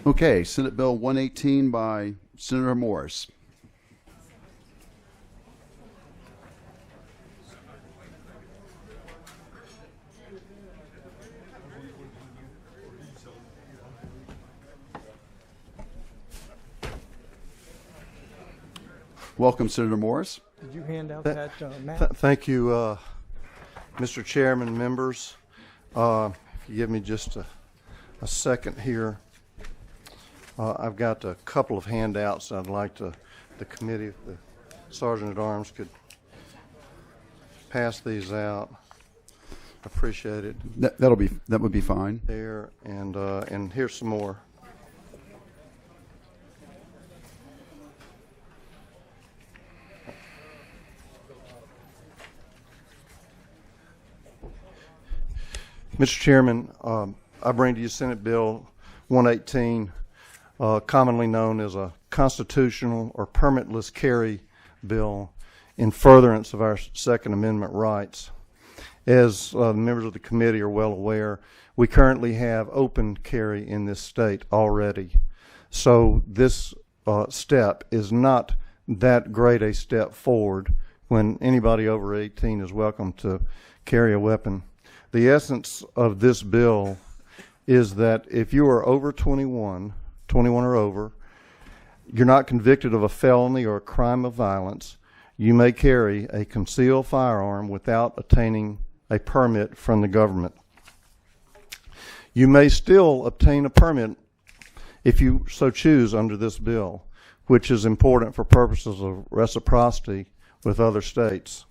Okay, Senate Bill 118 by Senator Morris. Welcome, Senator Morris. Did you hand out that map? Thank you, Mr. Chairman, members. If you give me just a second here, I've got a couple of handouts I'd like the committee, if the Sergeant at Arms could pass these out. Appreciate it. That would be fine. There, and here's some more. Mr. Chairman, I bring to you Senate Bill 118, commonly known as a constitutional or permitless carry bill in furtherance of our Second Amendment rights. As members of the committee are well aware, we currently have open carry in this state already. So this step is not that great a step forward when anybody over 18 is welcome to carry a weapon. The essence of this bill is that if you are over 21 or over, you're not convicted of a felony or a crime of violence, you may carry a concealed firearm without obtaining a permit from the government. You may still obtain a permit if you so choose under this bill, which is important for purposes of reciprocity with other states.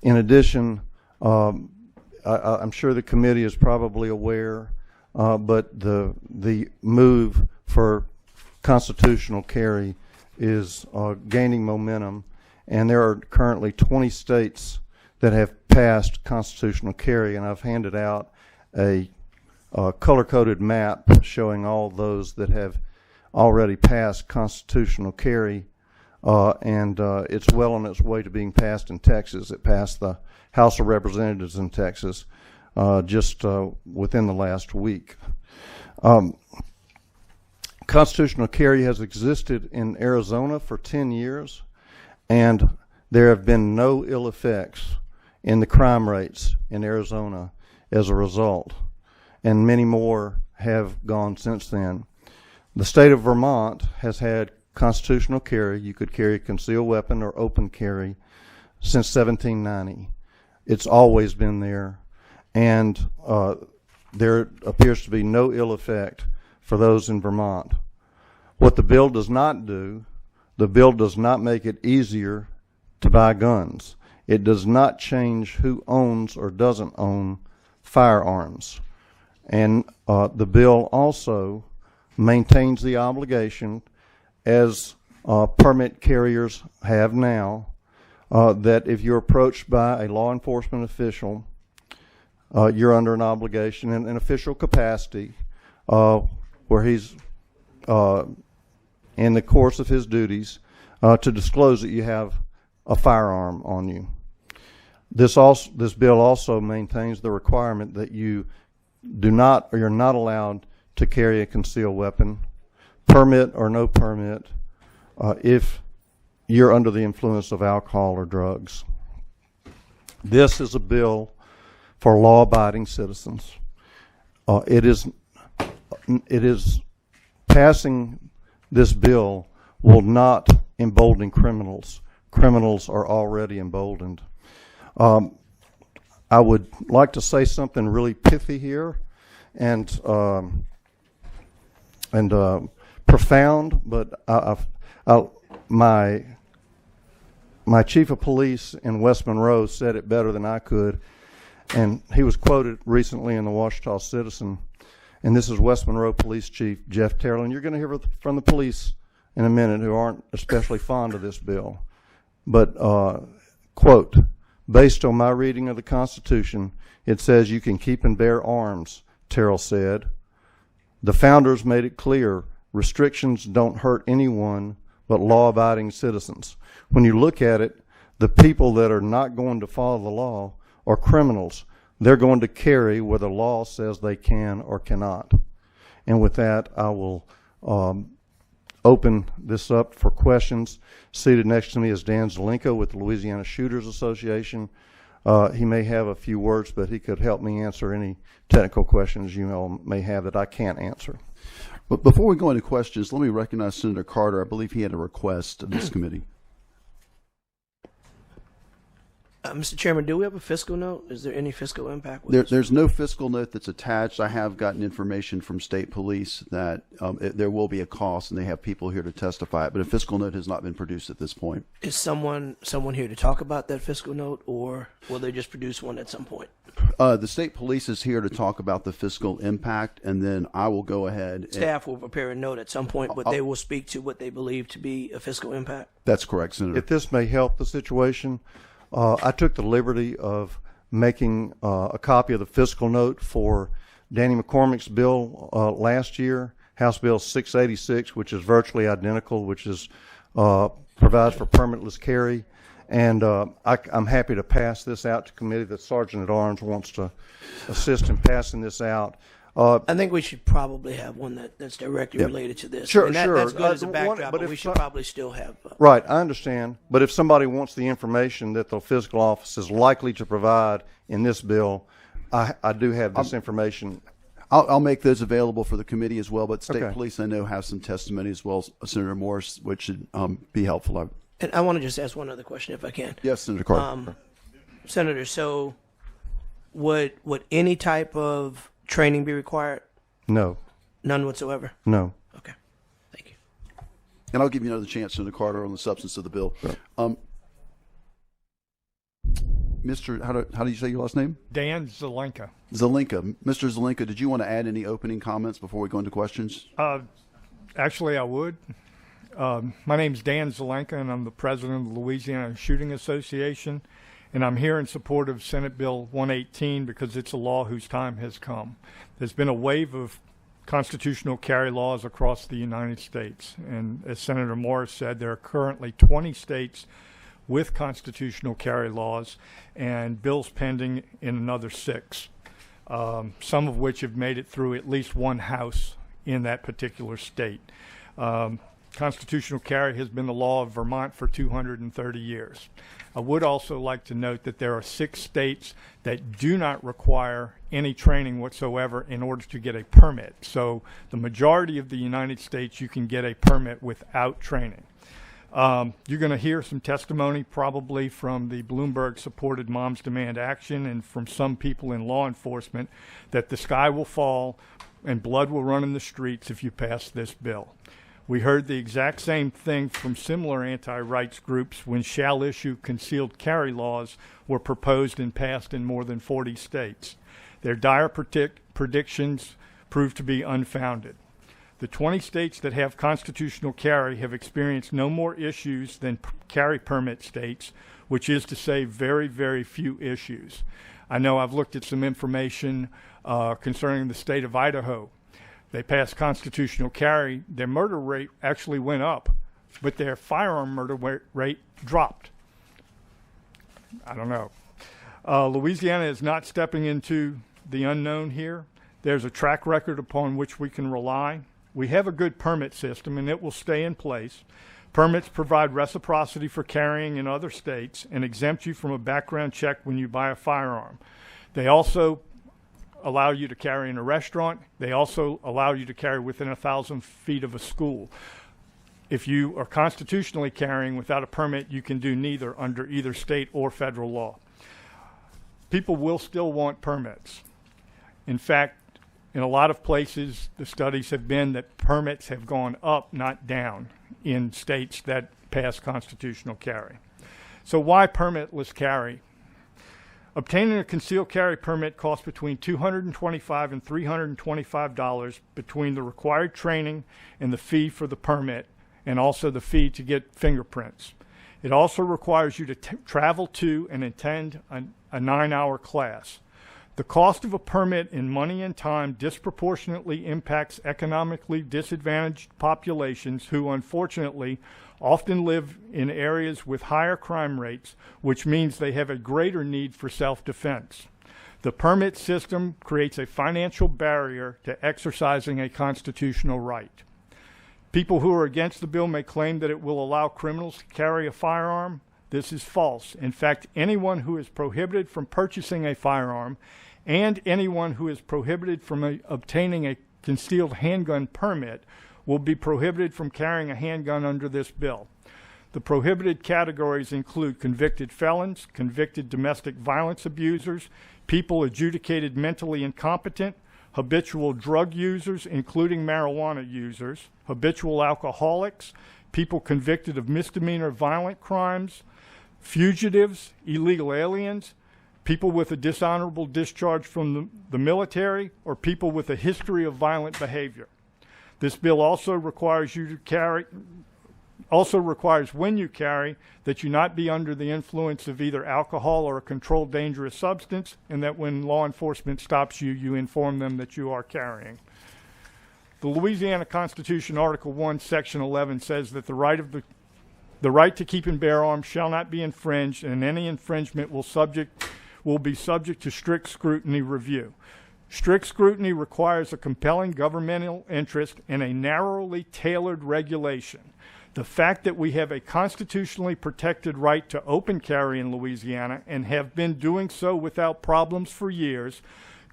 In addition, I'm sure the committee is probably aware, but the move for constitutional carry is gaining momentum, and there are currently 20 states that have passed constitutional carry, and I've handed out a color-coded map showing all those that have already passed constitutional carry, and it's well on its way to being passed in Texas. It passed the House of Representatives in Texas just within the last week. Constitutional carry has existed in Arizona for 10 years, and there have been no ill effects in the crime rates in Arizona as a result, and many more have gone since then. The state of Vermont has had constitutional carry. You could carry a concealed weapon or open carry since 1790. It's always been there, and there appears to be no ill effect for those in Vermont. What the bill does not do, the bill does not make it easier to buy guns. It does not change who owns or doesn't own firearms. And the bill also maintains the obligation, as permit carriers have now, that if you're approached by a law enforcement official, you're under an obligation in an official capacity where he's in the course of his duties to disclose that you have a firearm on you. This bill also maintains the requirement that you do not, or you're not allowed to carry a concealed weapon, permit or no permit, if you're under the influence of alcohol or drugs. This is a bill for law-abiding citizens. It is passing this bill will not embolden criminals. Criminals are already emboldened. I would like to say something really pithy here and profound, but my chief of police in West Monroe said it better than I could, and he was quoted recently in the Ouachita Citizen, and this is West Monroe Police Chief Jeff Terrell, and you're going to hear from the police in a minute who aren't especially fond of this bill. But, quote, based on my reading of the Constitution, it says you can keep and bear arms, Terrell said. The founders made it clear restrictions don't hurt anyone but law-abiding citizens. When you look at it, the people that are not going to follow the law are criminals. They're going to carry where the law says they can or cannot. And with that, I will open this up for questions. Seated next to me is Dan Zelenko with the Louisiana Shooters Association. He may have a few words, but he could help me answer any technical questions you all may have that I can't answer. But before we go into questions, let me recognize Senator Carter. I believe he had a request of this committee. Mr. Chairman, do we have a fiscal note? Is there any fiscal impact with this? There's no fiscal note that's attached. I have gotten information from state police that there will be a cost, and they have people here to testify it, but a fiscal note has not been produced at this point. Is someone here to talk about that fiscal note, or will they just produce one at some point? The state police is here to talk about the fiscal impact, and then I will go ahead. Staff will prepare a note at some point, but they will speak to what they believe to be a fiscal impact? That's correct, Senator. If this may help the situation, I took the liberty of making a copy of the fiscal note for Danny McCormick's bill last year, House Bill 686, which is virtually identical, which is provides for permitless carry. And I'm happy to pass this out to committee. The Sergeant at Arms wants to assist in passing this out. I think we should probably have one that's directly related to this. Sure, and sure. That's good as a backdrop, but if we should probably still have. Right, I understand. But if somebody wants the information that the fiscal office is likely to provide in this bill, I do have this information. I'll make those available for the committee as well, but state Okay. police I know have some testimony as well, Senator Morris, which should be helpful. And I want to just ask one other question if I can. Yes, Senator Carter. Senator, so would any type of training be required? No, None whatsoever? no. Okay. Thank you. And I'll give you another chance, Senator Carter, on the substance of the bill. Sure. Mr. How do you say your last name? Dan Zelenka. Zelenka. Mr. Zelenka, did you want to add any opening comments before we go into questions? Actually, I would. My name's Dan Zelenka, and I'm the president of the Louisiana Shooting Association, and I'm here in support of Senate Bill 118 because it's a law whose time has come. There's been a wave of constitutional carry laws across the United States, and as Senator Morris said, there are currently 20 states with constitutional carry laws and bills pending in another 6, some of which have made it through at least one house in that particular state. Constitutional carry has been the law of Vermont for 230 years. I would also like to note that there are 6 states that do not require any training whatsoever in order to get a permit. So the majority of the United States, you can get a permit without training. You're going to hear some testimony probably from the Bloomberg-supported Moms Demand Action and from some people in law enforcement that the sky will fall and blood will run in the streets if you pass this bill. We heard the exact same thing from similar anti-rights groups when shall-issue concealed carry laws were proposed and passed in more than 40 states. Their dire predictions proved to be unfounded. The 20 states that have constitutional carry have experienced no more issues than carry permit states, which is to say very, very few issues. I know I've looked at some information concerning the state of Idaho. They passed constitutional carry. Their murder rate actually went up, but their firearm murder rate dropped. I don't know. Louisiana is not stepping into the unknown here. There's a track record upon which we can rely. We have a good permit system, and it will stay in place. Permits provide reciprocity for carrying in other states and exempt you from a background check when you buy a firearm. They also allow you to carry in a restaurant. They also allow you to carry within 1,000 feet of a school. If you are constitutionally carrying without a permit, you can do neither under either state or federal law. People will still want permits. In fact, in a lot of places, the studies have been that permits have gone up, not down, in states that pass constitutional carry. So why permitless carry? Obtaining a concealed carry permit costs between $225 and $325 between the required training and the fee for the permit, and also the fee to get fingerprints. It also requires you to travel to and attend a 9-hour class. The cost of a permit in money and time disproportionately impacts economically disadvantaged populations who, unfortunately, often live in areas with higher crime rates, which means they have a greater need for self-defense. The permit system creates a financial barrier to exercising a constitutional right. People who are against the bill may claim that it will allow criminals to carry a firearm. This is false. In fact, anyone who is prohibited from purchasing a firearm and anyone who is prohibited from obtaining a concealed handgun permit will be prohibited from carrying a handgun under this bill. The prohibited categories include convicted felons, convicted domestic violence abusers, people adjudicated mentally incompetent, habitual drug users, including marijuana users, habitual alcoholics, people convicted of misdemeanor violent crimes, fugitives, illegal aliens, people with a dishonorable discharge from the military, or people with a history of violent behavior. This bill also requires when you carry that you not be under the influence of either alcohol or a controlled dangerous substance, and that when law enforcement stops you, you inform them that you are carrying. The Louisiana Constitution, Article 1, Section 11 says that the right to keep and bear arms shall not be infringed, and any infringement will be subject to strict scrutiny review. Strict scrutiny requires a compelling governmental interest and a narrowly tailored regulation. The fact that we have a constitutionally protected right to open carry in Louisiana and have been doing so without problems for years,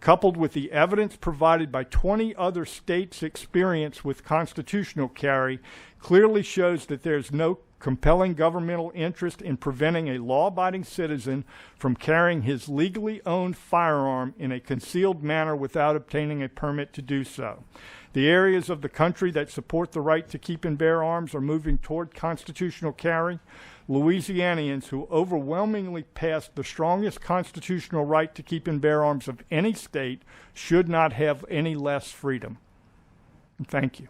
coupled with the evidence provided by 20 other states' experience with constitutional carry, clearly shows that there's no compelling governmental interest in preventing a law-abiding citizen from carrying his legally owned firearm in a concealed manner without obtaining a permit to do so. The areas of the country that support the right to keep and bear arms are moving toward constitutional carry. Louisianians who overwhelmingly passed the strongest constitutional right to keep and bear arms of any state should not have any less freedom. Thank you.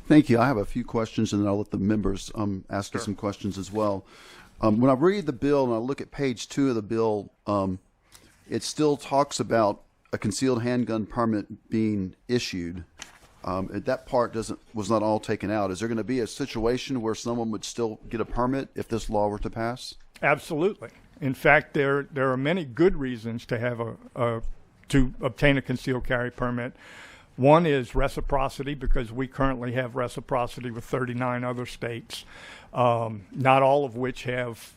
Thank you. I have a few questions, and then I'll let the members ask you some questions as well. When I read the bill and I look at page 2 of the bill, it still talks about a concealed handgun permit being issued. That part was not all taken out. Is there going to be a situation where someone would still get a permit if this law were to pass? Absolutely. In fact, there are many good reasons to have to obtain a concealed carry permit. One is reciprocity, because we currently have reciprocity with 39 other states, not all of which have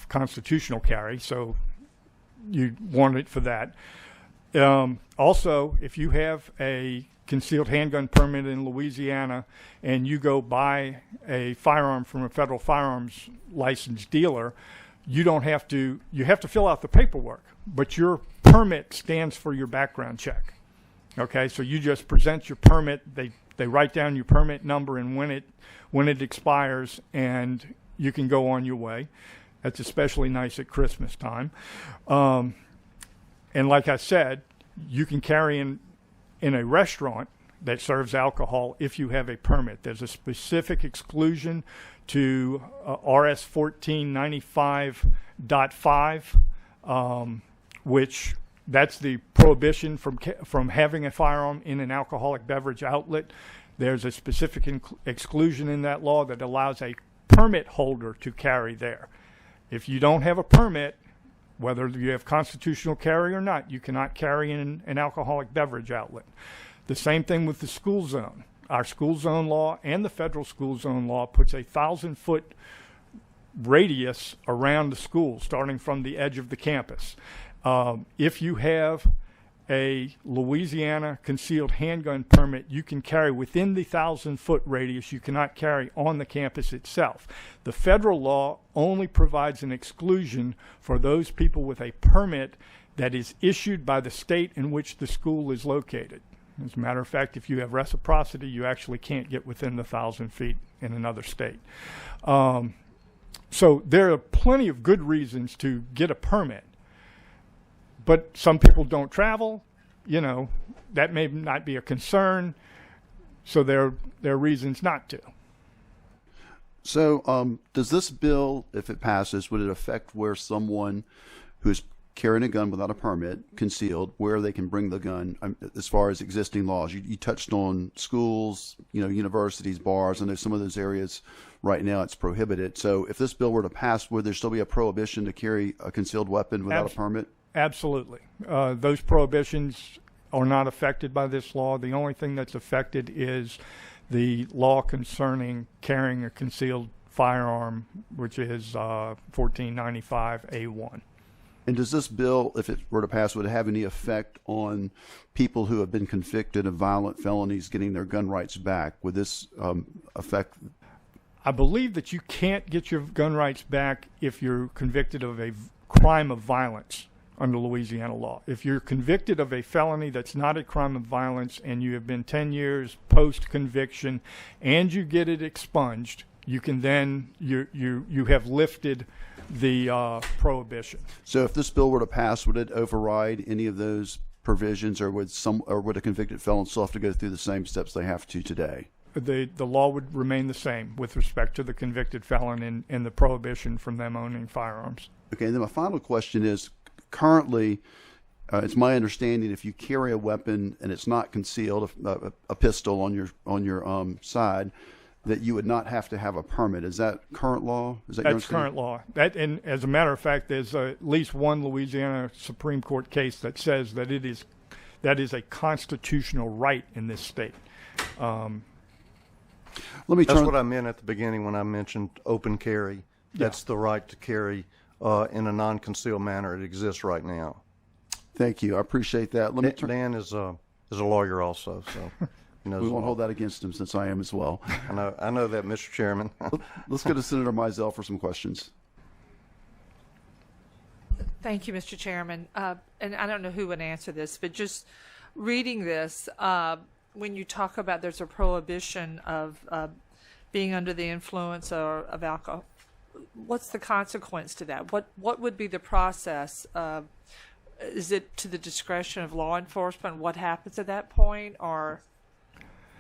constitutional carry, so you want it for that. Also, if you have a concealed handgun permit in Louisiana and you go buy a firearm from a federal firearms licensed dealer, you have to fill out the paperwork, but your permit stands for your background check. Okay, so you just present your permit, they write down your permit number and when it expires, and you can go on your way. That's especially nice at Christmas time. And like I said, you can carry in a restaurant that serves alcohol if you have a permit. There's a specific exclusion to RS 1495.5, which that's the prohibition from having a firearm in an alcoholic beverage outlet. There's a specific exclusion in that law that allows a permit holder to carry there. If you don't have a permit, whether you have constitutional carry or not, you cannot carry in an alcoholic beverage outlet. The same thing with the school zone. Our school zone law and the federal school zone law puts a 1,000-foot radius around the school, starting from the edge of the campus. If you have a Louisiana concealed handgun permit, you can carry within the 1,000-foot radius. You cannot carry on the campus itself. The federal law only provides an exclusion for those people with a permit that is issued by the state in which the school is located. As a matter of fact, if you have reciprocity, you actually can't get within the 1,000 feet in another state. So there are plenty of good reasons to get a permit. But some people don't travel, that may not be a concern, so there are reasons not to. So does this bill, if it passes, would it affect where someone who's carrying a gun without a permit, concealed, where they can bring the gun as far as existing laws? You touched on schools, universities, bars. I know some of those areas right now it's prohibited. So if this bill were to pass, would there still be a prohibition to carry a concealed weapon without a permit? Absolutely. Those prohibitions are not affected by this law. The only thing that's affected is the law concerning carrying a concealed firearm, which is 1495A1. And does this bill, if it were to pass, would it have any effect on people who have been convicted of violent felonies getting their gun rights back? Would this affect? I believe that you can't get your gun rights back if you're convicted of a crime of violence under Louisiana law. If you're convicted of a felony that's not a crime of violence and you have been 10 years post-conviction and you get it expunged, you can then, you have lifted the prohibition. So if this bill were to pass, would it override any of those provisions, or would a convicted felon still have to go through the same steps they have to today? The law would remain the same with respect to the convicted felon and the prohibition from them owning firearms. Okay, and then my final question is, currently, it's my understanding if you carry a weapon and it's not concealed, a pistol on your side, that you would not have to have a permit. Is that current law? That's current law. And as a matter of fact, there's at least one Louisiana Supreme Court case that says that that is a constitutional right in this state. That's what I meant at the beginning when I mentioned open carry. That's the right to carry in a non-concealed manner. It exists right now. Thank you. I appreciate that. Dan is a lawyer also, so he knows. We won't hold that against him since I am as well. I know that, Mr. Chairman. Let's go to Senator Mizell for some questions. Thank you, Mr. Chairman. And I don't know who would answer this, but just reading this, when you talk about there's a prohibition of being under the influence of alcohol, what's the consequence to that? What would be the process? Is it to the discretion of law enforcement? What happens at that point? Or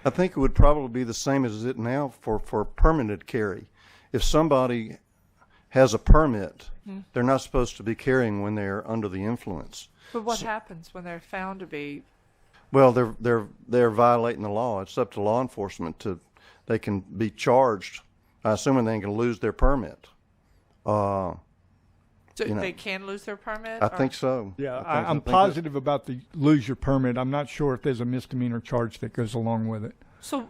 I think it would probably be the same as it now for permitted carry. If somebody has a permit, they're not supposed to be carrying when they're under the influence. But what happens when they're found to be? Well, they're violating the law. It's up to law enforcement they can be charged. Assuming they can lose their permit. So they can lose their permit? I think so. Yeah, I'm positive about the lose your permit. I'm not sure if there's a misdemeanor charge that goes along with it. So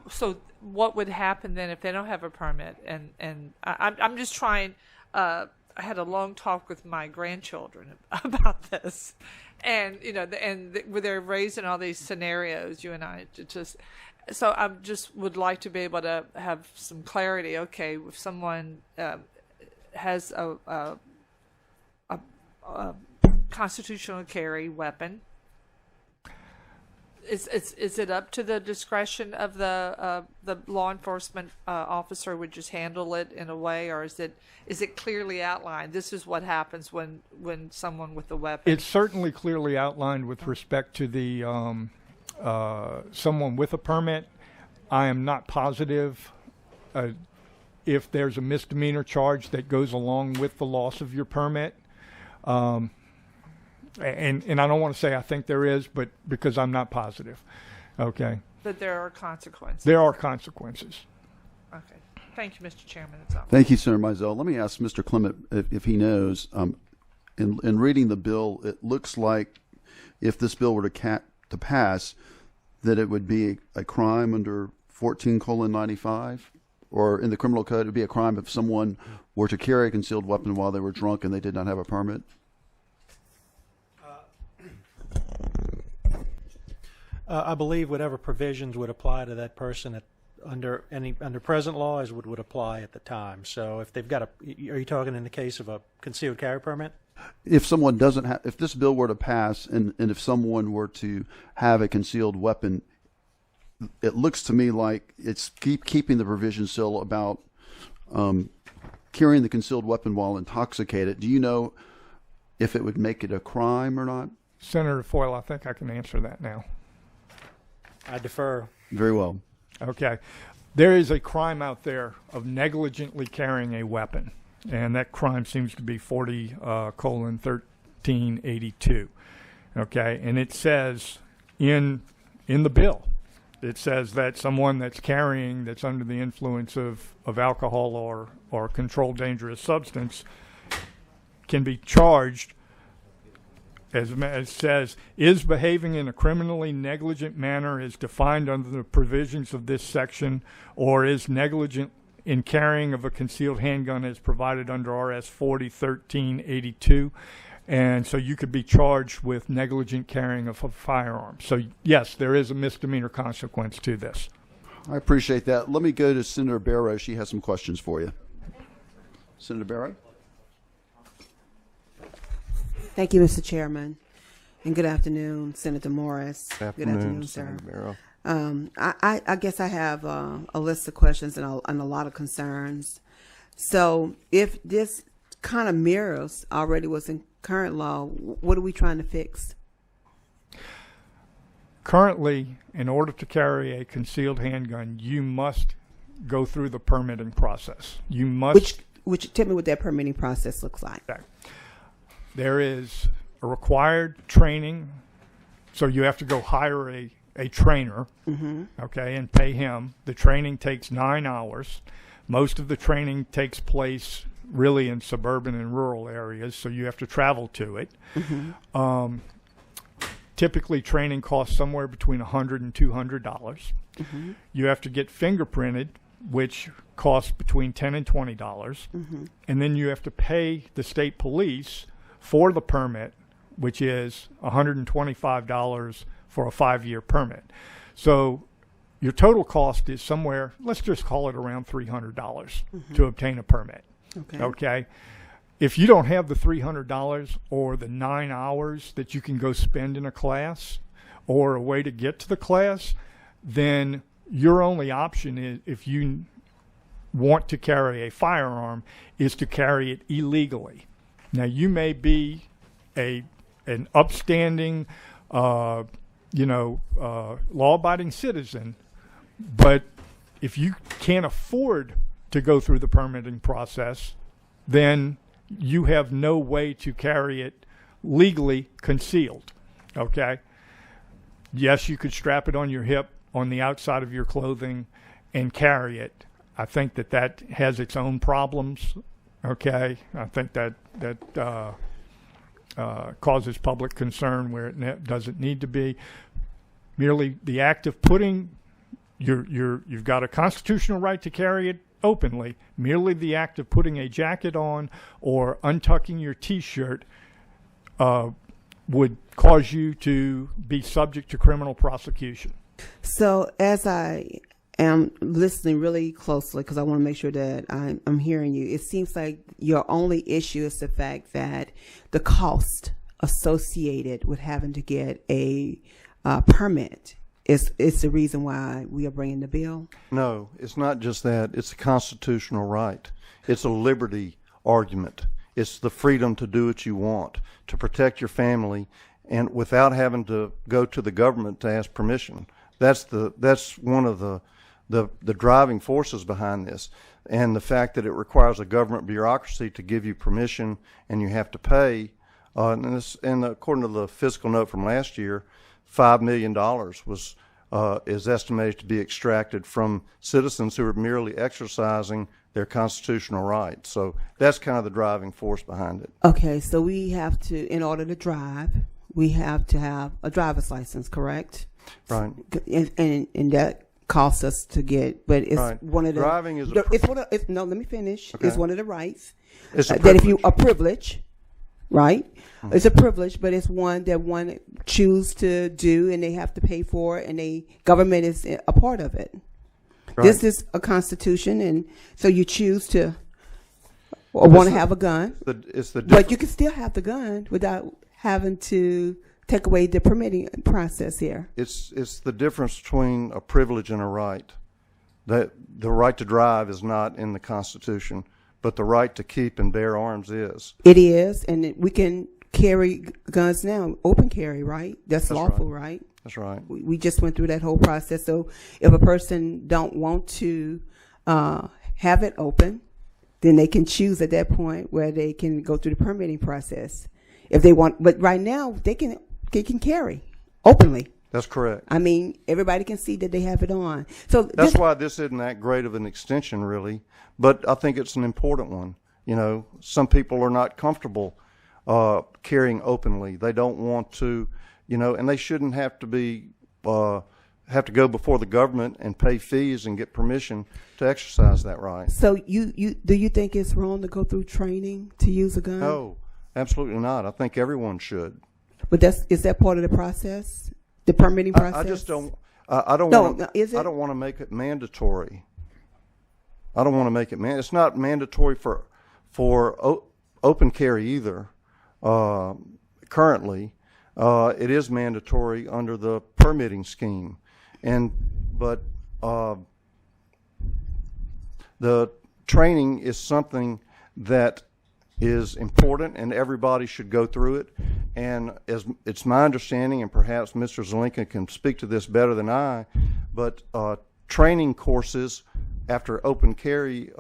what would happen then if they don't have a permit? And I'm just trying. I had a long talk with my grandchildren about this, and where they're raised in all these scenarios. You and I just. So I just would like to be able to have some clarity. Okay, if someone has a constitutional carry weapon, is it up to the discretion of the law enforcement officer would just handle it in a way, or is it clearly outlined? This is what happens when someone with a weapon. It's certainly clearly outlined with respect to the someone with a permit. I am not positive if there's a misdemeanor charge that goes along with the loss of your permit. And I don't want to say I think there is, but because I'm not positive. Okay. But there are consequences. There are consequences. Okay. Thank you, Mr. Chairman. That's all. Thank you, Senator Mizell. Let me ask Mr. Clement if he knows. In reading the bill, it looks like if this bill were to pass, that it would be a crime under 14:95, or in the criminal code, it would be a crime if someone were to carry a concealed weapon while they were drunk and they did not have a permit. I believe whatever provisions would apply to that person under present laws would apply at the time. So if they've got are you talking in the case of a concealed carry permit? If someone doesn't have, if this bill were to pass, and if someone were to have a concealed weapon, it looks to me like it's keeping the provision still about carrying the concealed weapon while intoxicated. Do you know if it would make it a crime or not? Senator Foyle, I think I can answer that now. I defer. Very well. Okay. There is a crime out there of negligently carrying a weapon, and that crime seems to be 40:1382. Okay, and it says in the bill, it says that someone that's carrying, that's under the influence of alcohol or controlled dangerous substance, can be charged as it says, is behaving in a criminally negligent manner as defined under the provisions of this section, or is negligent in carrying of a concealed handgun as provided under RS 40-1382. And so you could be charged with negligent carrying of a firearm. So yes, there is a misdemeanor consequence to this. I appreciate that. Let me go to Senator Barrow. She has some questions for you. Senator Barrow. Thank you, Mr. Chairman. And good afternoon, Senator Morris. Good afternoon, sir. Senator Barrow. I guess I have a list of questions and a lot of concerns. So if this kind of mirrors already what's in current law, what are we trying to fix? Currently, in order to carry a concealed handgun, you must go through the permitting process. You must. Which tell me what that permitting process looks like. There is a required training, so you have to go hire a trainer, okay, and pay him. The training takes 9 hours. Most of the training takes place really in suburban and rural areas, so you have to travel to it. Typically, training costs somewhere between $100 and $200. You have to get fingerprinted, which costs between $10 and $20. And then you have to pay the state police for the permit, which is $125 for a 5-year permit. So your total cost is somewhere, let's just call it around $300 to obtain a permit. Okay. If you don't have the $300 or the 9 hours that you can go spend in a class or a way to get to the class, then your only option is, if you want to carry a firearm, is to carry it illegally. Now, you may be an upstanding, law-abiding citizen, but if you can't afford to go through the permitting process, then you have no way to carry it legally concealed, okay? Yes, you could strap it on your hip on the outside of your clothing and carry it. I think that has its own problems, okay? I think that causes public concern where it doesn't need to be. Merely the act of putting you've got a constitutional right to carry it openly. Merely the act of putting a jacket on or untucking your T-shirt would cause you to be subject to criminal prosecution. So as I am listening really closely, because I want to make sure that I'm hearing you, it seems like your only issue is the fact that the cost associated with having to get a permit is the reason why we are bringing the bill? No, it's not just that. It's a constitutional right. It's a liberty argument. It's the freedom to do what you want, to protect your family, and without having to go to the government to ask permission. That's one of the driving forces behind this, and the fact that it requires a government bureaucracy to give you permission, and you have to pay. And according to the fiscal note from last year, $5 million is estimated to be extracted from citizens who are merely exercising their constitutional rights. So that's kind of the driving force behind it. Okay, so we have to, in order to drive, we have to have a driver's license, correct? Right. And that costs us to get, but it's Right. one of the Driving is no, let me finish. Okay. It's one of the rights It's a that if you privilege. a privilege, right? It's a privilege, but it's one that one choose to do, and they have to pay for it, and the government is a part of it. Right. This is a constitution, and so you choose to or want to have a gun, but you can still have the gun without having to take away the permitting process here. It's the difference between a privilege and a right. That the right to drive is not in the Constitution, but the right to keep and bear arms is. It is, and we can carry guns now, open carry, right? That's lawful, right? That's right. We just went through that whole process. So if a person don't want to have it open, then they can choose at that point where they can go through the permitting process if they want. But right now they can carry openly. That's correct. I mean, everybody can see that they have it on. So that's why this isn't that great of an extension, really. But I think it's an important one. You know, some people are not comfortable carrying openly. They don't want to, and they shouldn't have to be have to go before the government and pay fees and get permission to exercise that right. So do you think it's wrong to go through training to use a gun? No, absolutely not. I think everyone should. But is that part of the process, the permitting process? I just don't. I don't No, want. no, is it? I don't want to make it mandatory. I don't want to make it It's not mandatory for open carry either. Currently, it is mandatory under the permitting scheme, but the training is something that is important, and everybody should go through it. And as it's my understanding, and perhaps Mr. Zelenka can speak to this better than I, but training courses after open carry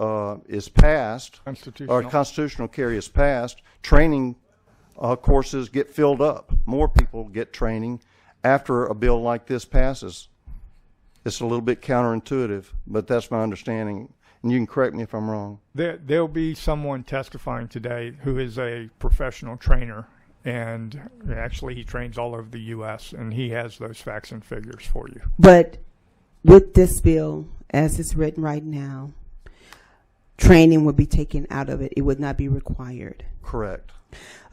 is passed, or constitutional carry is passed, training courses get filled up. More people get training after a bill like this passes. It's a little bit counterintuitive, but that's my understanding. And you can correct me if I'm wrong. There'll be someone testifying today who is a professional trainer, and actually he trains all over the U.S., and he has those facts and figures for you. But with this bill, as it's written right now, training would be taken out of it. It would not be required. Correct.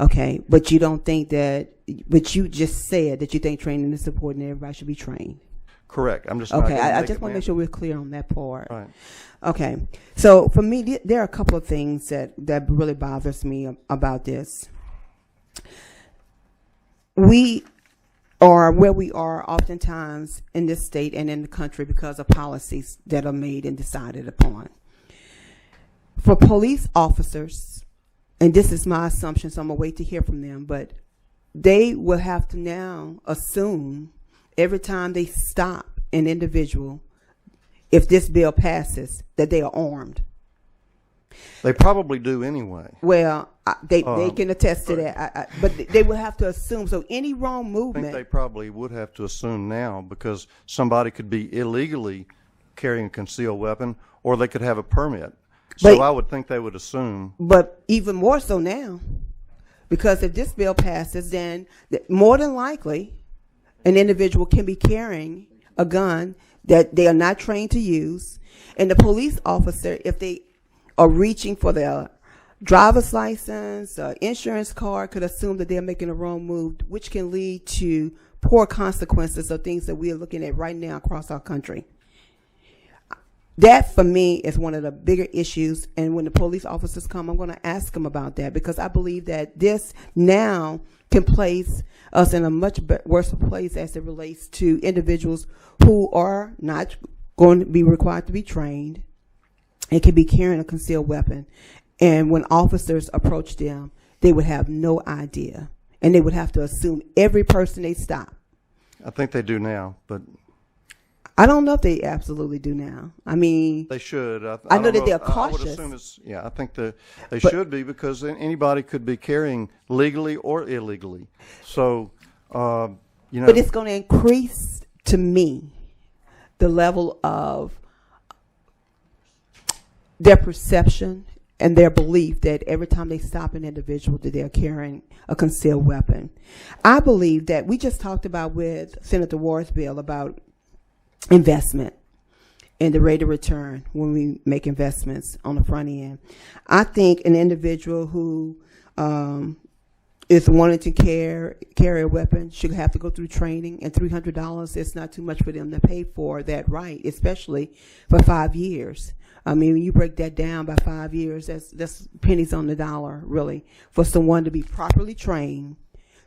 Okay, but you don't think that, but you just said that you think training is important and everybody should be trained. Correct. I'm just okay. I just want to make sure we're clear on that part. Right. Okay. So for me, there are a couple of things that really bothers me about this. We are where we are oftentimes in this state and in the country because of policies that are made and decided upon. For police officers, and this is my assumption, so I'm going to wait to hear from them, but they will have to now assume every time they stop an individual, if this bill passes, that they are armed. They probably do anyway. Well, they can attest to that, but they will have to assume. So any wrong movement, I think they probably would have to assume now, because somebody could be illegally carrying a concealed weapon, or they could have a permit. So I would think they would assume. But even more so now, because if this bill passes, then more than likely an individual can be carrying a gun that they are not trained to use, and the police officer, if they are reaching for their driver's license, insurance card, could assume that they're making a wrong move, which can lead to poor consequences of things that we are looking at right now across our country. That, for me, is one of the bigger issues, and when the police officers come, I'm going to ask them about that, because I believe that this now can place us in a much worse place as it relates to individuals who are not going to be required to be trained and can be carrying a concealed weapon. And when officers approach them, they would have no idea, and they would have to assume every person they stop. I think they do now, but I don't know if they absolutely do now. I mean, they should. I know that they're cautious. I would assume I think they should be, because anybody could be carrying legally or illegally. So, But it's going to increase, to me, the level of their perception and their belief that every time they stop an individual, that they're carrying a concealed weapon. I believe that we just talked about with Senator Ward's bill about investment and the rate of return when we make investments on the front end. I think an individual who is wanting to carry a weapon should have to go through training, and $300 is not too much for them to pay for that right, especially for 5 years. I mean, when you break that down by 5 years, that's pennies on the dollar, really, for someone to be properly trained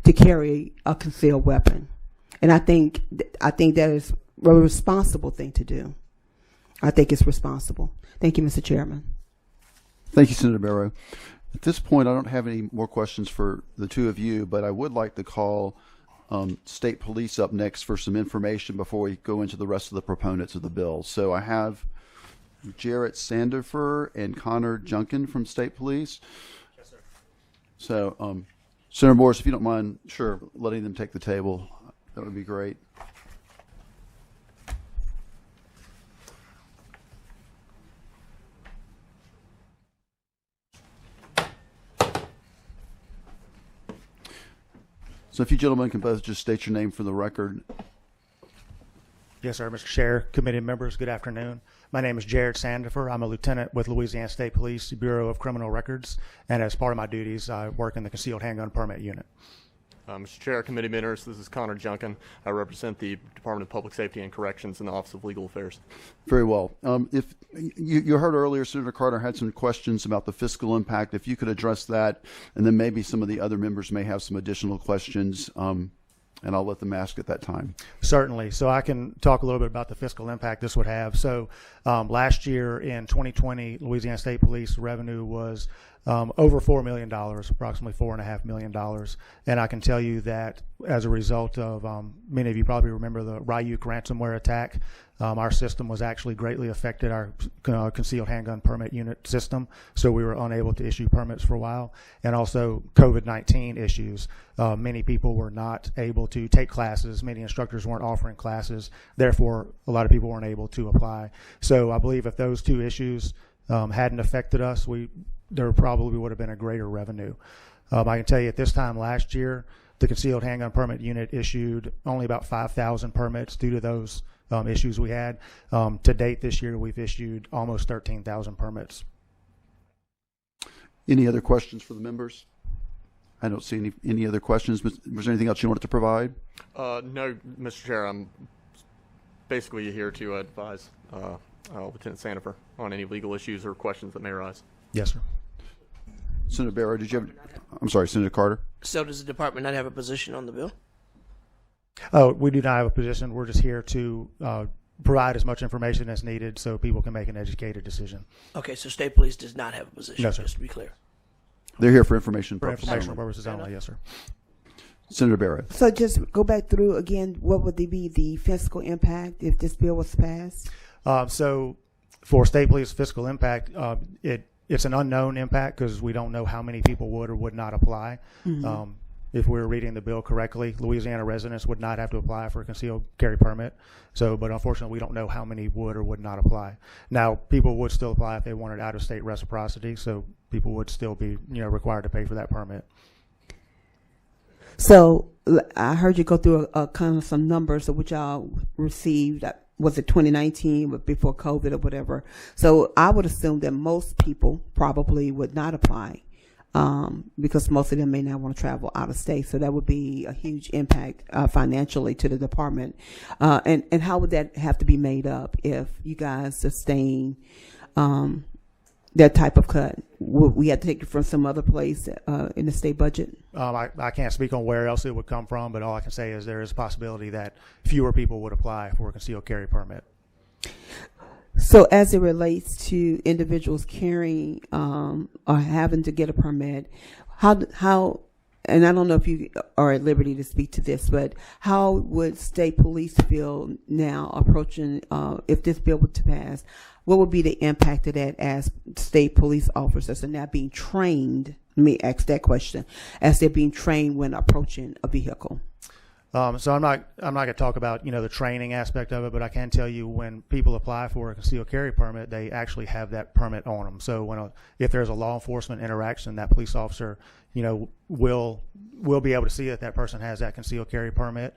to carry a concealed weapon. And I think that is a responsible thing to do. I think it's responsible. Thank you, Mr. Chairman. Thank you, Senator Barrow. At this point, I don't have any more questions for the two of you, but I would like to call State Police up next for some information before we go into the rest of the proponents of the bill. So I have Jarrett Sandifer and Connor Junkin from State Police. Yes, sir. So, Senator Morris, if you don't mind, sure, letting them take the table, that would be great. So if you gentlemen can both just state your name for the record. Yes, sir, Mr. Chair, committee members, good afternoon. My name is Jared Sandifer. I'm a lieutenant with Louisiana State Police Bureau of Criminal Records, and as part of my duties, I work in the concealed handgun permit unit. Mr. Chair, committee members, this is Connor Junkin. I represent the Department of Public Safety and Corrections in the Office of Legal Affairs. Very well. If you heard earlier, Senator Carter had some questions about the fiscal impact. If you could address that, and then maybe some of the other members may have some additional questions, and I'll let them ask at that time. Certainly. So I can talk a little bit about the fiscal impact this would have. So last year in 2020, Louisiana State Police revenue was over $4 million, approximately $4.5 million. And I can tell you that as a result of, many of you probably remember the Ryuk ransomware attack, our system was actually greatly affected, our concealed handgun permit unit system. So we were unable to issue permits for a while. And also COVID-19 issues. Many people were not able to take classes. Many instructors weren't offering classes. Therefore, a lot of people weren't able to apply. So I believe if those two issues hadn't affected us, there probably would have been a greater revenue. I can tell you at this time last year, the concealed handgun permit unit issued only about 5,000 permits due to those issues we had. To date this year, we've issued almost 13,000 permits. Any other questions for the members? I don't see any other questions. Was there anything else you wanted to provide? No, Mr. Chair, I'm basically here to advise Lieutenant Sandifer on any legal issues or questions that may arise. Yes, sir. Senator Barrow, did you have? I'm sorry, Senator Carter. So does the department not have a position on the bill? Oh, we do not have a position. We're just here to provide as much information as needed so people can make an educated decision. Okay, so state police does not have a position, No, sir. just to be clear. They're here for information For purposes. informational purposes only, yes, sir. Senator Barrow. So just go back through again, what would be the fiscal impact if this bill was passed? So for state police fiscal impact, it's an unknown impact because we don't know how many people would or would not apply. Mm-hmm. If we're reading the bill correctly, Louisiana residents would not have to apply for a concealed carry permit. But unfortunately, we don't know how many would or would not apply. Now, people would still apply if they wanted out-of-state reciprocity, so people would still be, required to pay for that permit. So I heard you go through a kind of some numbers of which y'all received. Was it 2019, but before COVID or whatever? So I would assume that most people probably would not apply. Because most of them may not want to travel out of state. So that would be a huge impact financially to the department. And how would that have to be made up if you guys sustain that type of cut? Would we have to take it from some other place in the state budget? I can't speak on where else it would come from, but all I can say is there is a possibility that fewer people would apply for a concealed carry permit. So as it relates to individuals carrying or having to get a permit, how, and I don't know if you are at liberty to speak to this, but how would state police feel now approaching, if this bill were to pass, what would be the impact of that as state police officers are now being trained? Let me ask that question, as they're being trained when approaching a vehicle. So I'm not going to talk about the training aspect of it, but I can tell you when people apply for a concealed carry permit, they actually have that permit on them. So if there's a law enforcement interaction, that police officer will be able to see that person has that concealed carry permit.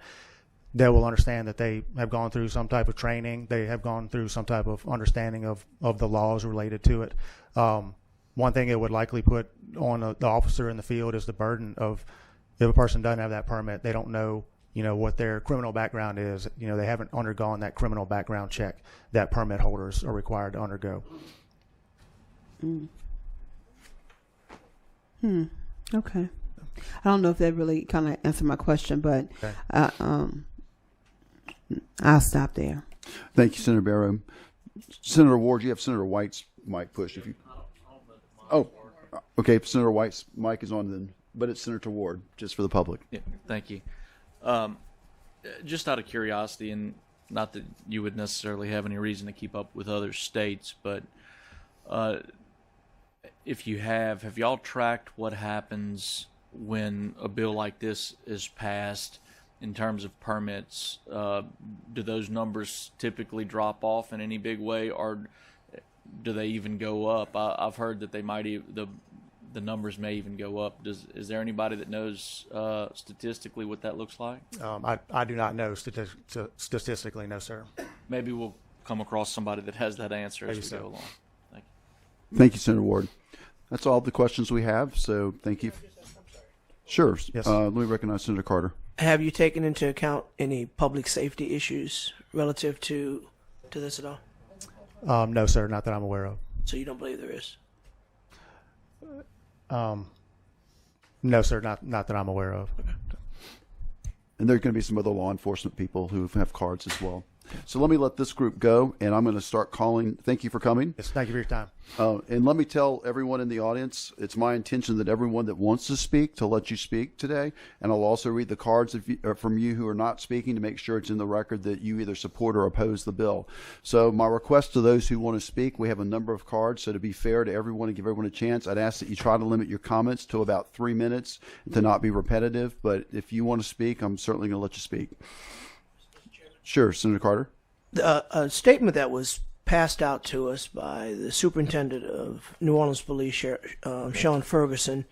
They will understand that they have gone through some type of training. They have gone through some type of understanding of the laws related to it. One thing it would likely put on the officer in the field is the burden of, if a person doesn't have that permit, they don't know what their criminal background is. They haven't undergone that criminal background check that permit holders are required to undergo. Okay. I don't know if that really kind of answered my question, but okay. I'll stop there. Thank you, Senator Barrow. Senator Ward, you have Senator White's mic pushed. If you. Oh, okay. Senator White's mic is on then, but it's Senator Ward, just for the public. Yeah, thank you. Just out of curiosity, and not that you would necessarily have any reason to keep up with other states, but if you have y'all tracked what happens when a bill like this is passed in terms of permits? Do those numbers typically drop off in any big way, or do they even go up? I've heard that they might the numbers may even go up. Is there anybody that knows statistically what that looks like? I do not know statistically, no, sir. Maybe we'll come across somebody that has that answer as we go along. Thank you. Thank you, Senator Ward. That's all the questions we have, so thank you. Sure. Yes. Let me recognize Senator Carter. Have you taken into account any public safety issues relative to this at all? No, sir, not that I'm aware of. So you don't believe there is? No, sir, not that I'm aware of. And there are going to be some other law enforcement people who have cards as well. So let me let this group go, and I'm going to start calling. Thank you for coming. Yes, thank you for your time. And let me tell everyone in the audience, it's my intention that everyone that wants to speak, to let you speak today. And I'll also read the cards from you who are not speaking to make sure it's in the record that you either support or oppose the bill. So my request to those who want to speak, we have a number of cards. So to be fair to everyone and give everyone a chance, I'd ask that you try to limit your comments to about 3 minutes and to not be repetitive. But if you want to speak, I'm certainly going to let you speak. Sure, Senator Carter. A statement that was passed out to us by the superintendent of New Orleans Police, Sean Ferguson,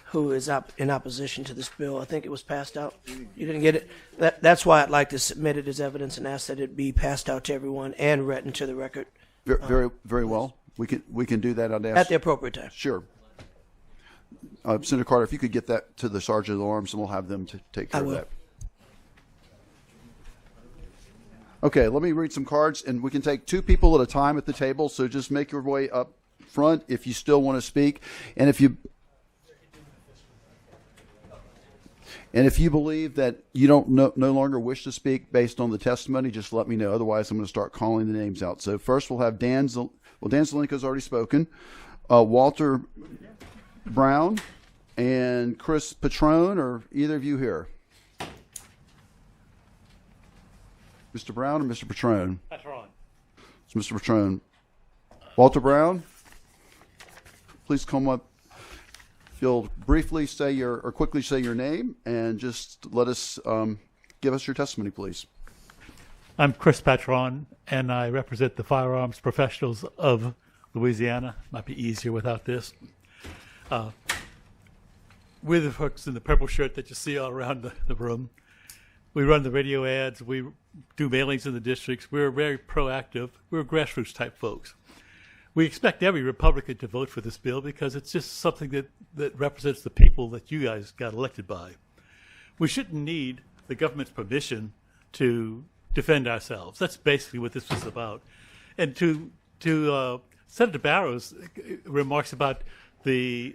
who is in opposition to this bill. I think it was passed out. You didn't get it? That's why I'd like to submit it as evidence and ask that it be passed out to everyone and read into the record. Very well. We can do that. I'd ask. At the appropriate time. Sure. Senator Carter, if you could get that to the Sergeant at Arms, and we'll have them to take care of that. Okay, let me read some cards, and we can take 2 people at a time at the table, so just make your way up front if you still want to speak. And if you believe that you don't no longer wish to speak based on the testimony, just let me know. Otherwise, I'm going to start calling the names out. So first we'll have Dan Zelenko's already spoken, Walter Brown, and Chris Patrone. Are either of you here? Mr. Brown or Mr. Patrone? Patrone. It's Mr. Patrone. Walter Brown, please come up. If you'll briefly quickly say your name and just let us give us your testimony, please. I'm Chris Patron, and I represent the firearms professionals of Louisiana. Might be easier without this. We're the folks in the purple shirt that you see all around the room. We run the radio ads. We do mailings in the districts. We're very proactive. We're grassroots type folks. We expect every Republican to vote for this bill because it's just something that represents the people that you guys got elected by. We shouldn't need the government's permission to defend ourselves. That's basically what this was about. And to Senator Barrow's remarks about the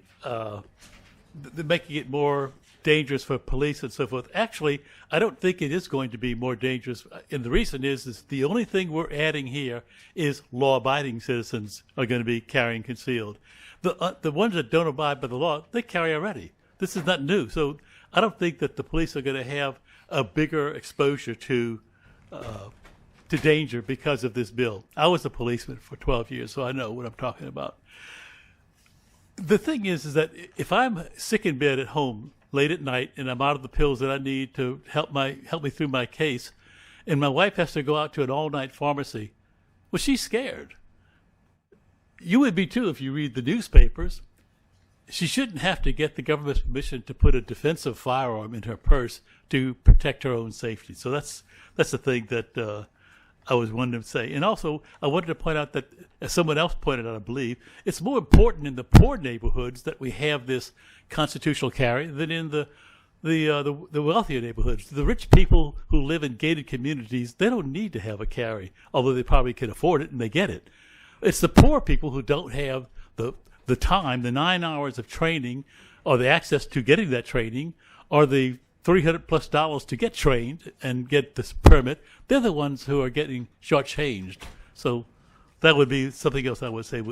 making it more dangerous for police and so forth. Actually, I don't think it is going to be more dangerous. And the reason is the only thing we're adding here is law-abiding citizens are going to be carrying concealed. The ones that don't abide by the law, they carry already. This is not new. So I don't think that the police are going to have a bigger exposure to danger because of this bill. I was a policeman for 12 years, so I know what I'm talking about. The thing is that if I'm sick in bed at home late at night and I'm out of the pills that I need to help me through my case, and my wife has to go out to an all-night pharmacy, well, she's scared. You would be too if you read the newspapers. She shouldn't have to get the government's permission to put a defensive firearm in her purse to protect her own safety. So that's the thing that I was wanting to say. And also, I wanted to point out that, as someone else pointed out, I believe, it's more important in the poor neighborhoods that we have this constitutional carry than in the wealthier neighborhoods. The rich people who live in gated communities, they don't need to have a carry, although they probably can afford it and they get it. It's the poor people who don't have the time, the 9 hours of training, or the access to getting that training, or the $300+ to get trained and get this permit. They're the ones who are getting shortchanged. So that would be something else I would say.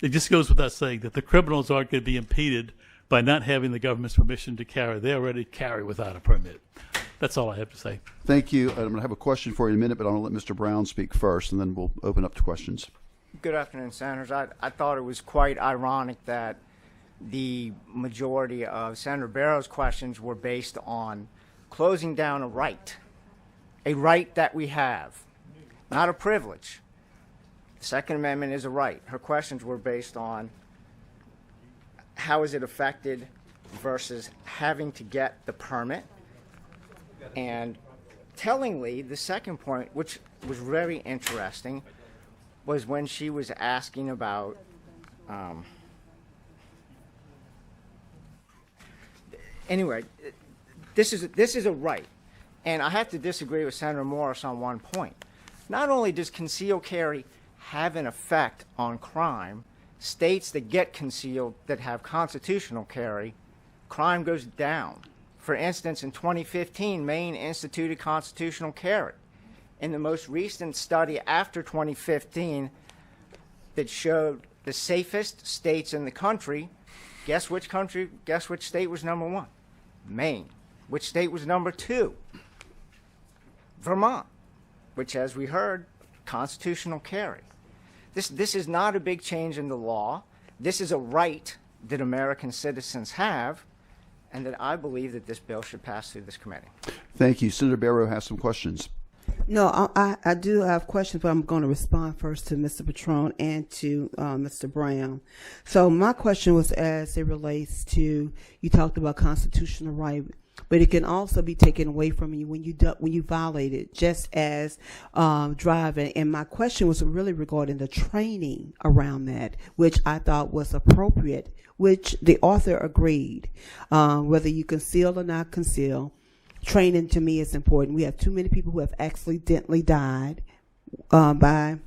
It just goes without saying that the criminals aren't going to be impeded by not having the government's permission to carry. They already carry without a permit. That's all I have to say. Thank you. I'm going to have a question for you in a minute, but I'm going to let Mr. Brown speak first, and then we'll open up to questions. Good afternoon, Senators. I thought it was quite ironic that the majority of Senator Barrow's questions were based on closing down a right that we have, not a privilege. The Second Amendment is a right. Her questions were based on how is it affected versus having to get the permit. And tellingly, the second point, which was very interesting, was when she was asking about anyway, this is a right, and I have to disagree with Senator Morris on one point. Not only does concealed carry have an effect on crime, states that get concealed that have constitutional carry, crime goes down. For instance, in 2015, Maine instituted constitutional carry. In the most recent study after 2015 that showed the safest states in the country, guess which state was number one? Maine. Which state was number two? Vermont, which, as we heard, constitutional carry. This is not a big change in the law. This is a right that American citizens have, and that I believe that this bill should pass through this committee. Thank you. Senator Barrow has some questions. No, I do have questions, but I'm going to respond first to Mr. Patron and to Mr. Brown. So my question was as it relates to, you talked about constitutional right, but it can also be taken away from you when you violate it, just as driving. And my question was really regarding the training around that, which I thought was appropriate, which the author agreed. Whether you conceal or not conceal, training to me is important. We have too many people who have accidentally died by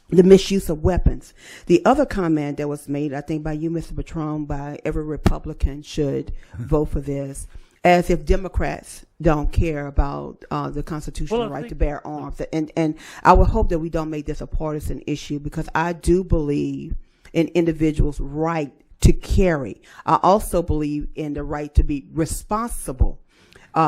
the misuse of weapons. The other comment that was made, I think by you, Mr. Patron, by every Republican should vote for this, as if Democrats don't care about the constitutional right to bear arms. And I would hope that we don't make this a partisan issue, because I do believe in individuals' right to carry. I also believe in the right to be responsible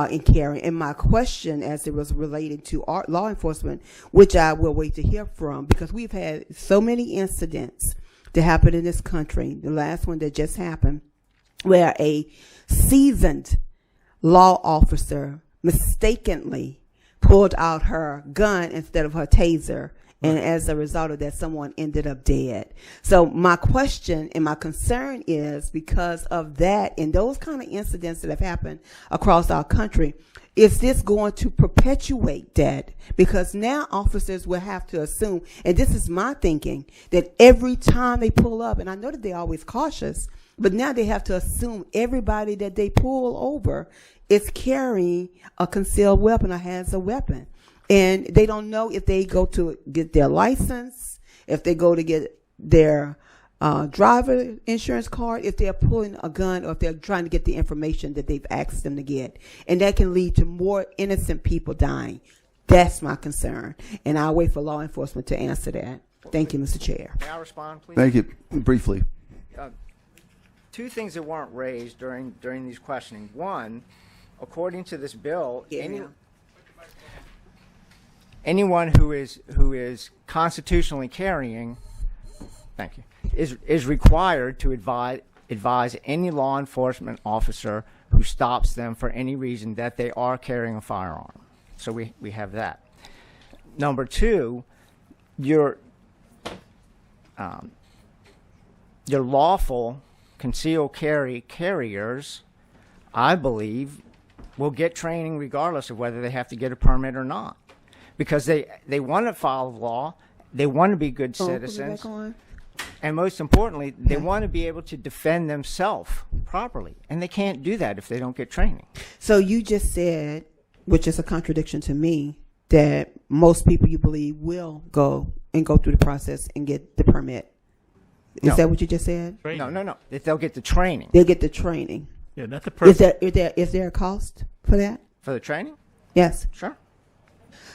in carrying. And my question, as it was related to our law enforcement, which I will wait to hear from, because we've had so many incidents that happen in this country. The last one that just happened, where a seasoned law officer mistakenly pulled out her gun instead of her taser, and as a result of that, someone ended up dead. So my question and my concern is, because of that and those kind of incidents that have happened across our country, is this going to perpetuate that? Because now officers will have to assume, and this is my thinking, that every time they pull up, and I know that they're always cautious, but now they have to assume everybody that they pull over is carrying a concealed weapon or has a weapon. And they don't know if they go to get their license, if they go to get their driver insurance card, if they're pulling a gun, or if they're trying to get the information that they've asked them to get. And that can lead to more innocent people dying. That's my concern. And I'll wait for law enforcement to answer that. Thank you, Mr. Chair. May I respond, please? Thank you. Briefly. Two things that weren't raised during these questioning. One, according to this bill, anyone who is constitutionally carrying, thank you, is required to advise any law enforcement officer who stops them for any reason that they are carrying a firearm. So we have that. Number two, your lawful concealed carry carriers, I believe, will get training regardless of whether they have to get a permit or not, because they want to follow the law, they want to be good citizens, and most importantly, they want to be able to defend themselves properly, and they can't do that if they don't get training. So you just said, which is a contradiction to me, that most people, you believe, will go through the process and get the permit. Is that what you just said? No. That they'll get the training. They'll get the training. Yeah, not the person. Is there a cost for that? For the training? Yes. Sure.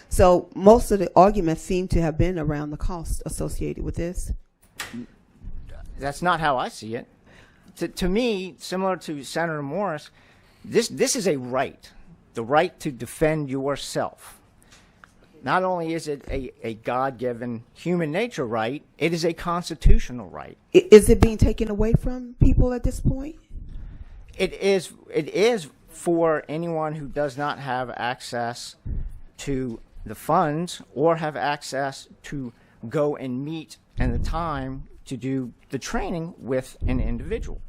So most of the arguments seem to have been around the cost associated with this. That's not how I see it. To me, similar to Senator Morris, this is a right, the right to defend yourself. Not only is it a God-given human nature right, it is a constitutional right. Is it being taken away from people at this point? It is for anyone who does not have access to the funds or have access to go and meet and the time to do the training with an individual.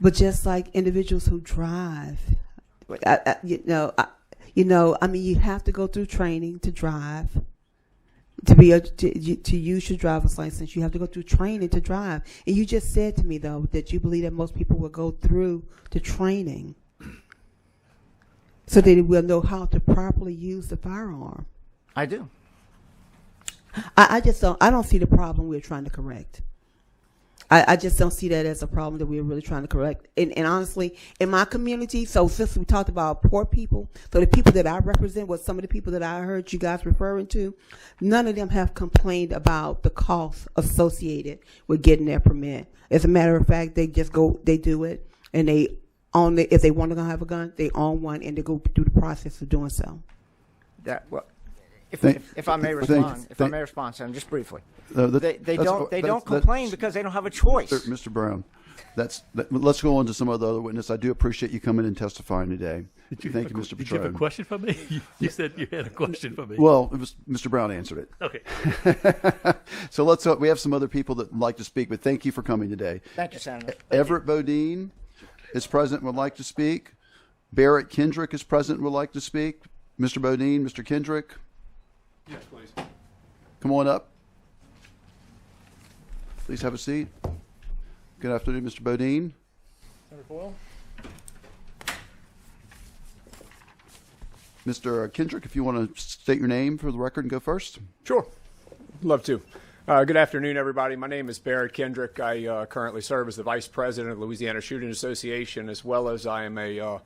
But just like individuals who drive, I mean, you have to go through training to drive. To be able to use your driver's license, you have to go through training to drive. And you just said to me, though, that you believe that most people will go through the training so they will know how to properly use the firearm. I do. I don't see the problem we're trying to correct. I just don't see that as a problem that we're really trying to correct. And honestly, in my community, so since we talked about poor people, so the people that I represent was some of the people that I heard you guys referring to, none of them have complained about the cost associated with getting their permit. As a matter of fact, they just go, they do it, and they own it. If they want to have a gun, they own one, and they go through the process of doing so. If I may respond, Sam, just briefly. They don't complain because they don't have a choice. Mr. Brown, let's go on to some other witness. I do appreciate you coming and testifying today. Thank you, Mr. Petrone. Did you have a question for me? You said you had a question for me. Well, it was Mr. Brown answered it. Okay. So we have some other people that would like to speak, but thank you for coming today. Thank you, Senator. Everett Bodine is present and would like to speak. Barrett Kendrick is present and would like to speak. Mr. Bodine, Mr. Kendrick. Yes, please. Come on up. Please have a seat. Good afternoon, Mr. Bodine. Senator Foyle. Mr. Kendrick, if you want to state your name for the record and go first. Sure. Love to. Good afternoon, everybody. My name is Barrett Kendrick. I currently serve as the Vice President of the Louisiana Shooting Association, as well as I am a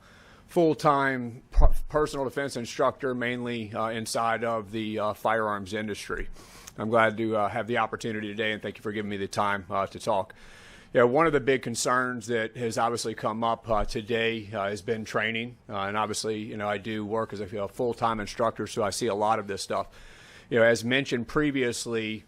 full-time personal defense instructor, mainly inside of the firearms industry. I'm glad to have the opportunity today, and thank you for giving me the time to talk. One of the big concerns that has obviously come up today has been training, and obviously, I do work as a full-time instructor, so I see a lot of this stuff. As mentioned previously,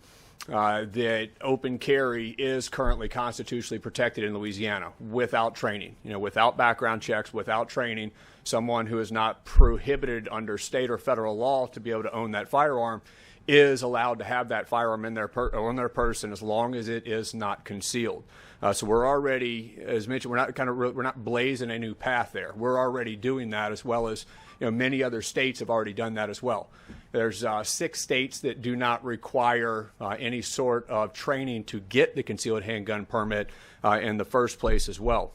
that open carry is currently constitutionally protected in Louisiana without training, without background checks, without training. Someone who is not prohibited under state or federal law to be able to own that firearm is allowed to have that firearm in on their person as long as it is not concealed. So we're already, as mentioned, we're not blazing a new path there. We're already doing that, as well as many other states have already done that as well. There's 6 states that do not require any sort of training to get the concealed handgun permit in the first place as well.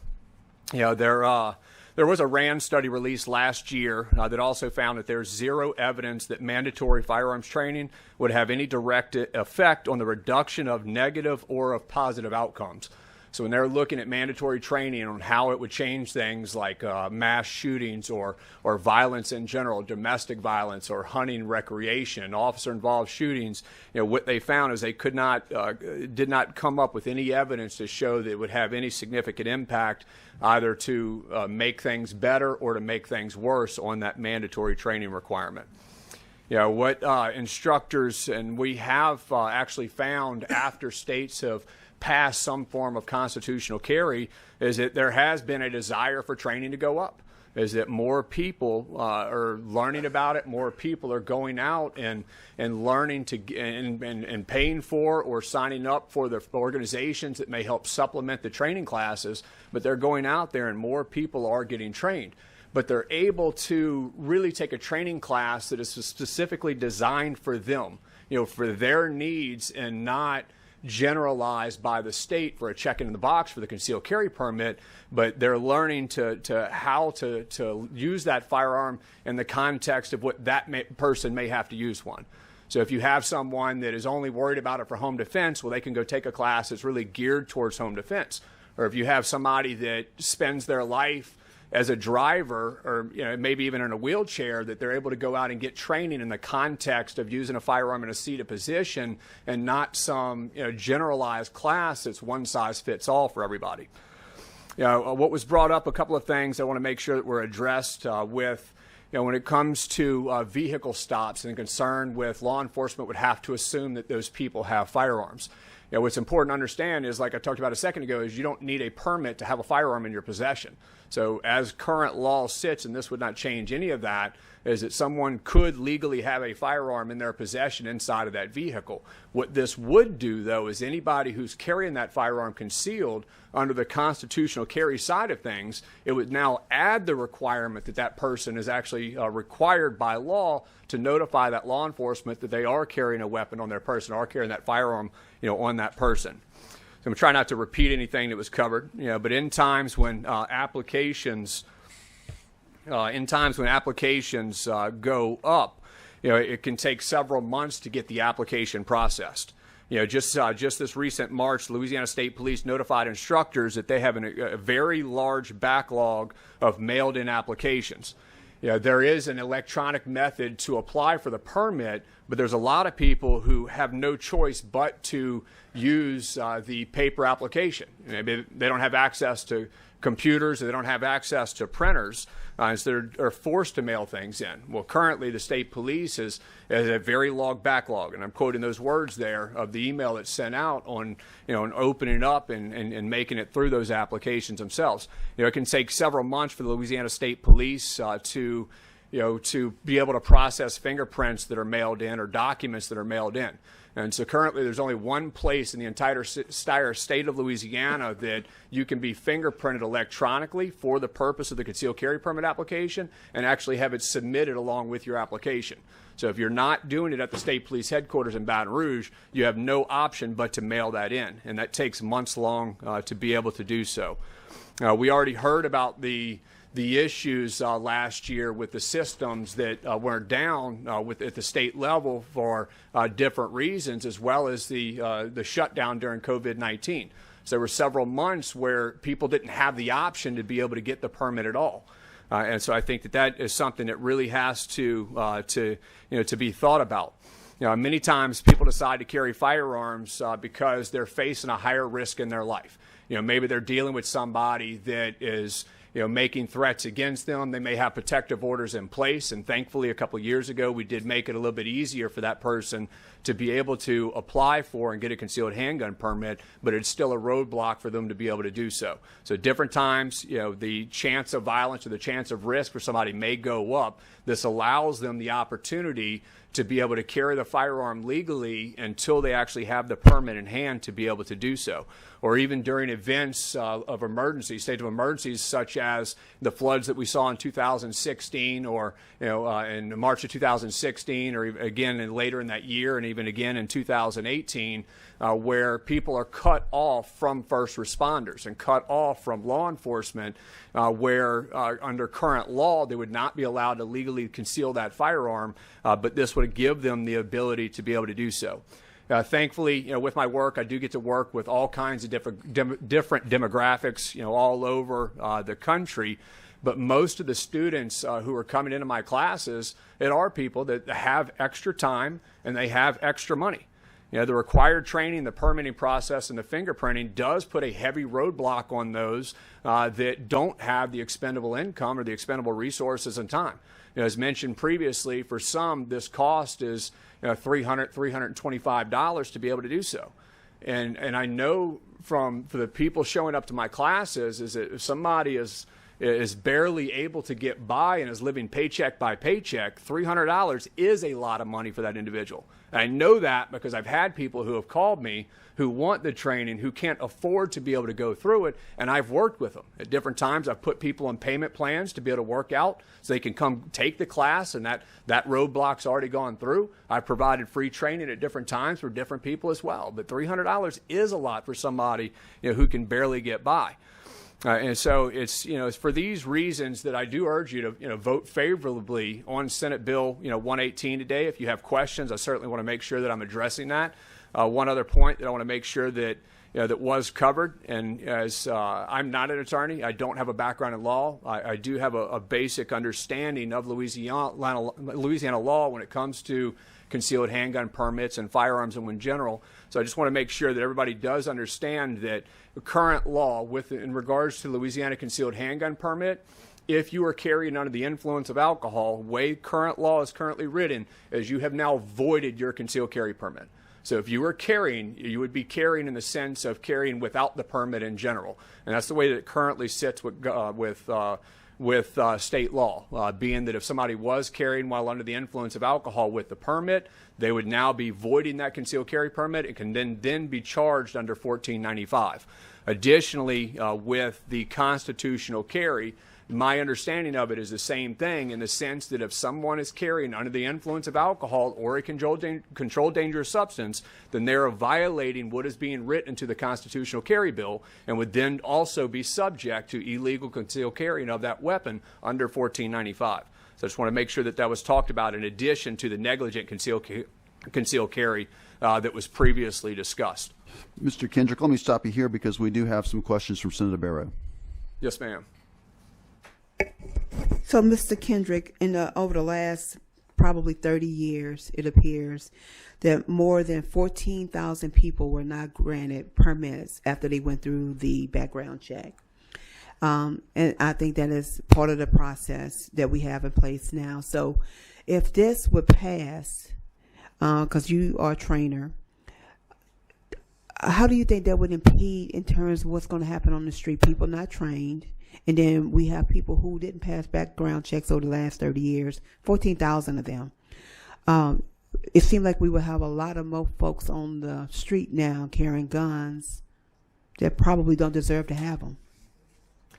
There was a RAND study released last year that also found that there's zero evidence that mandatory firearms training would have any direct effect on the reduction of negative or of positive outcomes. So when they're looking at mandatory training on how it would change things like mass shootings or violence in general, domestic violence or hunting recreation, officer-involved shootings, what they found is they did not come up with any evidence to show that it would have any significant impact either to make things better or to make things worse on that mandatory training requirement. What instructors, and we have actually found after states have passed some form of constitutional carry, is that there has been a desire for training to go up, is that more people are learning about it, more people are going out and learning to and paying for or signing up for the organizations that may help supplement the training classes, but they're going out there and more people are getting trained. But they're able to really take a training class that is specifically designed for them, for their needs, and not generalized by the state for a check in the box for the concealed carry permit, but they're learning how to use that firearm in the context of what that person may have to use one. So if you have someone that is only worried about it for home defense, well, they can go take a class that's really geared towards home defense. Or if you have somebody that spends their life as a driver, or maybe even in a wheelchair, that they're able to go out and get training in the context of using a firearm in a seated position, and not some generalized class that's one size fits all for everybody. What was brought up, a couple of things I want to make sure that were addressed with. When it comes to vehicle stops and concern with law enforcement would have to assume that those people have firearms. what's important to understand is, like I talked about a second ago, is you don't need a permit to have a firearm in your possession. So as current law sits, and this would not change any of that, is that someone could legally have a firearm in their possession inside of that vehicle. What this would do, though, is anybody who's carrying that firearm concealed under the constitutional carry side of things, it would now add the requirement that that person is actually required by law to notify that law enforcement that they are carrying a weapon on their person, are carrying that firearm, on that person. So I'm going to try not to repeat anything that was covered, but in times when applications go up, it can take several months to get the application processed. Just this recent March, Louisiana State Police notified instructors that they have a very large backlog of mailed-in applications. There is an electronic method to apply for the permit, but there's a lot of people who have no choice but to use the paper application. Maybe they don't have access to computers, or they don't have access to printers, so they're forced to mail things in. Well, currently the state police has a very long backlog, and I'm quoting those words there of the email that's sent out on, and opening up and making it through those applications themselves. It can take several months for the Louisiana State Police to be able to process fingerprints that are mailed in or documents that are mailed in. And so currently there's only one place in the entire state of Louisiana that you can be fingerprinted electronically for the purpose of the concealed carry permit application and actually have it submitted along with your application. So if you're not doing it at the state police headquarters in Baton Rouge, you have no option but to mail that in, and that takes months long to be able to do so. We already heard about the issues last year with the systems that were down at the state level for different reasons, as well as the shutdown during COVID-19. So there were several months where people didn't have the option to be able to get the permit at all. And so I think that is something that really has to be thought about. Many times people decide to carry firearms because they're facing a higher risk in their life. Maybe they're dealing with somebody that is making threats against them. They may have protective orders in place, and thankfully a couple of years ago we did make it a little bit easier for that person to be able to apply for and get a concealed handgun permit, but it's still a roadblock for them to be able to do so. So different times, the chance of violence or the chance of risk for somebody may go up. This allows them the opportunity to be able to carry the firearm legally until they actually have the permit in hand to be able to do so. Or even during events of emergency, state of emergencies, such as the floods that we saw in 2016, or in March of 2016, or again later in that year, and even again in 2018, where people are cut off from first responders and cut off from law enforcement, where under current law they would not be allowed to legally conceal that firearm, but this would give them the ability to be able to do so. Thankfully, with my work, I do get to work with all kinds of different demographics, all over the country. But most of the students who are coming into my classes, it are people that have extra time and they have extra money. The required training, the permitting process, and the fingerprinting does put a heavy roadblock on those that don't have the expendable income or the expendable resources and time. As mentioned previously, for some, this cost is $325 to be able to do so. And I know for the people showing up to my classes is that if somebody is barely able to get by and is living paycheck by paycheck, $300 is a lot of money for that individual. And I know that because I've had people who have called me who want the training, who can't afford to be able to go through it, and I've worked with them. At different times, I've put people on payment plans to be able to work out so they can come take the class, and that roadblock's already gone through. I've provided free training at different times for different people as well. But $300 is a lot for somebody who can barely get by. And so it's for these reasons that I do urge you to vote favorably on Senate Bill 118 today. If you have questions, I certainly want to make sure that I'm addressing that. One other point that I want to make sure that that was covered, and as I'm not an attorney, I don't have a background in law. I do have a basic understanding of Louisiana law when it comes to concealed handgun permits and firearms in general. So I just want to make sure that everybody does understand that the current law in regards to Louisiana concealed handgun permit, if you are carrying under the influence of alcohol, the way current law is currently written is you have now voided your concealed carry permit. So if you were carrying, you would be carrying in the sense of carrying without the permit in general, and that's the way that it currently sits with state law, being that if somebody was carrying while under the influence of alcohol with the permit, they would now be voiding that concealed carry permit and can then be charged under 1495. Additionally, with the constitutional carry, my understanding of it is the same thing in the sense that if someone is carrying under the influence of alcohol or a controlled dangerous substance, then they're violating what is being written into the constitutional carry bill and would then also be subject to illegal concealed carrying of that weapon under 1495. So I just want to make sure that that was talked about in addition to the negligent concealed carry that was previously discussed. Mr. Kendrick, let me stop you here because we do have some questions from Senator Barrow. Yes, ma'am. So, Mr. Kendrick, over the last probably 30 years, it appears that more than 14,000 people were not granted permits after they went through the background check. And I think that is part of the process that we have in place now. So if this would pass, because you are a trainer, how do you think that would impede in terms of what's going to happen on the street? People not trained. And then we have people who didn't pass background checks over the last 30 years, 14,000 of them. It seemed like we would have a lot of more folks on the street now carrying guns that probably don't deserve to have them.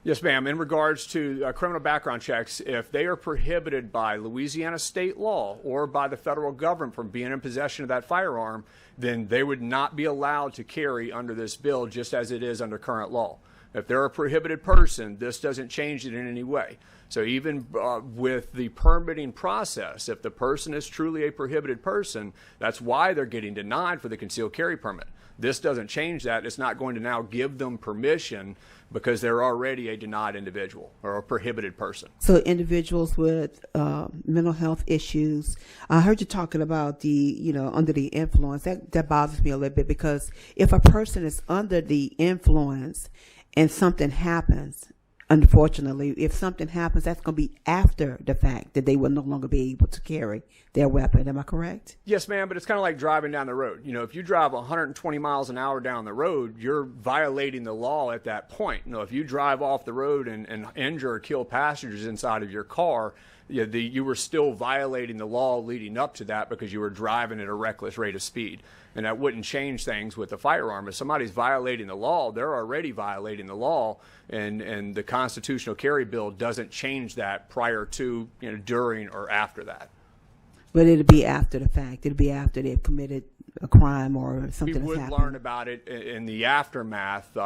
Yes, ma'am. In regards to criminal background checks, if they are prohibited by Louisiana state law or by the federal government from being in possession of that firearm, then they would not be allowed to carry under this bill just as it is under current law. If they're a prohibited person, this doesn't change it in any way. So even with the permitting process, if the person is truly a prohibited person, that's why they're getting denied for the concealed carry permit. This doesn't change that. It's not going to now give them permission because they're already a denied individual or a prohibited person. So individuals with mental health issues, I heard you talking about the, under the influence. That bothers me a little bit because if a person is under the influence and something happens, unfortunately, if something happens, that's going to be after the fact that they will no longer be able to carry their weapon. Am I correct? Yes, ma'am, but it's kind of like driving down the road. If you drive 120 miles an hour down the road, you're violating the law at that point. If you drive off the road and injure or kill passengers inside of your car, you were still violating the law leading up to that because you were driving at a reckless rate of speed. And that wouldn't change things with the firearm. If somebody's violating the law, they're already violating the law, and the constitutional carry bill doesn't change that prior to, during or after that. But it'll be after the fact. It'll be after they've committed a crime or something We would has happened. learn about it in the aftermath,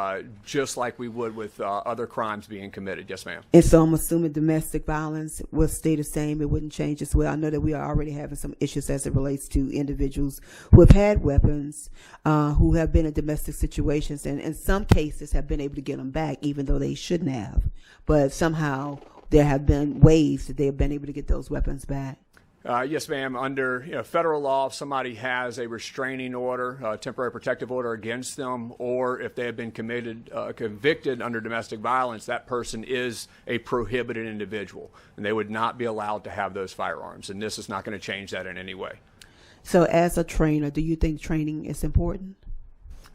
just like we would with other crimes being committed. Yes, ma'am. And so I'm assuming domestic violence will stay the same. It wouldn't change as well. I know that we are already having some issues as it relates to individuals who have had weapons, who have been in domestic situations, and in some cases have been able to get them back, even though they shouldn't have. But somehow there have been ways that they have been able to get those weapons back. Yes, ma'am. Under federal law, if somebody has a restraining order, a temporary protective order against them, or if they have been convicted under domestic violence, that person is a prohibited individual, and they would not be allowed to have those firearms. And this is not going to change that in any way. So as a trainer, do you think training is important?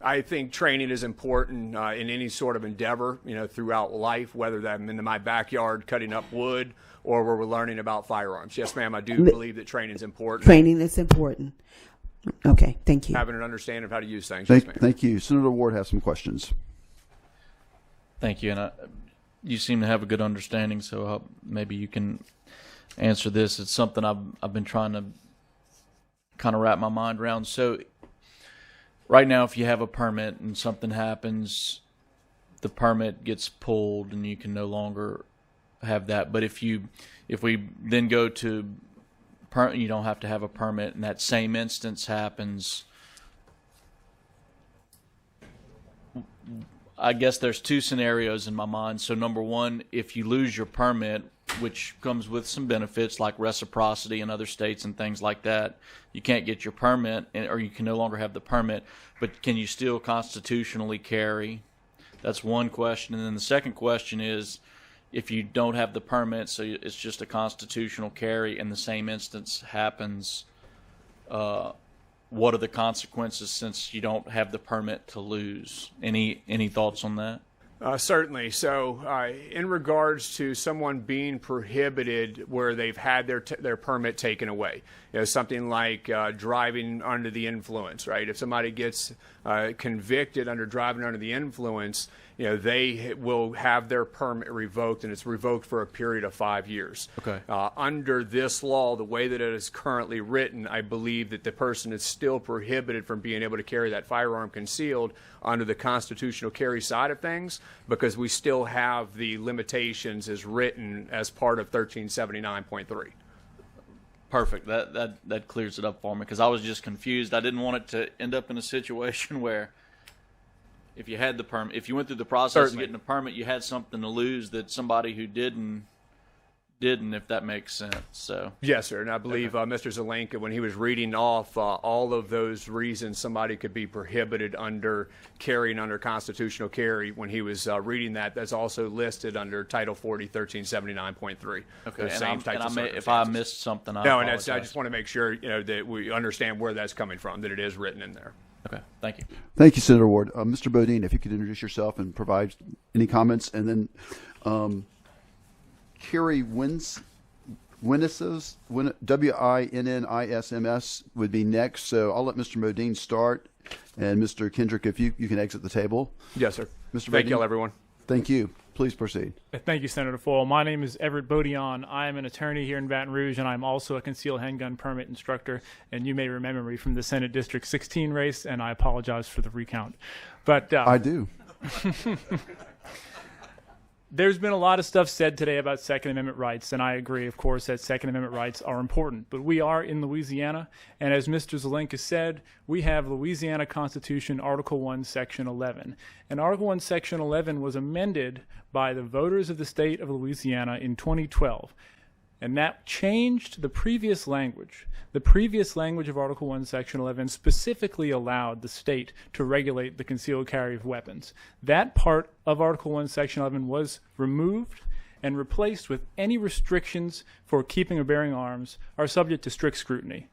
I think training is important in any sort of endeavor, throughout life, whether I'm in my backyard cutting up wood or where we're learning about firearms. Yes, ma'am, I do believe that training is important. Training is important. Okay, thank you. Having an understanding of how to use things. Thank you. Senator Ward has some questions. Thank you. And you seem to have a good understanding, so maybe you can answer this. It's something I've been trying to kind of wrap my mind around. So right now, if you have a permit and something happens, the permit gets pulled and you can no longer have that. But if we then go to you don't have to have a permit, and that same instance happens, I guess there's two scenarios in my mind. So number one, if you lose your permit, which comes with some benefits like reciprocity in other states and things like that, you can't get your permit, or you can no longer have the permit, but can you still constitutionally carry? That's one question. And then the second question is, if you don't have the permit, so it's just a constitutional carry, and the same instance happens, what are the consequences since you don't have the permit to lose? Any thoughts on that? Certainly. So, in regards to someone being prohibited where they've had their permit taken away, something like driving under the influence, right? If somebody gets convicted under driving under the influence, they will have their permit revoked, and it's revoked for a period of 5 years. Okay. Under this law, the way that it is currently written, I believe that the person is still prohibited from being able to carry that firearm concealed under the constitutional carry side of things, because we still have the limitations as written as part of 1379.3. Perfect. That clears it up for me, because I was just confused. I didn't want it to end up in a situation where if you had the permit, if you went through the process of getting a permit, you had something to lose that somebody who didn't, if that makes sense. So yes, sir. And I believe Mr. Zelenka, when he was reading off all of those reasons somebody could be prohibited under carrying under constitutional carry, when he was reading that, that's also listed under Title 40, 1379.3. Okay. If I missed something, I apologize. I just want to make sure that we understand where that's coming from, that it is written in there. Okay, thank you. Thank you, Senator Ward. Mr. Bodine, if you could introduce yourself and provide any comments, and then Carrie Winnisms, WINNISMS would be next. So I'll let Mr. Bodine start, and Mr. Kendrick, if you can exit the table. Yes, sir. Mr. Thank Bodine, you, everyone. Thank you. Please proceed. Thank you, Senator Foyle. My name is Everett Bodion. I am an attorney here in Baton Rouge, and I'm also a concealed handgun permit instructor. And you may remember me from the Senate District 16 race, and I apologize for the recount. But I do. There's been a lot of stuff said today about Second Amendment rights, and I agree, of course, that Second Amendment rights are important. But we are in Louisiana, and as Mr. Zelenka said, we have Louisiana Constitution, Article 1, Section 11. And Article 1, Section 11 was amended by the voters of the state of Louisiana in 2012. And that changed the previous language. The previous language of Article 1, Section 11 specifically allowed the state to regulate the concealed carry of weapons. That part of Article 1, Section 11 was removed and replaced with any restrictions for keeping or bearing arms are subject to strict scrutiny.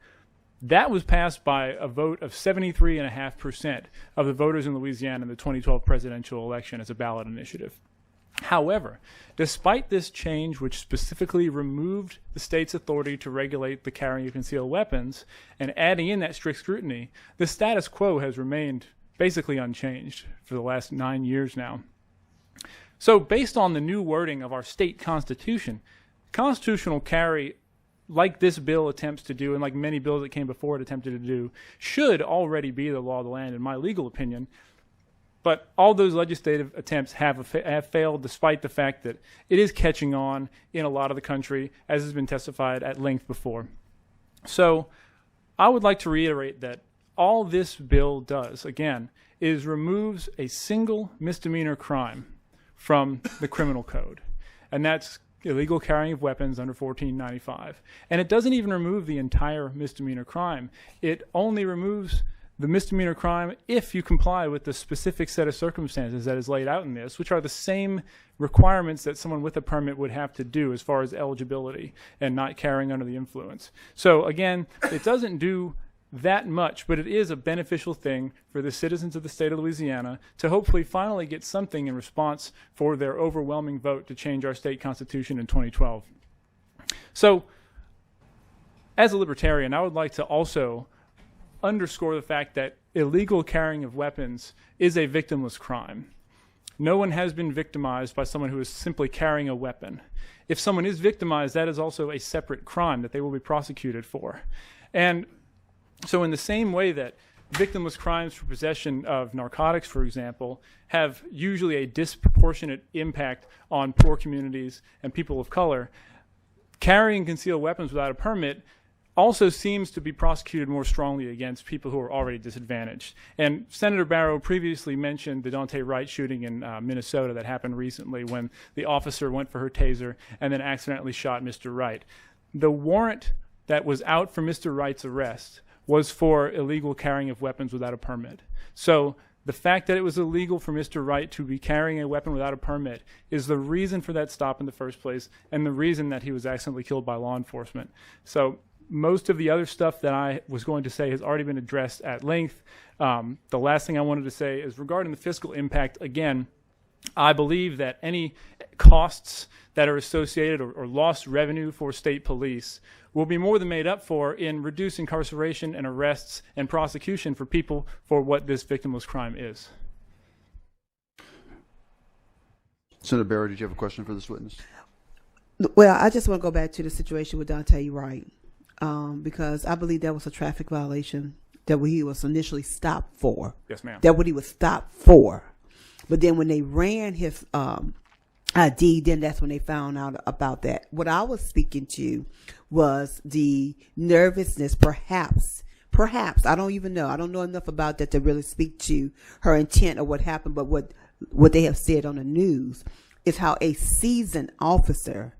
That was passed by a vote of 73.5% of the voters in Louisiana in the 2012 presidential election as a ballot initiative. However, despite this change, which specifically removed the state's authority to regulate the carrying of concealed weapons and adding in that strict scrutiny, the status quo has remained basically unchanged for the last 9 years now. So based on the new wording of our state constitution, constitutional carry, like this bill attempts to do and like many bills that came before it attempted to do, should already be the law of the land in my legal opinion. But all those legislative attempts have failed, despite the fact that it is catching on in a lot of the country, as has been testified at length before. So I would like to reiterate that all this bill does, again, is removes a single misdemeanor crime from the criminal code, and that's illegal carrying of weapons under 1495. And it doesn't even remove the entire misdemeanor crime. It only removes the misdemeanor crime if you comply with the specific set of circumstances that is laid out in this, which are the same requirements that someone with a permit would have to do as far as eligibility and not carrying under the influence. So again, it doesn't do that much, but it is a beneficial thing for the citizens of the state of Louisiana to hopefully finally get something in response for their overwhelming vote to change our state constitution in 2012. So as a libertarian, I would like to also underscore the fact that illegal carrying of weapons is a victimless crime. No one has been victimized by someone who is simply carrying a weapon. If someone is victimized, that is also a separate crime that they will be prosecuted for. And so in the same way that victimless crimes for possession of narcotics, for example, have usually a disproportionate impact on poor communities and people of color, carrying concealed weapons without a permit also seems to be prosecuted more strongly against people who are already disadvantaged. And Senator Barrow previously mentioned the Daunte Wright shooting in Minnesota that happened recently when the officer went for her taser and then accidentally shot Mr. Wright. The warrant that was out for Mr. Wright's arrest was for illegal carrying of weapons without a permit. So the fact that it was illegal for Mr. Wright to be carrying a weapon without a permit is the reason for that stop in the first place and the reason that he was accidentally killed by law enforcement. So Most of the other stuff that I was going to say has already been addressed at length. The last thing I wanted to say is regarding the fiscal impact. Again, I believe that any costs that are associated or lost revenue for state police will be more than made up for in reduced incarceration and arrests and prosecution for people for what this victimless crime is. Senator Barrow, did you have a question for this witness? Well, I just want to go back to the situation with Dante Wright, because I believe that was a traffic violation that he was initially stopped for. Yes, ma'am. That what he was stopped for. But then when they ran his ID, then that's when they found out about that. What I was speaking to was the nervousness, perhaps, I don't even know. I don't know enough about that to really speak to her intent or what happened, but what they have said on the news is how a seasoned officer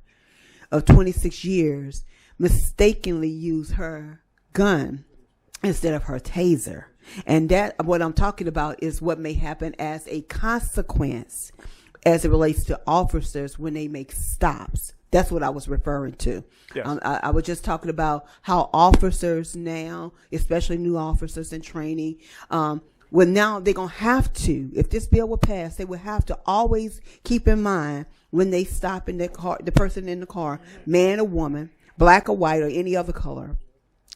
of 26 years mistakenly used her gun instead of her taser. And that, what I'm talking about, is what may happen as a consequence as it relates to officers when they make stops. That's what I was referring to. Yes. I was just talking about how officers now, especially new officers in training, well, now they're going to have to, if this bill will pass, they will have to always keep in mind when they stop in their car, the person in the car, man or woman, black or white or any other color,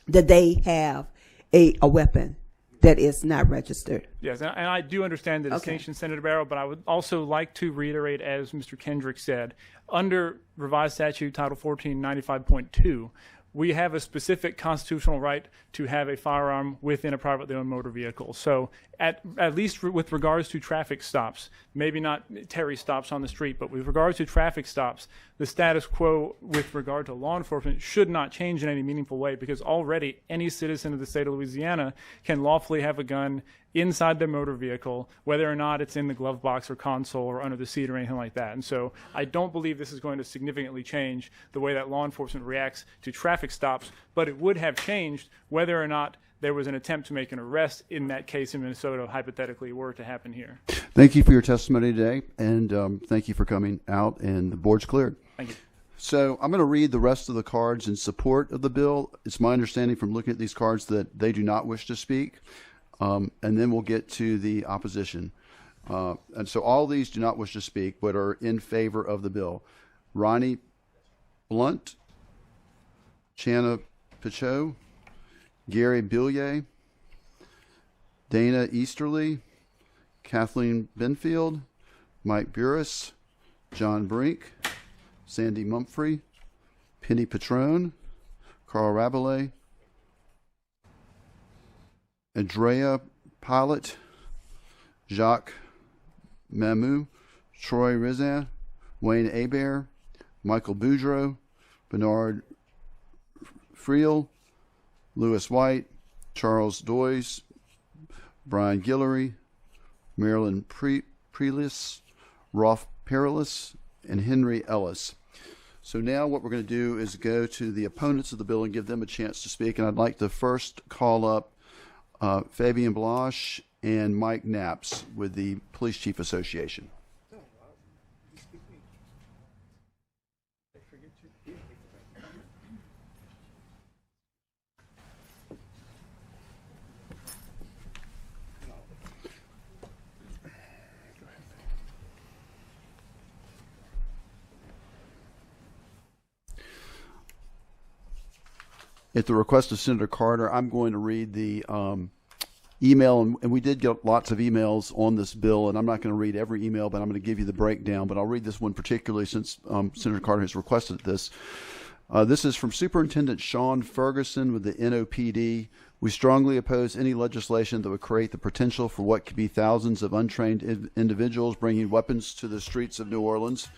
that they have a weapon that is not registered. Yes, and I do understand the distinction, Senator Barrow, but I would also like to reiterate, as Mr. Kendrick said, under revised statute Title 1495.2, we have a specific constitutional right to have a firearm within a privately owned motor vehicle. So at least with regards to traffic stops, maybe not Terry stops on the street, but with regards to traffic stops, the status quo with regard to law enforcement should not change in any meaningful way, because already any citizen of the state of Louisiana can lawfully have a gun inside their motor vehicle, whether or not it's in the glove box or console or under the seat or anything like that. And so I don't believe this is going to significantly change the way that law enforcement reacts to traffic stops, but it would have changed whether or not there was an attempt to make an arrest in that case in Minnesota, hypothetically, were to happen here. Thank you for your testimony today, and thank you for coming out, and the board's cleared. Thank you. So I'm going to read the rest of the cards in support of the bill. It's my understanding from looking at these cards that they do not wish to speak. And then we'll get to the opposition. And so all these do not wish to speak, but are in favor of the bill. Ronnie Blunt, Chana Pichot, Gary Billier, Dana Easterly, Kathleen Benfield, Mike Burris, John Brink, Sandy Mumphrey, Penny Patrone, Carl Rabelais, Andrea Pilot, Jacques Mamou, Troy Rizan, Wayne Hebert, Michael Boudreau, Bernard Friel, Lewis White, Charles Doyes, Brian Guillory, Marilyn Prelis, Rolf Perilous, and Henry Ellis. So now what we're going to do is go to the opponents of the bill and give them a chance to speak. And I'd like to first call up Fabian Blasch and Mike Knaps with the Police Chief Association. At the request of Senator Carter, I'm going to read the email, and we did get lots of emails on this bill, and I'm not going to read every email, but I'm going to give you the breakdown, but I'll read this one particularly since Senator Carter has requested this. This is from Superintendent Sean Ferguson with the NOPD. We strongly oppose any legislation that would create the potential for what could be thousands of untrained individuals bringing weapons to the streets of New Orleans.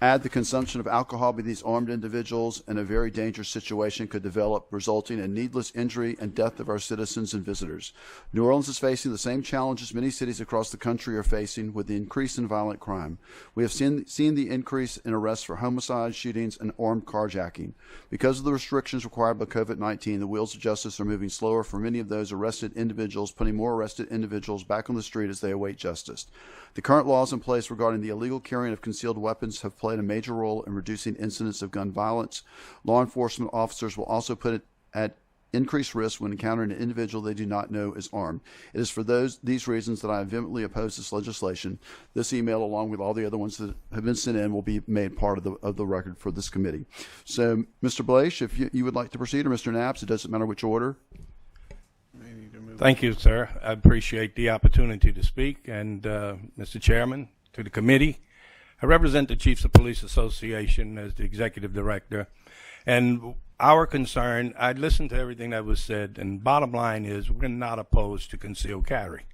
Add the consumption of alcohol by these armed individuals, and a very dangerous situation could develop, resulting in needless injury and death of our citizens and visitors. New Orleans is facing the same challenges many cities across the country are facing with the increase in violent crime. We have seen the increase in arrests for homicide, shootings, and armed carjacking. Because of the restrictions required by COVID-19, the wheels of justice are moving slower for many of those arrested individuals, putting more arrested individuals back on the street as they await justice. The current laws in place regarding the illegal carrying of concealed weapons have played a major role in reducing incidents of gun violence. Law enforcement officers will also put at increased risk when encountering an individual they do not know is armed. It is for these reasons that I vehemently oppose this legislation. This email, along with all the other ones that have been sent in, will be made part of the record for this committee. So, Mr. Blaish, if you would like to proceed, or Mr. Knapp, it doesn't matter which order. Thank you, sir. I appreciate the opportunity to speak. And Mr. Chairman, to the committee, I represent the Chiefs of Police Association as the executive director. And our concern, I listened to everything that was said, and bottom line is we're not opposed to concealed carry.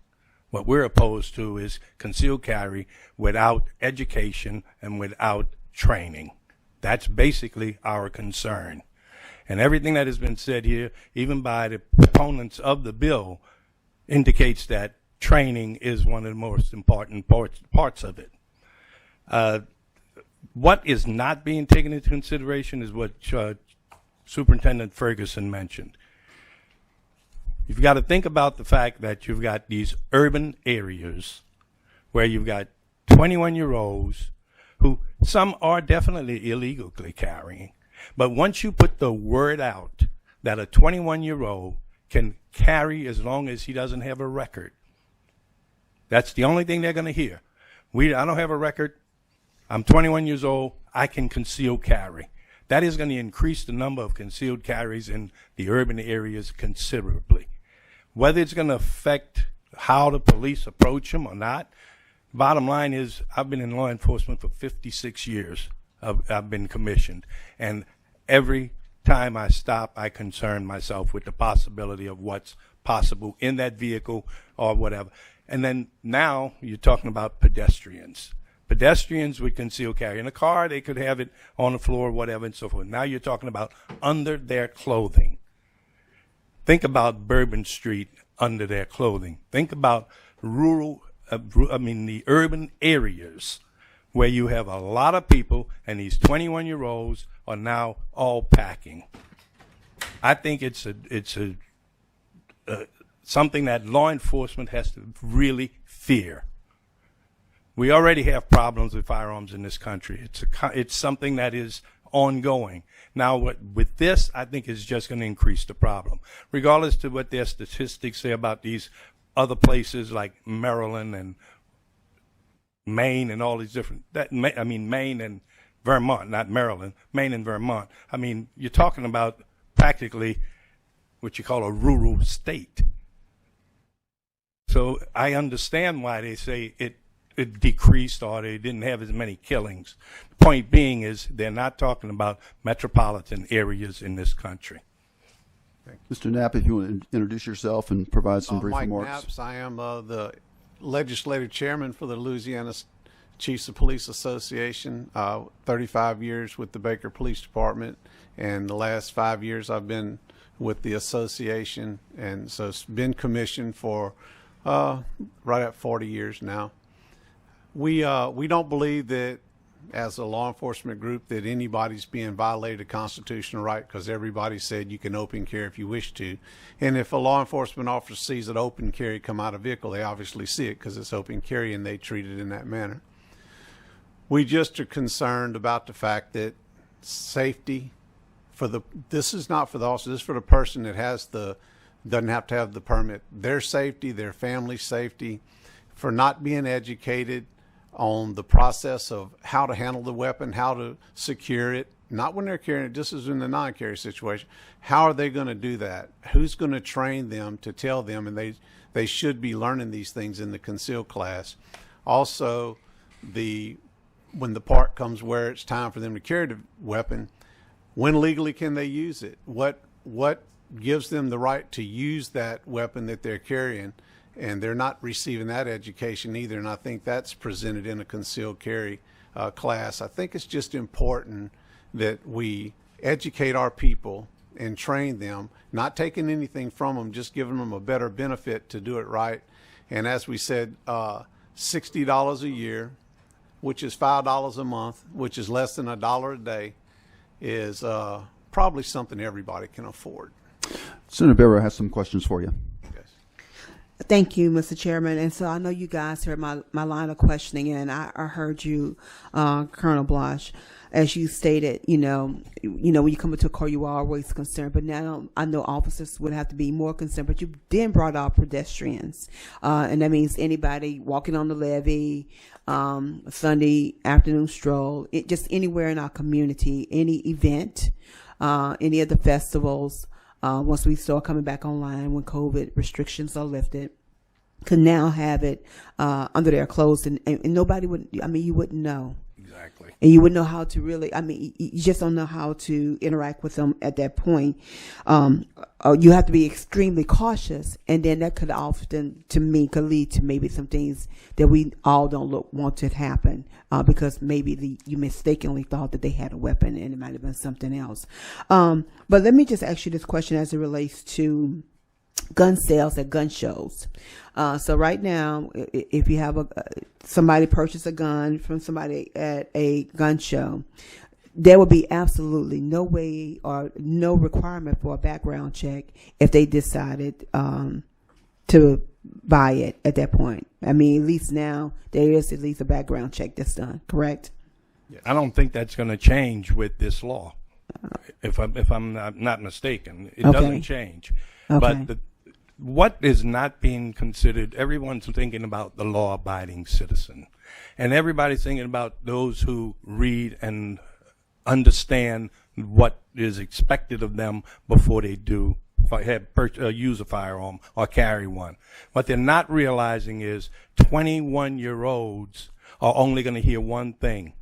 What we're opposed to is concealed carry without education and without training. That's basically our concern. And everything that has been said here, even by the proponents of the bill, indicates that training is one of the most important parts of it. What is not being taken into consideration is what Superintendent Ferguson mentioned. You've got to think about the fact that you've got these urban areas where you've got 21-year-olds who some are definitely illegally carrying. But once you put the word out that a 21-year-old can carry as long as he doesn't have a record, that's the only thing they're going to hear. I don't have a record. I'm 21 years old. I can conceal carry. That is going to increase the number of concealed carries in the urban areas considerably. Whether it's going to affect how the police approach them or not, bottom line is I've been in law enforcement for 56 years. I've been commissioned. And every time I stop, I concern myself with the possibility of what's possible in that vehicle or whatever. And then now you're talking about pedestrians. Pedestrians would conceal carry. In a car, they could have it on the floor, whatever, and so forth. Now you're talking about under their clothing. Think about Bourbon Street under their clothing. Think about the urban areas where you have a lot of people, and these 21-year-olds are now all packing. I think it's something that law enforcement has to really fear. We already have problems with firearms in this country. It's something that is ongoing. Now, with this, I think is just going to increase the problem. Regardless to what their statistics say about these other places like Maryland and Maine and all these different, Maine and Vermont, not Maryland, Maine and Vermont. I mean, you're talking about practically what you call a rural state. So I understand why they say it decreased or they didn't have as many killings. The point being is they're not talking about metropolitan areas in this country. Mr. Knapp, if you want to introduce yourself and provide some brief Mike remarks. Knapps. I am the legislative chairman for the Louisiana Chiefs of Police Association. 35 years with the Baker Police Department, and the last 5 years I've been with the association, and so it's been commissioned for right at 40 years now. We don't believe that, as a law enforcement group, that anybody's being violated a constitutional right, because everybody said you can open carry if you wish to. And if a law enforcement officer sees an open carry come out of a vehicle, they obviously see it because it's open carry and they treat it in that manner. We just are concerned about the fact that safety this is not for the officer, this is for the person that doesn't have to have the permit. Their safety, their family's safety, for not being educated on the process of how to handle the weapon, how to secure it, not when they're carrying it, just as in the non-carry situation. How are they going to do that? Who's going to train them to tell them? And they should be learning these things in the concealed class. Also, when the part comes where it's time for them to carry the weapon, when legally can they use it? What gives them the right to use that weapon that they're carrying? And they're not receiving that education either, and I think that's presented in a concealed carry class. I think it's just important that we educate our people and train them, not taking anything from them, just giving them a better benefit to do it right. And as we said, $60 a year, which is $5 a month, which is less than $1 a day, is probably something everybody can afford. Senator Barrow has some questions for you. Thank you, Mr. Chairman. And so I know you guys heard my line of questioning, and I heard you, Colonel Blosh, as you stated, when you come into a court, you are always concerned. But now I know officers would have to be more concerned. But you then brought out pedestrians, and that means anybody walking on the levee, Sunday afternoon stroll, just anywhere in our community, any event, any of the festivals. Once we start coming back online, when COVID restrictions are lifted, could now have it under their clothes, and nobody would. You wouldn't know. Exactly. And you wouldn't know how to really. You just don't know how to interact with them at that point. You have to be extremely cautious, and then that could often, to me, could lead to maybe some things that we all don't want to happen, because maybe you mistakenly thought that they had a weapon, and it might have been something else. But let me just ask you this question as it relates to gun sales at gun shows. So right now, if you have somebody purchase a gun from somebody at a gun show, there would be absolutely no way or no requirement for a background check if they decided to buy it at that point. At least now there is at least a background check that's done, correct? I don't think that's going to change with this law. If I'm not mistaken, it doesn't change. Okay. But what is not being considered, everyone's thinking about the law-abiding citizen. And everybody's thinking about those who read and understand what is expected of them before they do use a firearm or carry one. What they're not realizing is 21-year-olds are only going to hear one thing.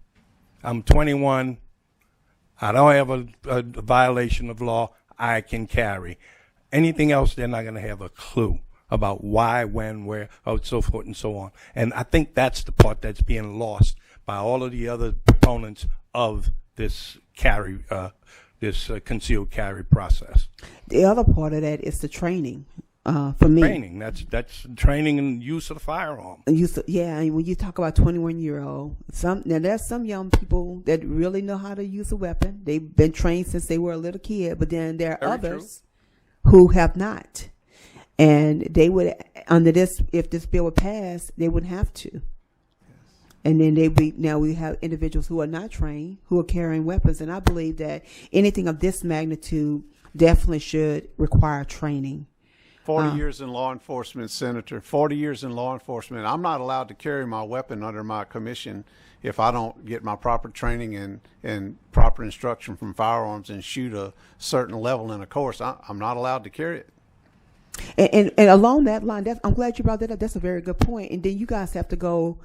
I'm 21. I don't have a violation of law. I can carry. Anything else, they're not going to have a clue about why, when, where, so forth and so on. And I think that's the part that's being lost by all of the other proponents of this concealed carry process. The other part of that is the training. For me, training. That's training and use of the firearm. When you talk about 21-year-old, there's some young people that really know how to use a weapon. They've been trained since they were a little kid, but then there are others who have not, and they would if this bill would pass, they wouldn't have to. And then we have individuals who are not trained, who are carrying weapons, and I believe that anything of this magnitude definitely should require training. 40 years in law enforcement, Senator. 40 years in law enforcement. I'm not allowed to carry my weapon under my commission if I don't get my proper training and proper instruction from firearms and shoot a certain level in a course. I'm not allowed to carry it. And along that line, I'm glad you brought that up. That's a very good point. And then you guys have to go,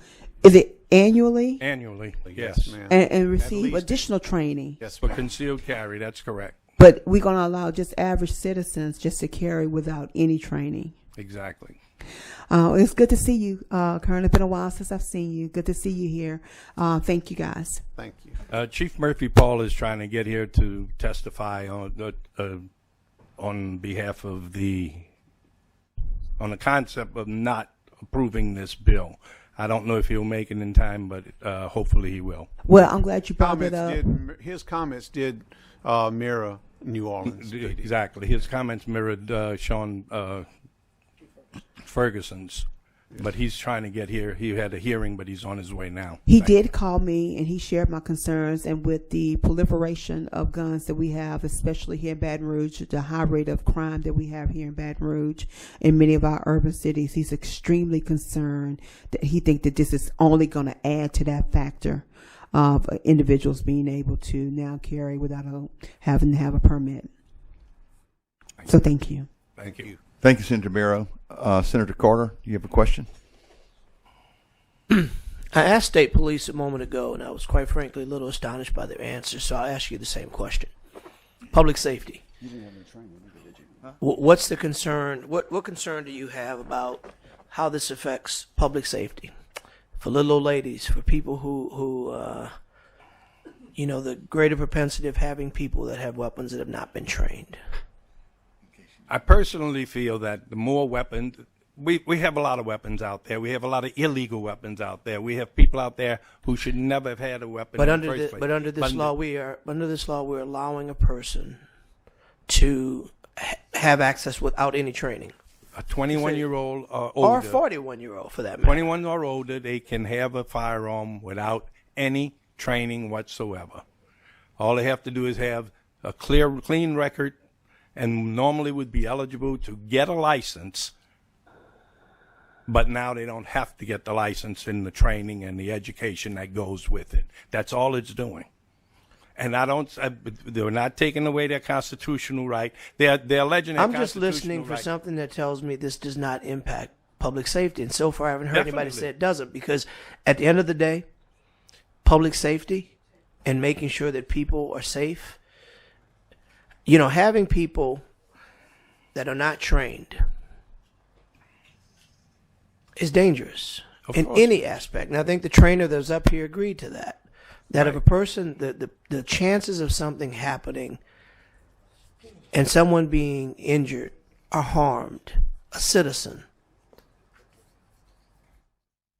is it annually? Annually, yes. ma'am. And receive additional training. Yes, for concealed carry, that's correct. But we're going to allow just average citizens just to carry without any training. Exactly. It's good to see you, Colonel. It's been a while since I've seen you. Good to see you here. Thank you, guys. Thank you. Chief Murphy Paul is trying to get here to testify on behalf of on the concept of not approving this bill. I don't know if he'll make it in time, but hopefully he will. Well, I'm glad you brought it up. His comments did mirror New Orleans. Exactly. His comments mirrored Sean Ferguson's, but he's trying to get here. He had a hearing, but he's on his way now. He did call me, and he shared my concerns. And with the proliferation of guns that we have, especially here in Baton Rouge, the high rate of crime that we have here in Baton Rouge, in many of our urban cities, he's extremely concerned that he thinks that this is only going to add to that factor of individuals being able to now carry without having to have a permit. So thank you. Thank you. Thank you, Senator Barrow. Senator Carter, do you have a question? I asked state police a moment ago, and I was quite frankly a little astonished by their answer, so I'll ask you the same question. Public safety. You didn't have any training either, did you? Huh? What's the concern? What concern do you have about how this affects public safety? For little old ladies, for people who the greater propensity of having people that have weapons that have not been trained. I personally feel that the more weapons, we have a lot of weapons out there. We have a lot of illegal weapons out there. We have people out there who should never have had a weapon. But in the first place. But under this law, we're allowing a person to have access without any training. a 21-year-old or or older, 41-year-old for that matter. 21 or older, they can have a firearm without any training whatsoever. All they have to do is have a clean record, and normally would be eligible to get a license. But now they don't have to get the license and the training and the education that goes with it. That's all it's doing. And they're not taking away their constitutional right. They're alleging their I'm just constitutional listening for right. something that tells me this does not impact public safety. And so far, I haven't heard anybody Definitely. say it doesn't. Because at the end of the day, public safety and making sure that people are safe, you know, having people that are not trained is dangerous in any aspect. And I think the trainer that was up here agreed to that. That if a person, the chances of something happening and someone being injured or harmed, a citizen,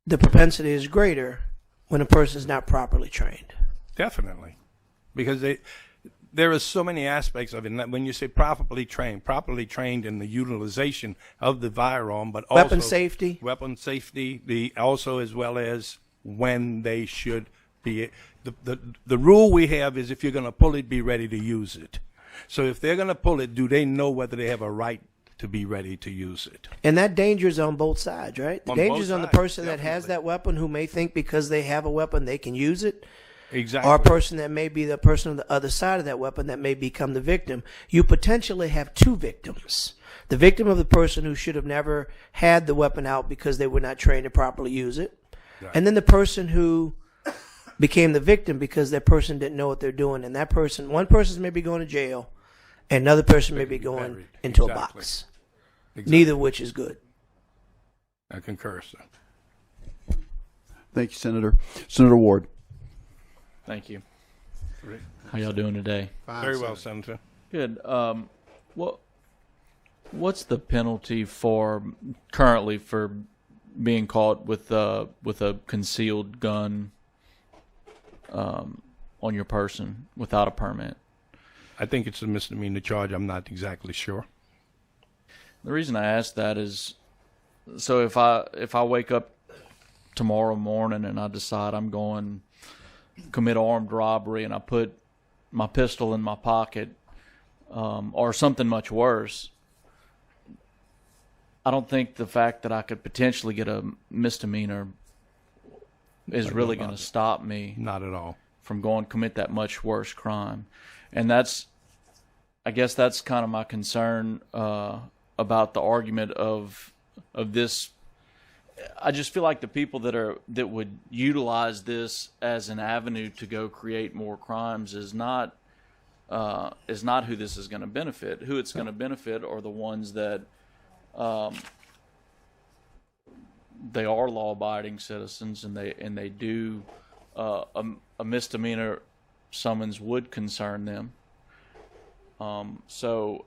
the propensity is greater when a person is not properly trained. Definitely. Because there are so many aspects of it. And when you say properly trained in the utilization of the firearm, but also Weapon safety, also as well as when they should be. The rule we have is if you're going to pull it, be ready to use it. So if they're going to pull it, do they know whether they have a right to be ready to use it? And that danger is on both sides, right? The danger is on the person that has that weapon who may think because they have a weapon they can use it. Exactly. Or a person that may be the person on the other side of that weapon that may become the victim. You potentially have two victims. The victim of the person who should have never had the weapon out because they were not trained to properly use it. Right. And then the person who became the victim because that person didn't know what they're doing. And that person, one person may be going to jail, and another person may be going into a box. Exactly. Neither of which is good. I concur, sir. Thank you, Senator. Senator Ward. Thank you. How y'all doing today? Fine, very well, Senator. Good. What's the penalty currently for being caught with a concealed gun on your person without a permit? I think it's a misdemeanor charge. I'm not exactly sure. The reason I ask that is, so if I wake up tomorrow morning and I decide I'm going commit armed robbery and I put my pistol in my pocket, or something much worse, I don't think the fact that I could potentially get a misdemeanor is really going to stop me. Not at all. From going to commit that much worse crime. And I guess that's kind of my concern about the argument of this. I just feel like the people that would utilize this as an avenue to go create more crimes is not who this is going to benefit. Who it's going to benefit are the ones that they are law-abiding citizens, and they do a misdemeanor summons would concern them. So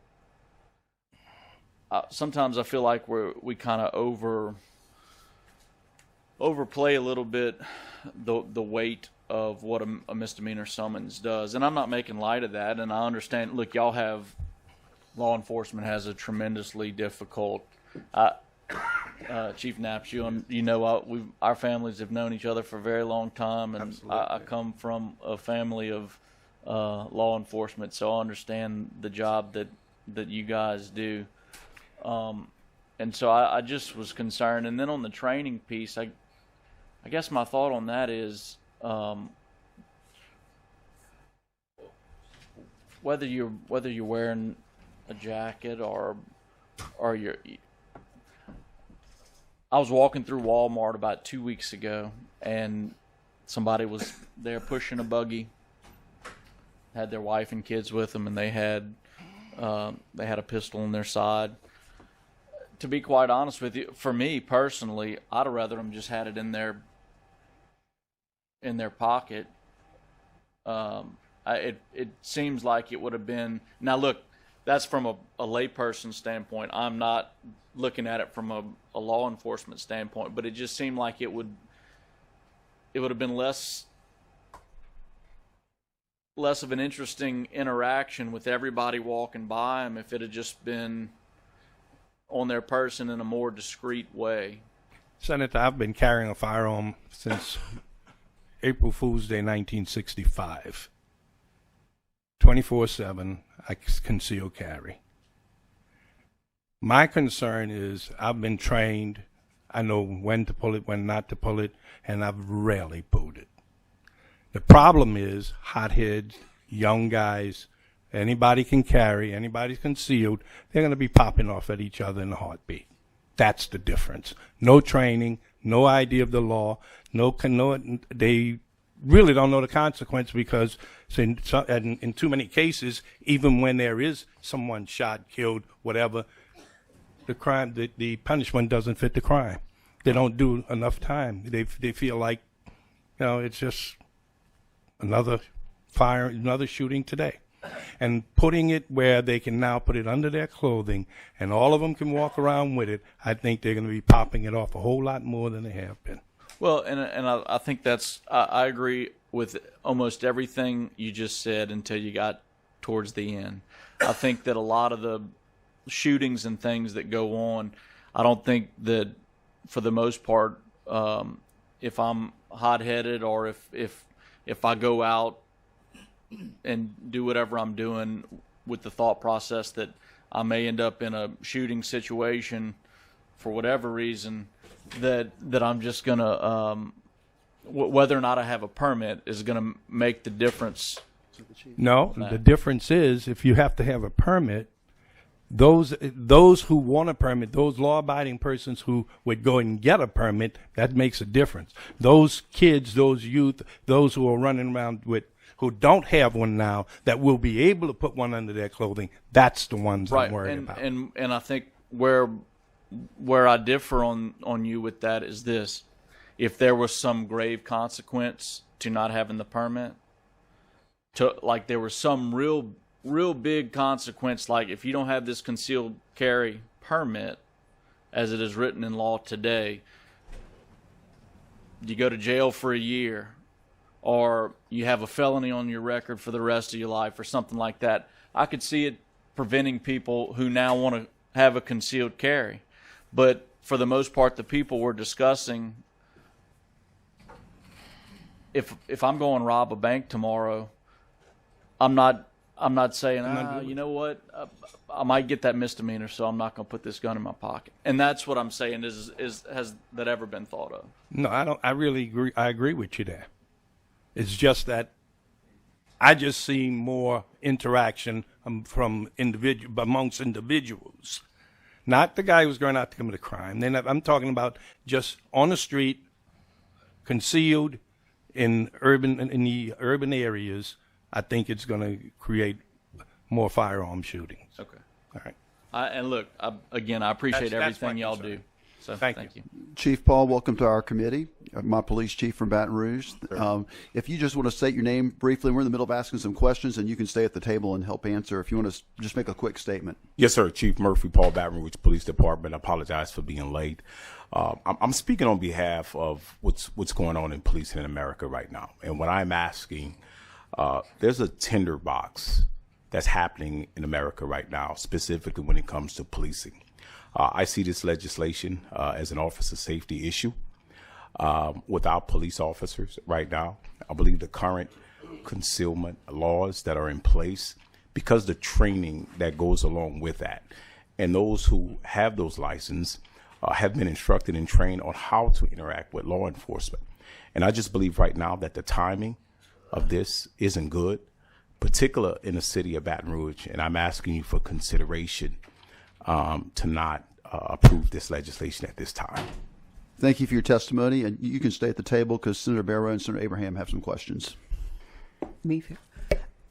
sometimes I feel like we kind of overplay a little bit the weight of what a misdemeanor summons does. And I'm not making light of that, and I understand, look, law enforcement has a tremendously difficult, Chief Knapp, our families have known each other for a very long time, and I come from a family of law enforcement, so I understand the job that you guys do. And so I just was concerned. And then on the training piece, I guess my thought on that is whether you're wearing a jacket or you're. I was walking through Walmart about 2 weeks ago, and somebody was there pushing a buggy, had their wife and kids with them, and they had a pistol on their side. To be quite honest with you, for me personally, I'd have rather them just had it in their pocket. It seems like it would have been. Now look, that's from a layperson standpoint. I'm not looking at it from a law enforcement standpoint, but it just seemed like it would have been less of an interesting interaction with everybody walking by them if it had just been on their person in a more discreet way? Senator, I've been carrying a firearm since April Fool's Day 1965. 24/7, I conceal carry. My concern is I've been trained. I know when to pull it, when not to pull it, and I've rarely pulled it. The problem is hotheads, young guys, anybody can carry, anybody's concealed, they're going to be popping off at each other in a heartbeat. That's the difference. No training, no idea of the law, they really don't know the consequence, because in too many cases, even when there is someone shot, killed, whatever, the punishment doesn't fit the crime. They don't do enough time. They feel like, it's just another shooting today. And putting it where they can now put it under their clothing and all of them can walk around with it, I think they're going to be popping it off a whole lot more than they have been. Well, and I think I agree with almost everything you just said until you got towards the end. I think that a lot of the shootings and things that go on, I don't think that for the most part, if I'm hot-headed or if I go out and do whatever I'm doing with the thought process that I may end up in a shooting situation for whatever reason, that I'm just going to, whether or not I have a permit is going to make the difference. No, the difference is if you have to have a permit, those who want a permit, those law-abiding persons who would go and get a permit, that makes a difference. Those kids, those youth, those who are running around who don't have one now, that will be able to put one under their clothing, that's the ones I'm worried about. And I think where I differ on you with that is this: if there was some grave consequence to not having the permit, like there was some real big consequence, like if you don't have this concealed carry permit as it is written in law today, you go to jail for a year, or you have a felony on your record for the rest of your life or something like that. I could see it preventing people who now want to have a concealed carry. But for the most part, the people we're discussing, if I'm going to rob a bank tomorrow, I'm not saying, you know what, I might get that misdemeanor, so I'm not going to put this gun in my pocket. And that's what I'm saying has that ever been thought of? No, I don't. I really agree. I agree with you there. It's just that I just see more interaction amongst individuals, not the guy who's going out to commit a crime. I'm talking about just on the street, concealed in the urban areas. I think it's going to create more firearm shootings. Okay. All right. And look, I appreciate everything y'all do. So thank you. Chief Paul, welcome to our committee. My police chief from Baton Rouge. If you just want to state your name briefly, we're in the middle of asking some questions, and you can stay at the table and help answer. If you want to just make a quick statement. Yes, sir. Chief Murphy, Paul, Baton Rouge Police Department. I apologize for being late. I'm speaking on behalf of what's going on in policing in America right now. And what I'm asking, there's a tinderbox that's happening in America right now, specifically when it comes to policing. I see this legislation as an officer safety issue without police officers right now. I believe the current concealment laws that are in place, because the training that goes along with that, and those who have those licenses have been instructed and trained on how to interact with law enforcement. And I just believe right now that the timing of this isn't good, particularly in the city of Baton Rouge, and I'm asking you for consideration to not approve this legislation at this time. Thank you for your testimony, and you can stay at the table because Senator Barrow and Senator Abraham have some questions.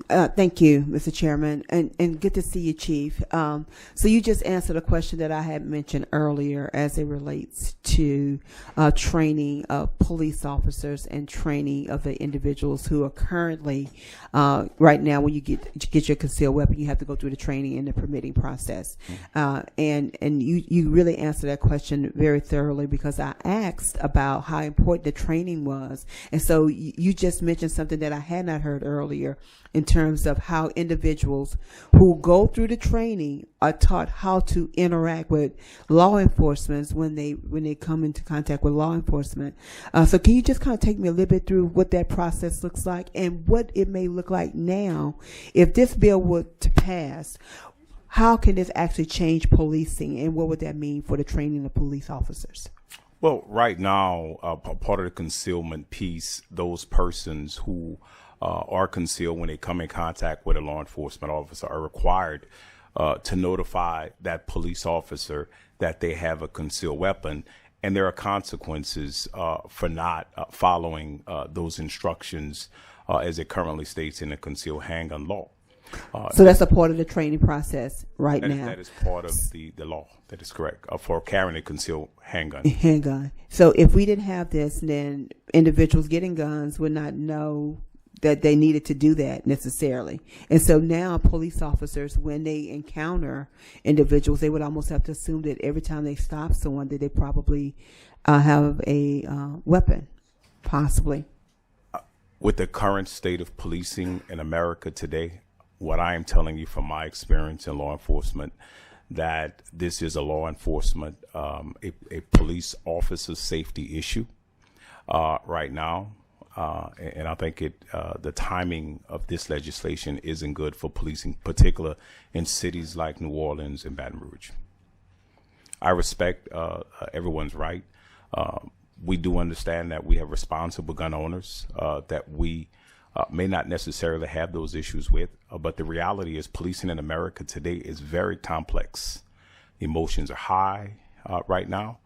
Thank you, Mr. Chairman, and good to see you, Chief. So you just answered a question that I had mentioned earlier as it relates to training of police officers and training of the individuals who are currently, right now, when you get your concealed weapon, you have to go through the training and the permitting process. And you really answered that question very thoroughly, because I asked about how important the training was. And so you just mentioned something that I had not heard earlier in terms terms of how individuals who go through the training are taught how to interact with law enforcement when they come into contact with law enforcement. So can you just kind of take me a little bit through what that process looks like and what it may look like now if this bill were to pass? How can this actually change policing, and what would that mean for the training of police officers? Well, right now, part of the concealment piece, those persons who are concealed when they come in contact with a law enforcement officer are required to notify that police officer that they have a concealed weapon, and there are consequences for not following those instructions as it currently states in the concealed handgun law. So that's a part of the training process right now. That is part of the law. That is correct, for carrying a concealed handgun. Handgun. So if we didn't have this, then individuals getting guns would not know that they needed to do that necessarily. And so now police officers, when they encounter individuals, they would almost have to assume that every time they stop someone that they probably have a weapon, possibly. With the current state of policing in America today, what I am telling you from my experience in law enforcement, that this is a law enforcement, a police officer safety issue right now. And I think the timing of this legislation isn't good for policing, particularly in cities like New Orleans and Baton Rouge. I respect everyone's right. We do understand that we have responsible gun owners that we may not necessarily have those issues with, but the reality is policing in America today is very complex. Emotions are high right now,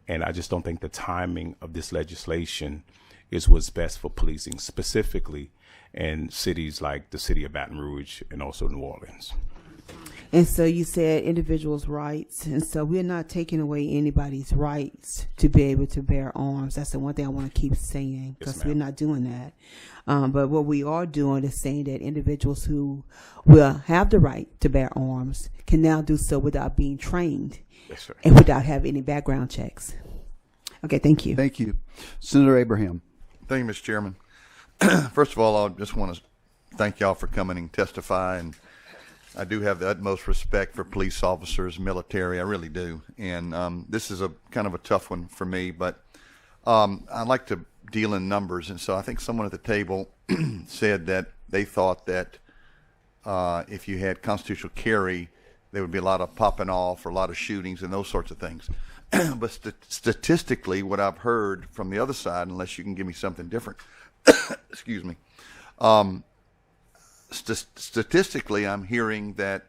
and I just don't think the timing of this legislation is what's best for policing, specifically in cities like the city of Baton Rouge and also New Orleans. And so you said individuals' rights, and so we're not taking away anybody's rights to be able to bear arms. That's the one thing I want to keep saying, because Yes, we're not doing that. But what we are doing is saying that individuals who will have the right to bear arms can now do so without being trained. Yes, sir. And without having any background checks. Okay, thank you. Thank you. Senator Abraham. Thank you, Mr. Chairman. First of all, I just want to thank y'all for coming and testify, and I do have the utmost respect for police officers, military. I really do. And this is a kind of a tough one for me, but I like to deal in numbers. And so I think someone at the table said that they thought that if you had constitutional carry, there would be a lot of popping off or a lot of shootings and those sorts of things. But statistically, what I've heard from the other side, unless you can give me something different, excuse me, statistically, I'm hearing that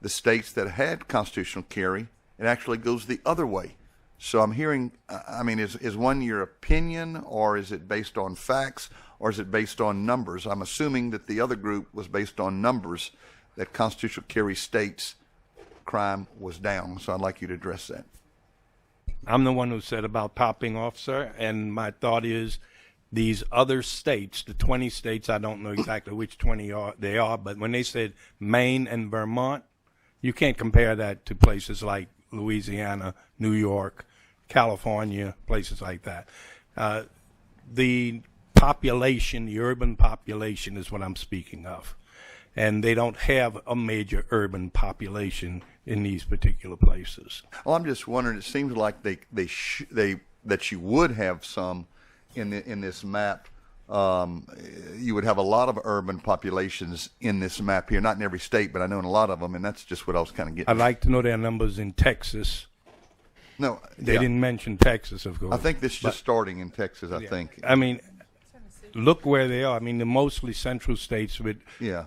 the states that had constitutional carry, it actually goes the other way. So I'm hearing, I mean, is one your opinion, or is it based on facts, or is it based on numbers? I'm assuming that the other group was based on numbers, that constitutional carry states crime was down. So I'd like you to address that. I'm the one who said about popping off, sir, and my thought is these other states, the 20 states, I don't know exactly which 20 they are, but when they said Maine and Vermont, you can't compare that to places like Louisiana, New York, California, places like that. The population, the urban population is what I'm speaking of. And they don't have a major urban population in these particular places. Well, I'm just wondering, it seems like that you would have some in this map. You would have a lot of urban populations in this map here, not in every state, but I know in a lot of them, and that's just what I was kind of getting I'd like to know their numbers in Texas. No, they didn't mention Texas, of course. I think this is just starting in Texas, I think. I mean, look where they are. I mean, they're mostly central states with... Yeah.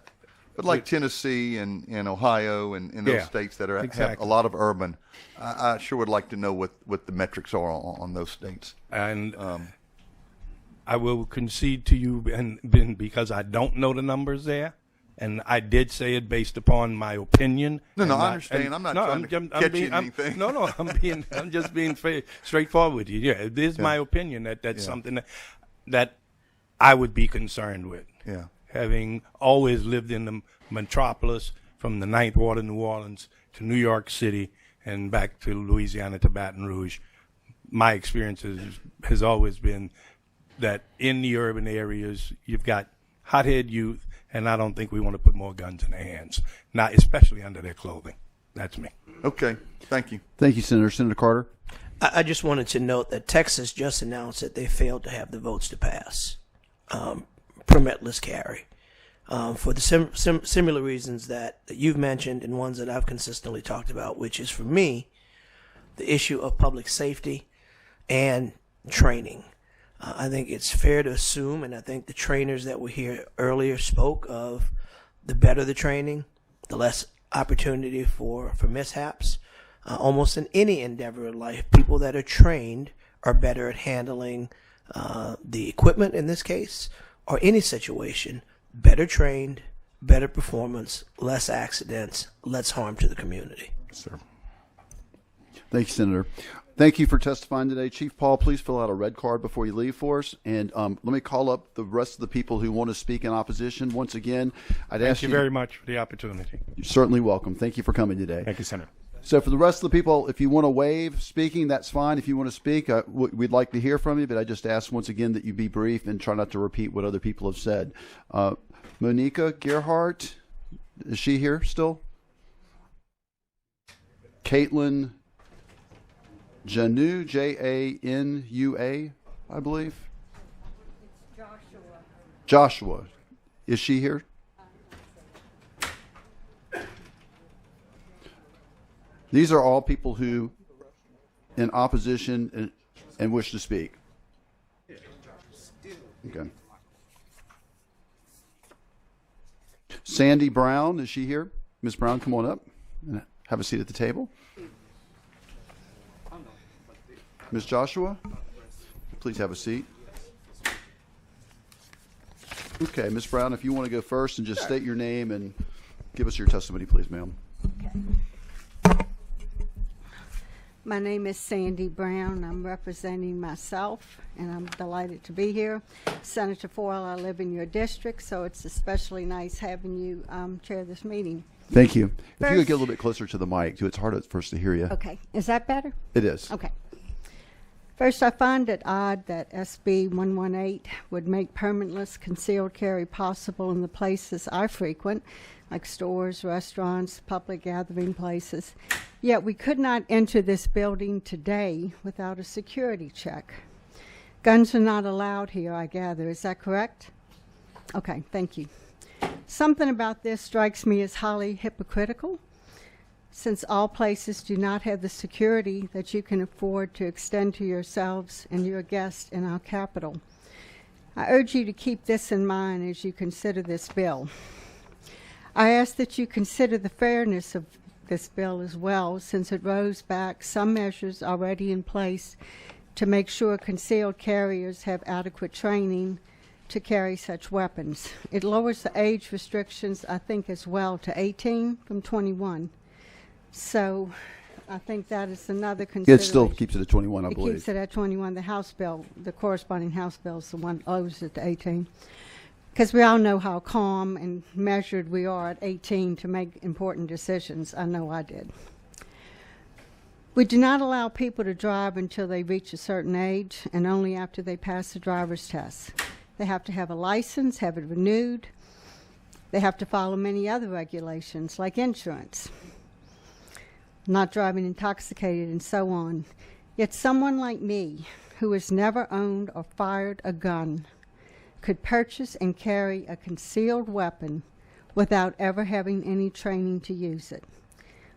But like Tennessee and Ohio and those states that are have a lot of urban, I sure would like to know what the metrics are on those states. And I will concede to you, and because I don't know the numbers there, and I did say it based upon my opinion. No, I understand. I'm not trying to catch you anything. No, I'm just being straightforward with you. Yeah, it is my opinion that's something that I would be concerned with. Yeah. Having always lived in the metropolis from the Ninth Ward of New Orleans to New York City and back to Louisiana to Baton Rouge, my experience has always been that in the urban areas, you've got hothead youth and I don't think we want to put more guns in their hands, not especially under their clothing. That's me. Okay, thank you. Thank you, Senator. Senator Carter? I just wanted to note that Texas just announced that they failed to have the votes to pass permitless carry for the similar reasons that you've mentioned and ones that I've consistently talked about, which is, for me, the issue of public safety and training. I think it's fair to assume, and I think the trainers that were here earlier spoke of, the better the training, the less opportunity for mishaps. Almost in any endeavor in life, people that are trained are better at handling the equipment in this case, or any situation. Better trained, better performance, less accidents, less harm to the community. Sir. Thank you, Senator. Thank you for testifying today. Chief Paul, please fill out a red card before you leave for us. And let me call up the rest of the people who want to speak in opposition. Once again, I'd ask you. Thank you very much for the opportunity. You're certainly welcome. Thank you for coming today. Thank you, Senator. So for the rest of the people, if you want to waive speaking, that's fine. If you want to speak, we'd like to hear from you, but I just ask once again that you be brief and try not to repeat what other people have said. Monica Gerhardt, is she here still? Caitlin Janua, Janua, I believe. Joshua. Is she here? These are all people who in opposition and wish to speak. Okay. Sandy Brown, is she here? Ms. Brown, come on up and have a seat at the table. Ms. Joshua, please have a seat. Okay, Ms. Brown, if you want to go first and just state your name and give us your testimony, please, ma'am. Okay. My name is Sandy Brown. I'm representing myself, and I'm delighted to be here. Senator Foyle, I live in your district, so it's especially nice having you chair this meeting. Thank you. If you could get a little bit closer to the mic, too, it's hard for us to hear you. Okay. Is that better? It is. Okay. First, I find it odd that SB 118 would make permitless concealed carry possible in the places I frequent, like stores, restaurants, public gathering places. Yet we could not enter this building today without a security check. Guns are not allowed here, I gather. Is that correct? Okay, thank you. Something about this strikes me as highly hypocritical, since all places do not have the security that you can afford to extend to yourselves and your guests in our capital. I urge you to keep this in mind as you consider this bill. I ask that you consider the fairness of this bill as well, since it rolls back some measures already in place to make sure concealed carriers have adequate training to carry such weapons. It lowers the age restrictions, I think, as well to 18 from 21. So I think that is another consideration. It still keeps it at 21, I believe. It keeps it at 21. The House bill, the corresponding House bill is the one that lowers it to 18. Because we all know how calm and measured we are at 18 to make important decisions. I know I did. We do not allow people to drive until they reach a certain age and only after they pass the driver's test. They have to have a license, have it renewed. They have to follow many other regulations like insurance, not driving intoxicated, and so on. Yet someone like me, who has never owned or fired a gun, could purchase and carry a concealed weapon without ever having any training to use it.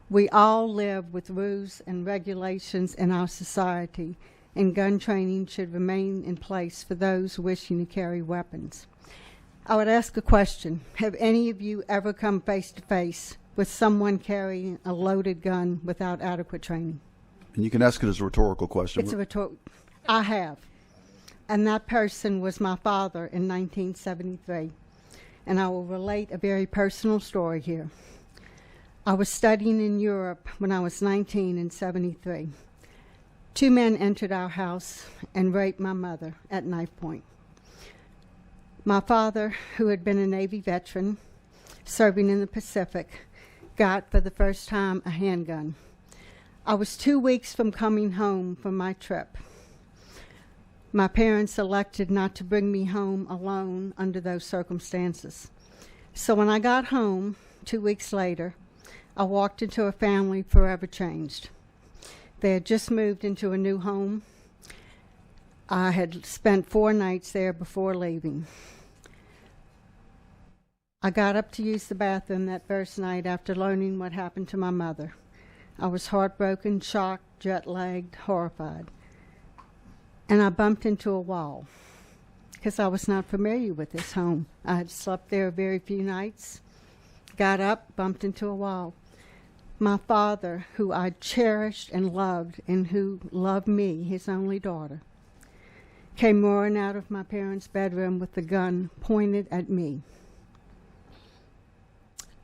We all live with rules and regulations in our society, and gun training should remain in place for those wishing to carry weapons. I would ask a question. Have any of you ever come face to face with someone carrying a loaded gun without adequate training? And you can ask it as a rhetorical question. It's a rhetorical. I have. And that person was my father in 1973. And I will relate a very personal story here. I was studying in Europe when I was 19 in 73. Two men entered our house and raped my mother at knife point. My father, who had been a Navy veteran, serving in the Pacific, got for the first time a handgun. I was 2 weeks from coming home from my trip. My parents elected not to bring me home alone under those circumstances. So when I got home 2 weeks later, I walked into a family forever changed. They had just moved into a new home. I had spent 4 nights there before leaving. I got up to use the bathroom that first night after learning what happened to my mother. I was heartbroken, shocked, jet-lagged, horrified. And I bumped into a wall because I was not familiar with this home. I had slept there very few nights, got up, bumped into a wall. My father, who I cherished and who loved me, his only daughter, came roaring out of my parents' bedroom with the gun pointed at me.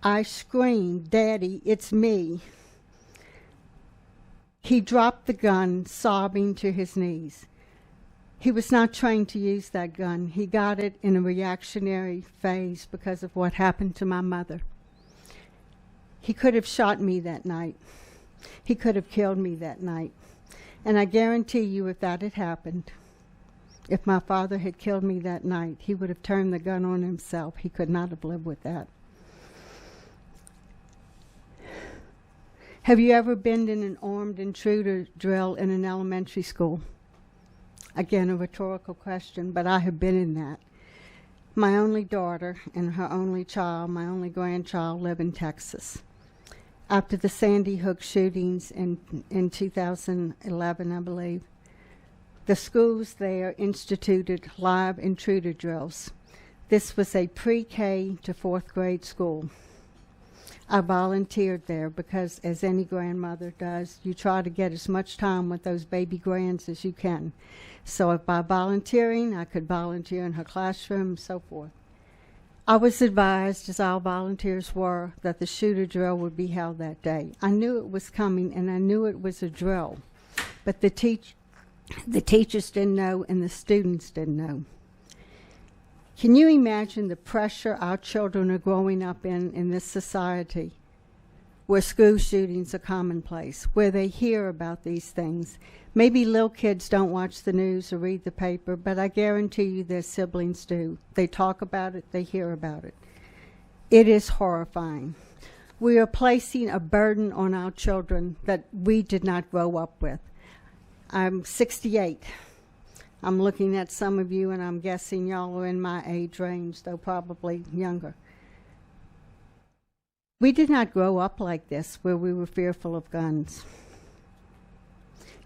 I screamed, "Daddy, it's me." He dropped the gun, sobbing to his knees. He was not trained to use that gun. He got it in a reactionary phase because of what happened to my mother. He could have shot me that night. He could have killed me that night. And I guarantee you, if that had happened, if my father had killed me that night, he would have turned the gun on himself. He could not have lived with that. Have you ever been in an armed intruder drill in an elementary school? Again, a rhetorical question, but I have been in that. My only daughter and her only child, my only grandchild, live in Texas. After the Sandy Hook shootings in 2011, I believe, the schools there instituted live intruder drills. This was a pre-K to 4th grade school. I volunteered there because, as any grandmother does, you try to get as much time with those baby grands as you can. So if by volunteering, I could volunteer in her classroom and so forth. I was advised, as all volunteers were, that the shooter drill would be held that day. I knew it was coming, and I knew it was a drill, but the teachers didn't know and the students didn't know. Can you imagine the pressure our children are growing up in this society, where school shootings are commonplace, where they hear about these things? Maybe little kids don't watch the news or read the paper, but I guarantee you their siblings do. They talk about it, they hear about it. It is horrifying. We are placing a burden on our children that we did not grow up with. I'm 68. I'm looking at some of you, and I'm guessing y'all are in my age range, though probably younger. We did not grow up like this, where we were fearful of guns.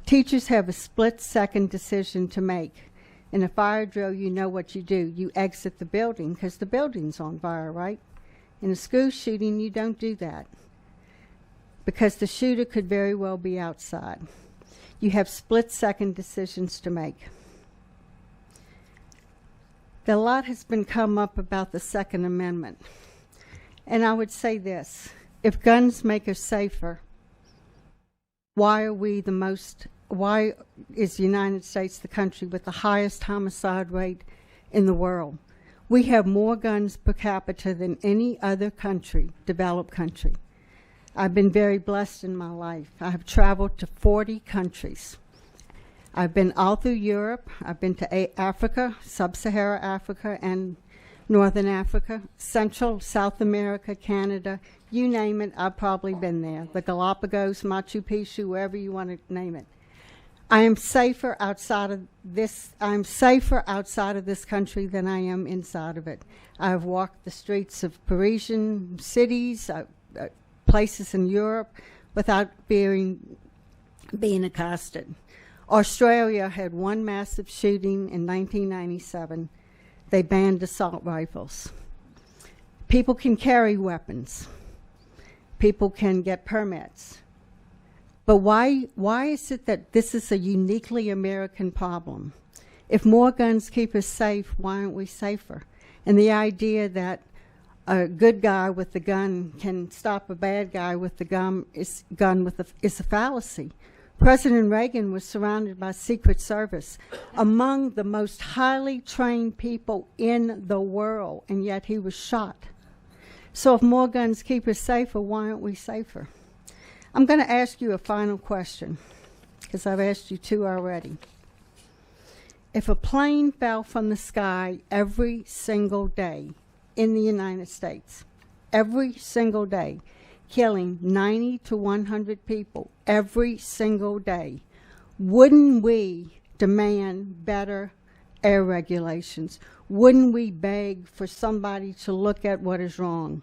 Teachers have a split-second decision to make. In a fire drill, you know what you do. You exit the building because the building's on fire, right? In a school shooting, you don't do that because the shooter could very well be outside. You have split-second decisions to make. A lot has been come up about the Second Amendment. And I would say this: if guns make us safer, why is the United States the country with the highest homicide rate in the world? We have more guns per capita than any other country, developed country. I've been very blessed in my life. I have traveled to 40 countries. I've been all through Europe. I've been to Africa, Sub-Saharan Africa, and Northern Africa, Central, South America, Canada, you name it, I've probably been there. The Galapagos, Machu Picchu, wherever you want to name it. I am safer outside of this. I'm safer outside of this country than I am inside of it. I've walked the streets of Parisian cities, places in Europe, without being accosted. Australia had one massive shooting in 1997. They banned assault rifles. People can carry weapons. People can get permits. But why is it that this is a uniquely American problem? If more guns keep us safe, why aren't we safer? And the idea that a good guy with the gun can stop a bad guy with the gun is a fallacy. President Reagan was surrounded by Secret Service, among the most highly trained people in the world, and yet he was shot. So if more guns keep us safer, why aren't we safer? I'm going to ask you a final question, because I've asked you two already. If a plane fell from the sky every single day, in the United States every single day, killing 90 to 100 people every single day. Wouldn't we demand better air regulations? Wouldn't we beg for somebody to look at what is wrong?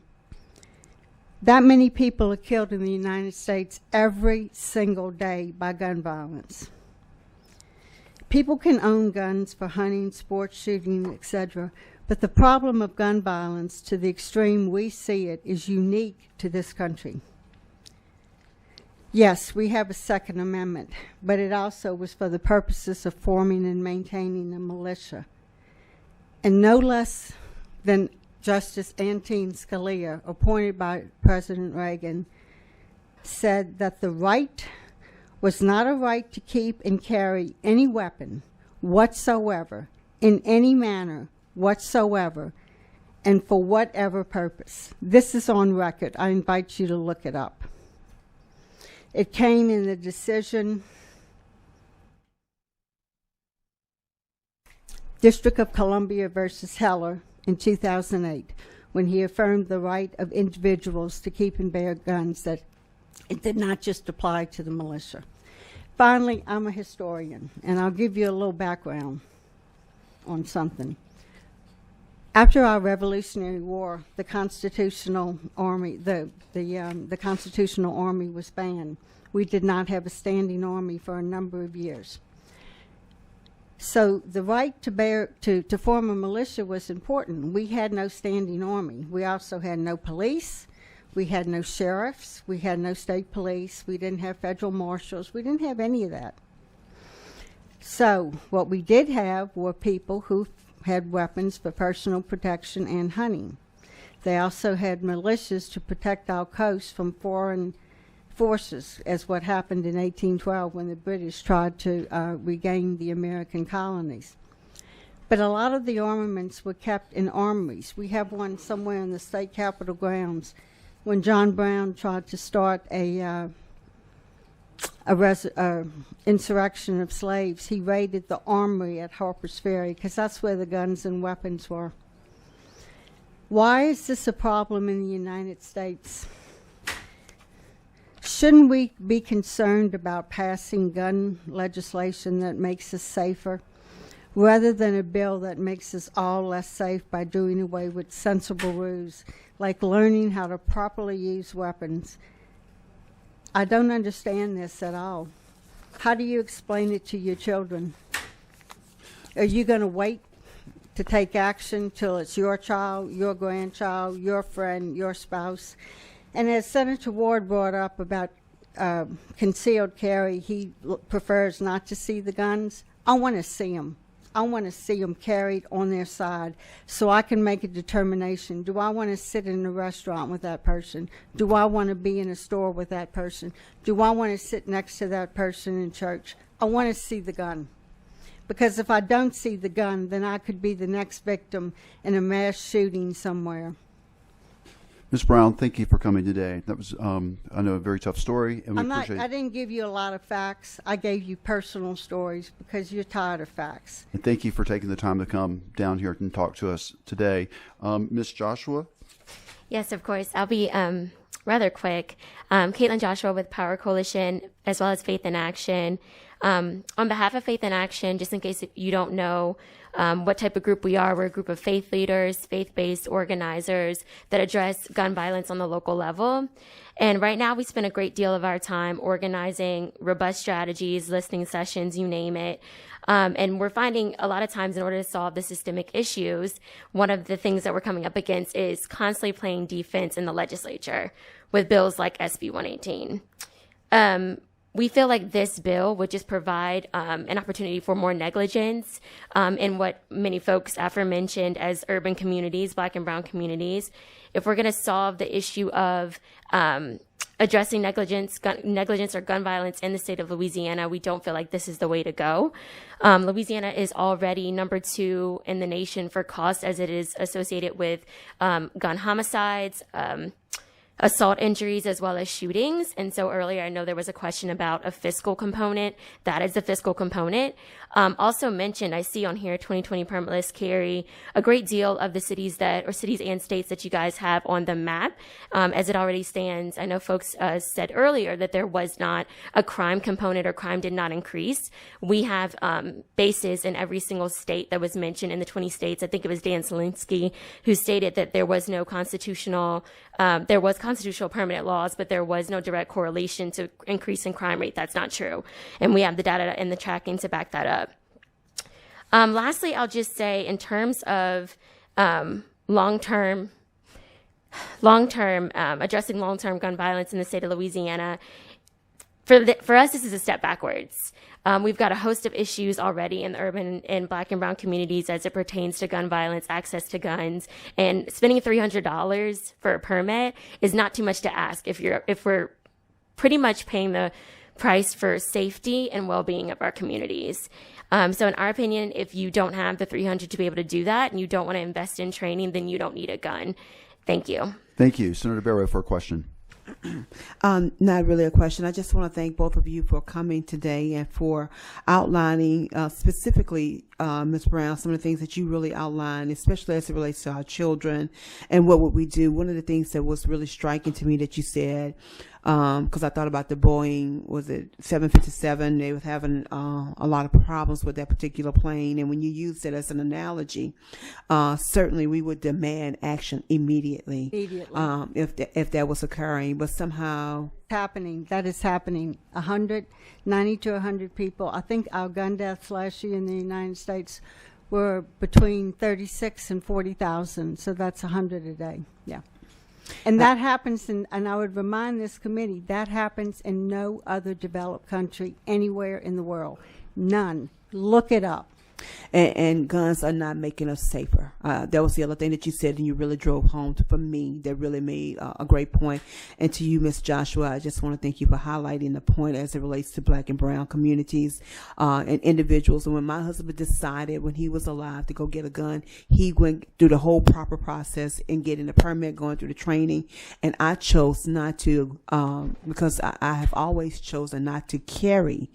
That many people are killed in the United States every single day by gun violence. People can own guns for hunting, sports shooting, etc., but the problem of gun violence, to the extreme we see it, is unique to this country. Yes, we have a Second Amendment, but it also was for the purposes of forming and maintaining a militia. And no less than Justice Antonin Scalia, appointed by President Reagan, said that the right was not a right to keep and carry any weapon whatsoever, in any manner whatsoever, and for whatever purpose. This is on record. I invite you to look it up. It came in the decision, District of Columbia versus Heller in 2008, when he affirmed the right of individuals to keep and bear guns, that it did not just apply to the militia. Finally, I'm a historian, and I'll give you a little background on something. After our Revolutionary War, the Constitutional Army, the Constitutional Army was banned. We did not have a standing army for a number of years. So the right to form a militia was important. We had no standing army. We also had no police. We had no sheriffs. We had no state police. We didn't have federal marshals. We didn't have any of that. So what we did have were people who had weapons for personal protection and hunting. They also had militias to protect our coast from foreign forces, as what happened in 1812 when the British tried to regain the American colonies. But a lot of the armaments were kept in armories. We have one somewhere in the state capitol grounds. When John Brown tried to start a insurrection of slaves, he raided the armory at Harper's Ferry because that's where the guns and weapons were. Why is this a problem in the United States? Shouldn't we be concerned about passing gun legislation that makes us safer, rather than a bill that makes us all less safe by doing away with sensible rules, like learning how to properly use weapons? I don't understand this at all. How do you explain it to your children? Are you going to wait to take action till it's your child, your grandchild, your friend, your spouse? And as Senator Ward brought up about concealed carry, he prefers not to see the guns. I want to see them. I want to see them carried on their side so I can make a determination. Do I want to sit in a restaurant with that person? Do I want to be in a store with that person? Do I want to sit next to that person in church? I want to see the gun. Because if I don't see the gun, then I could be the next victim in a mass shooting somewhere. Ms. Brown, thank you for coming today. That was, I know, a very tough story, and we appreciate I didn't give you a lot of facts. I gave you personal stories because you're tired of facts. And thank you for taking the time to come down here and talk to us today. Ms. Joshua? Yes, of course. I'll be rather quick. Caitlin Joshua with Power Coalition, as well as Faith in Action. On behalf of Faith in Action, just in case you don't know what type of group we are, we're a group of faith leaders, faith-based organizers that address gun violence on the local level. And right now we spend a great deal of our time organizing robust strategies, listening sessions, you name it. And we're finding a lot of times in order to solve the systemic issues, one of the things that we're coming up against is constantly playing defense in the legislature with bills like SB 118. We feel like this bill would just provide an opportunity for more negligence in what many folks aforementioned as urban communities, Black and Brown communities. If we're going to solve the issue of addressing negligence or gun violence in the state of Louisiana, we don't feel like this is the way to go. Louisiana is already number 2 in the nation for cost as it is associated with gun homicides, assault injuries as well as shootings. And so earlier, I know there was a question about a fiscal component. That is the fiscal component. Also mentioned, I see on here 2020 permitless carry, a great deal of the cities and states that you guys have on the map. As it already stands, I know folks said earlier that there was not a crime component or crime did not increase. We have bases in every single state that was mentioned in the 20 states. I think it was Dan Zelinsky who stated that there was no constitutional permanent laws, but there was no direct correlation to increase in crime rate. That's not true. And we have the data and the tracking to back that up. Lastly, I'll just say in terms of long-term addressing long-term gun violence in the state of Louisiana, for us, this is a step backwards. We've got a host of issues already in the urban and black and brown communities as it pertains to gun violence, access to guns, and spending $300 for a permit is not too much to ask if we're pretty much paying the price for safety and well-being of our communities. So in our opinion, if you don't have the $300 to be able to do that and you don't want to invest in training, then you don't need a gun. Thank you. Thank you. Senator Barrow for a question. Not really a question. I just want to thank both of you for coming today and for outlining specifically, Ms. Brown, some of the things that you really outlined, especially as it relates to our children and what would we do. One of the things that was really striking to me that you said, because I thought about the Boeing, was it 757? They were having a lot of problems with that particular plane. And when you used it as an analogy, certainly we would demand action immediately. If that was occurring. But somehow that is happening. 90 to 100 people. I think our gun deaths last year in the United States were between 36 and 40,000. So that's 100 a day. Yeah. And that happens, and I would remind this committee, that happens in no other developed country anywhere in the world. None. Look it up. And guns are not making us safer. That was the other thing that you said, and you really drove home for me. That really made a great point. And to you, Ms. Joshua, I just want to thank you for highlighting the point as it relates to black and brown communities and individuals. And when my husband decided when he was alive to go get a gun, he went through the whole proper process in getting the permit, going through the training. And I chose not to because I have always chosen not to carry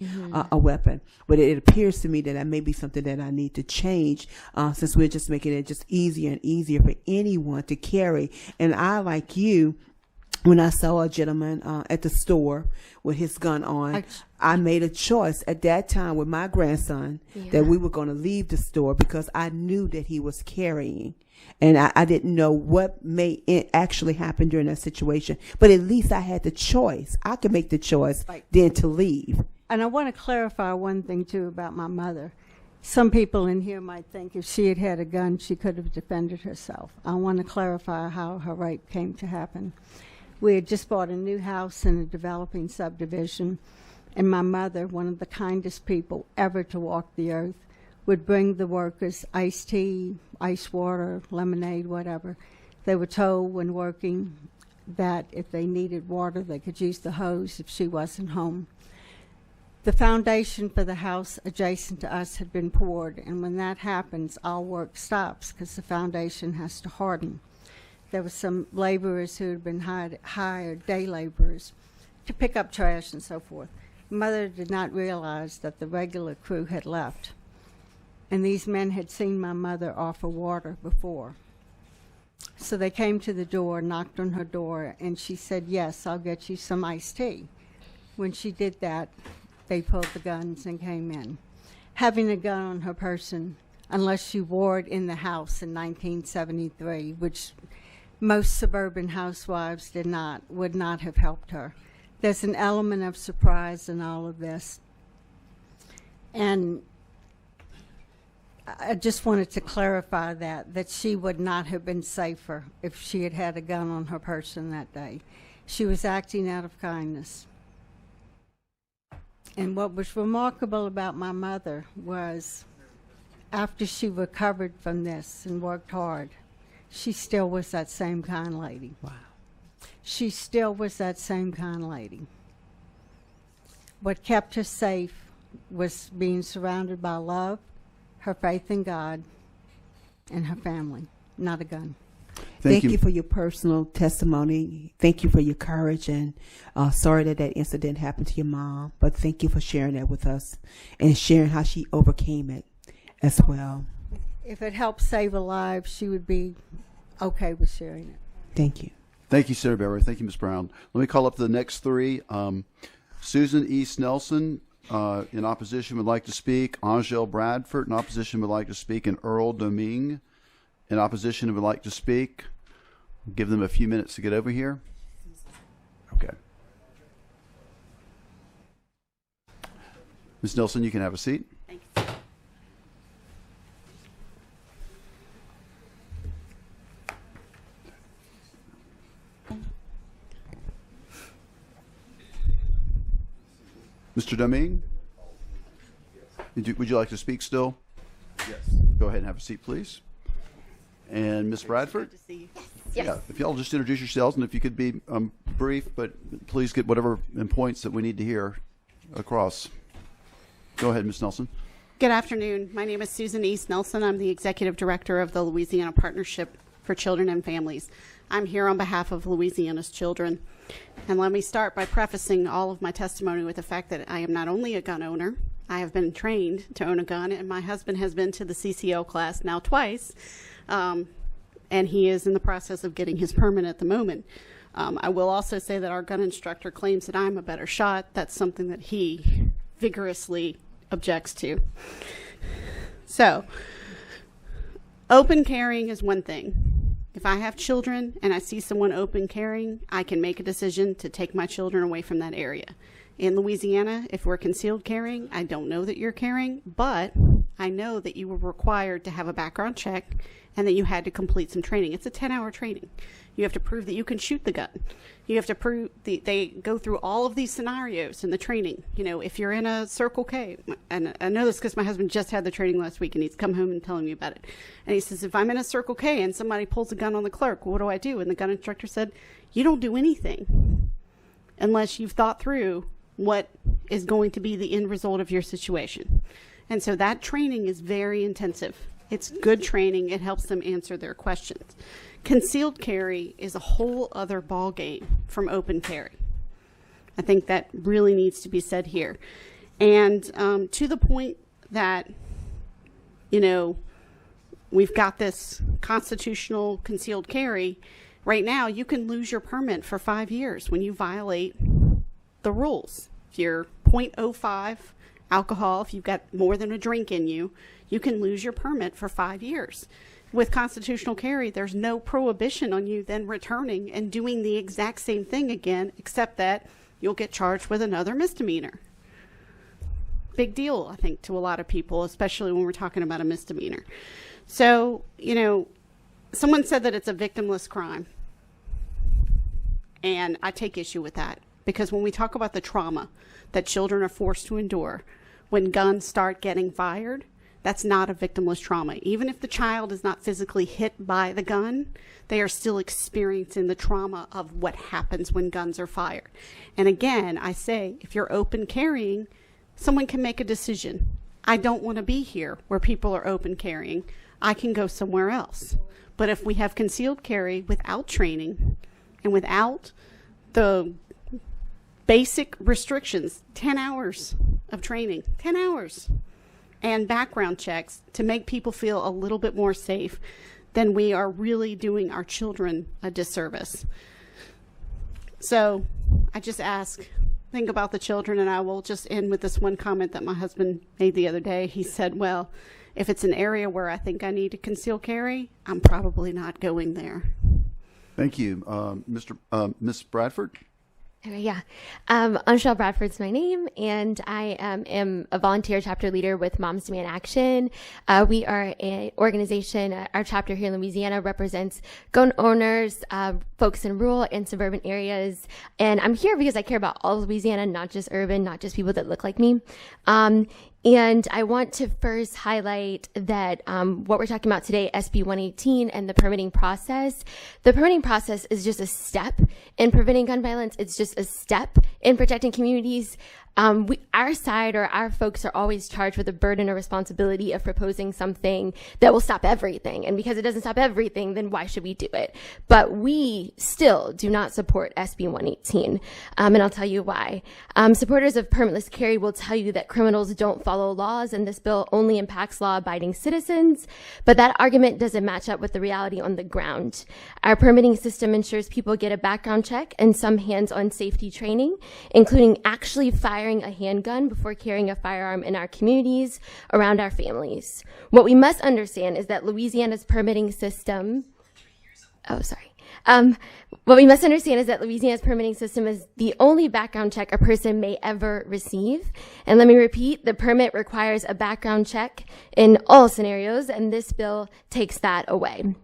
a weapon. But it appears to me that may be something that I need to change since we're just making it just easier and easier for anyone to carry. And I, like you, when I saw a gentleman at the store with his gun on, I made a choice at that time with my grandson that we were going to leave the store because I knew that he was carrying. And I didn't know what may actually happen during that situation. But at least I had the choice. I could make the choice then to leave. And I want to clarify one thing, too, about my mother. Some people in here might think if she had had a gun, she could have defended herself. I want to clarify how her rape came to happen. We had just bought a new house in a developing subdivision, and my mother, one of the kindest people ever to walk the earth, would bring the workers iced tea, ice water, lemonade, whatever. They were told when working that if they needed water, they could use the hose if she wasn't home. The foundation for the house adjacent to us had been poured, and when that happens, all work stops because the foundation has to harden. There were some laborers who had been hired, day laborers, to pick up trash and so forth. Mother did not realize that the regular crew had left, and these men had seen my mother offer water before. So they came to the door, knocked on her door, and she said, "Yes, I'll get you some iced tea." When she did that, they pulled the guns and came in. Having a gun on her person, unless she wore it in the house in 1973, which most suburban housewives would not have helped her. There's an element of surprise in all of this. And I just wanted to clarify that she would not have been safer if she had had a gun on her person that day. She was acting out of kindness. And what was remarkable about my mother was after she recovered from this and worked hard, she still was that same kind lady. Wow. She still was that same kind lady. What kept her safe was being surrounded by love, her faith in God, and her family, not a gun. Thank you for your personal testimony. Thank you for your courage, and sorry that that incident happened to your mom, but thank you for sharing that with us and sharing how she overcame it as well. If it helps save a life, she would be okay with sharing it. Thank you. Thank you, Senator Barrow. Thank you, Ms. Brown. Let me call up the next three. Susan E. Snelson, in opposition, would like to speak. Angel Bradford, in opposition, would like to speak. And Earl Domingue, in opposition, would like to speak. Give them a few minutes to get over here. Okay. Ms. Nelson, you can have a seat. Thank you. Mr. Domingue, would you like to speak still? Yes. Go ahead and have a seat, please. And Ms. Bradford? Good to see you. Yeah, Yes. if y'all just introduce yourselves, and if you could be brief, but please get whatever points that we need to hear across. Go ahead, Ms. Nelson. Good afternoon. My name is Susan East Nelson. I'm the Executive Director of the Louisiana Partnership for Children and Families. I'm here on behalf of Louisiana's children. And let me start by prefacing all of my testimony with the fact that I am not only a gun owner, I have been trained to own a gun, and my husband has been to the CCO class now twice, and he is in the process of getting his permit at the moment. I will also say that our gun instructor claims that I'm a better shot. That's something that he vigorously objects to. So, open carrying is one thing. If I have children and I see someone open carrying, I can make a decision to take my children away from that area. In Louisiana, if we're concealed carrying, I don't know that you're carrying, but I know that you were required to have a background check and that you had to complete some training. It's a 10-hour training. You have to prove that you can shoot the gun. You have to prove they go through all of these scenarios in the training. You know, if you're in a Circle K, and I know this because my husband just had the training last week and he's come home and telling me about it. And he says, if I'm in a Circle K and somebody pulls a gun on the clerk, what do I do? And the gun instructor said, you don't do anything unless you've thought through what is going to be the end result of your situation. And so that training is very intensive. It's good training. It helps them answer their questions. Concealed carry is a whole other ball game from open carry. I think that really needs to be said here. And to the point that, you know, we've got this constitutional concealed carry. Right now, you can lose your permit for 5 years when you violate the rules. If you're 0.05 alcohol, if you've got more than a drink in you, you can lose your permit for 5 years. With constitutional carry, there's no prohibition on you then returning and doing the exact same thing again, except that you'll get charged with another misdemeanor. Big deal, I think, to a lot of people, especially when we're talking about a misdemeanor. So, you know, someone said that it's a victimless crime. And I take issue with that, because when we talk about the trauma that children are forced to endure when guns start getting fired, that's not a victimless trauma. Even if the child is not physically hit by the gun, they are still experiencing the trauma of what happens when guns are fired. And again, I say, if you're open carrying, someone can make a decision. I don't want to be here where people are open carrying. I can go somewhere else. But if we have concealed carry without training and without the basic restrictions, 10 hours of training, 10 hours, and background checks to make people feel a little bit more safe, then we are really doing our children a disservice. So I just ask, think about the children, and I will just end with this one comment that my husband made the other day. He said, well, if it's an area where I think I need to conceal carry, I'm probably not going there. Thank you. Ms. Bradford? Yeah. Angel Bradford's my name, and I am a volunteer chapter leader with Moms Demand Action. We are an organization, our chapter here in Louisiana represents gun owners, folks in rural and suburban areas. And I'm here because I care about all of Louisiana, not just urban, not just people that look like me. And I want to first highlight that what we're talking about today, SB 118 and the permitting process. The permitting process is just a step in preventing gun violence. It's just a step in protecting communities. our side or our folks are always charged with the burden or responsibility of proposing something that will stop everything. And because it doesn't stop everything, then why should we do it? But we still do not support SB 118. And I'll tell you why. Supporters of permitless carry will tell you that criminals don't follow laws and this bill only impacts law-abiding citizens. But that argument doesn't match up with the reality on the ground. Our permitting system ensures people get a background check and some hands-on safety training, including actually firing a handgun before carrying a firearm in our communities, around our families. What we must understand is that Louisiana's permitting system, what we must understand is that Louisiana's permitting system is the only background check a person may ever receive. And let me repeat, the permit requires a background check in all scenarios, and this bill takes that away.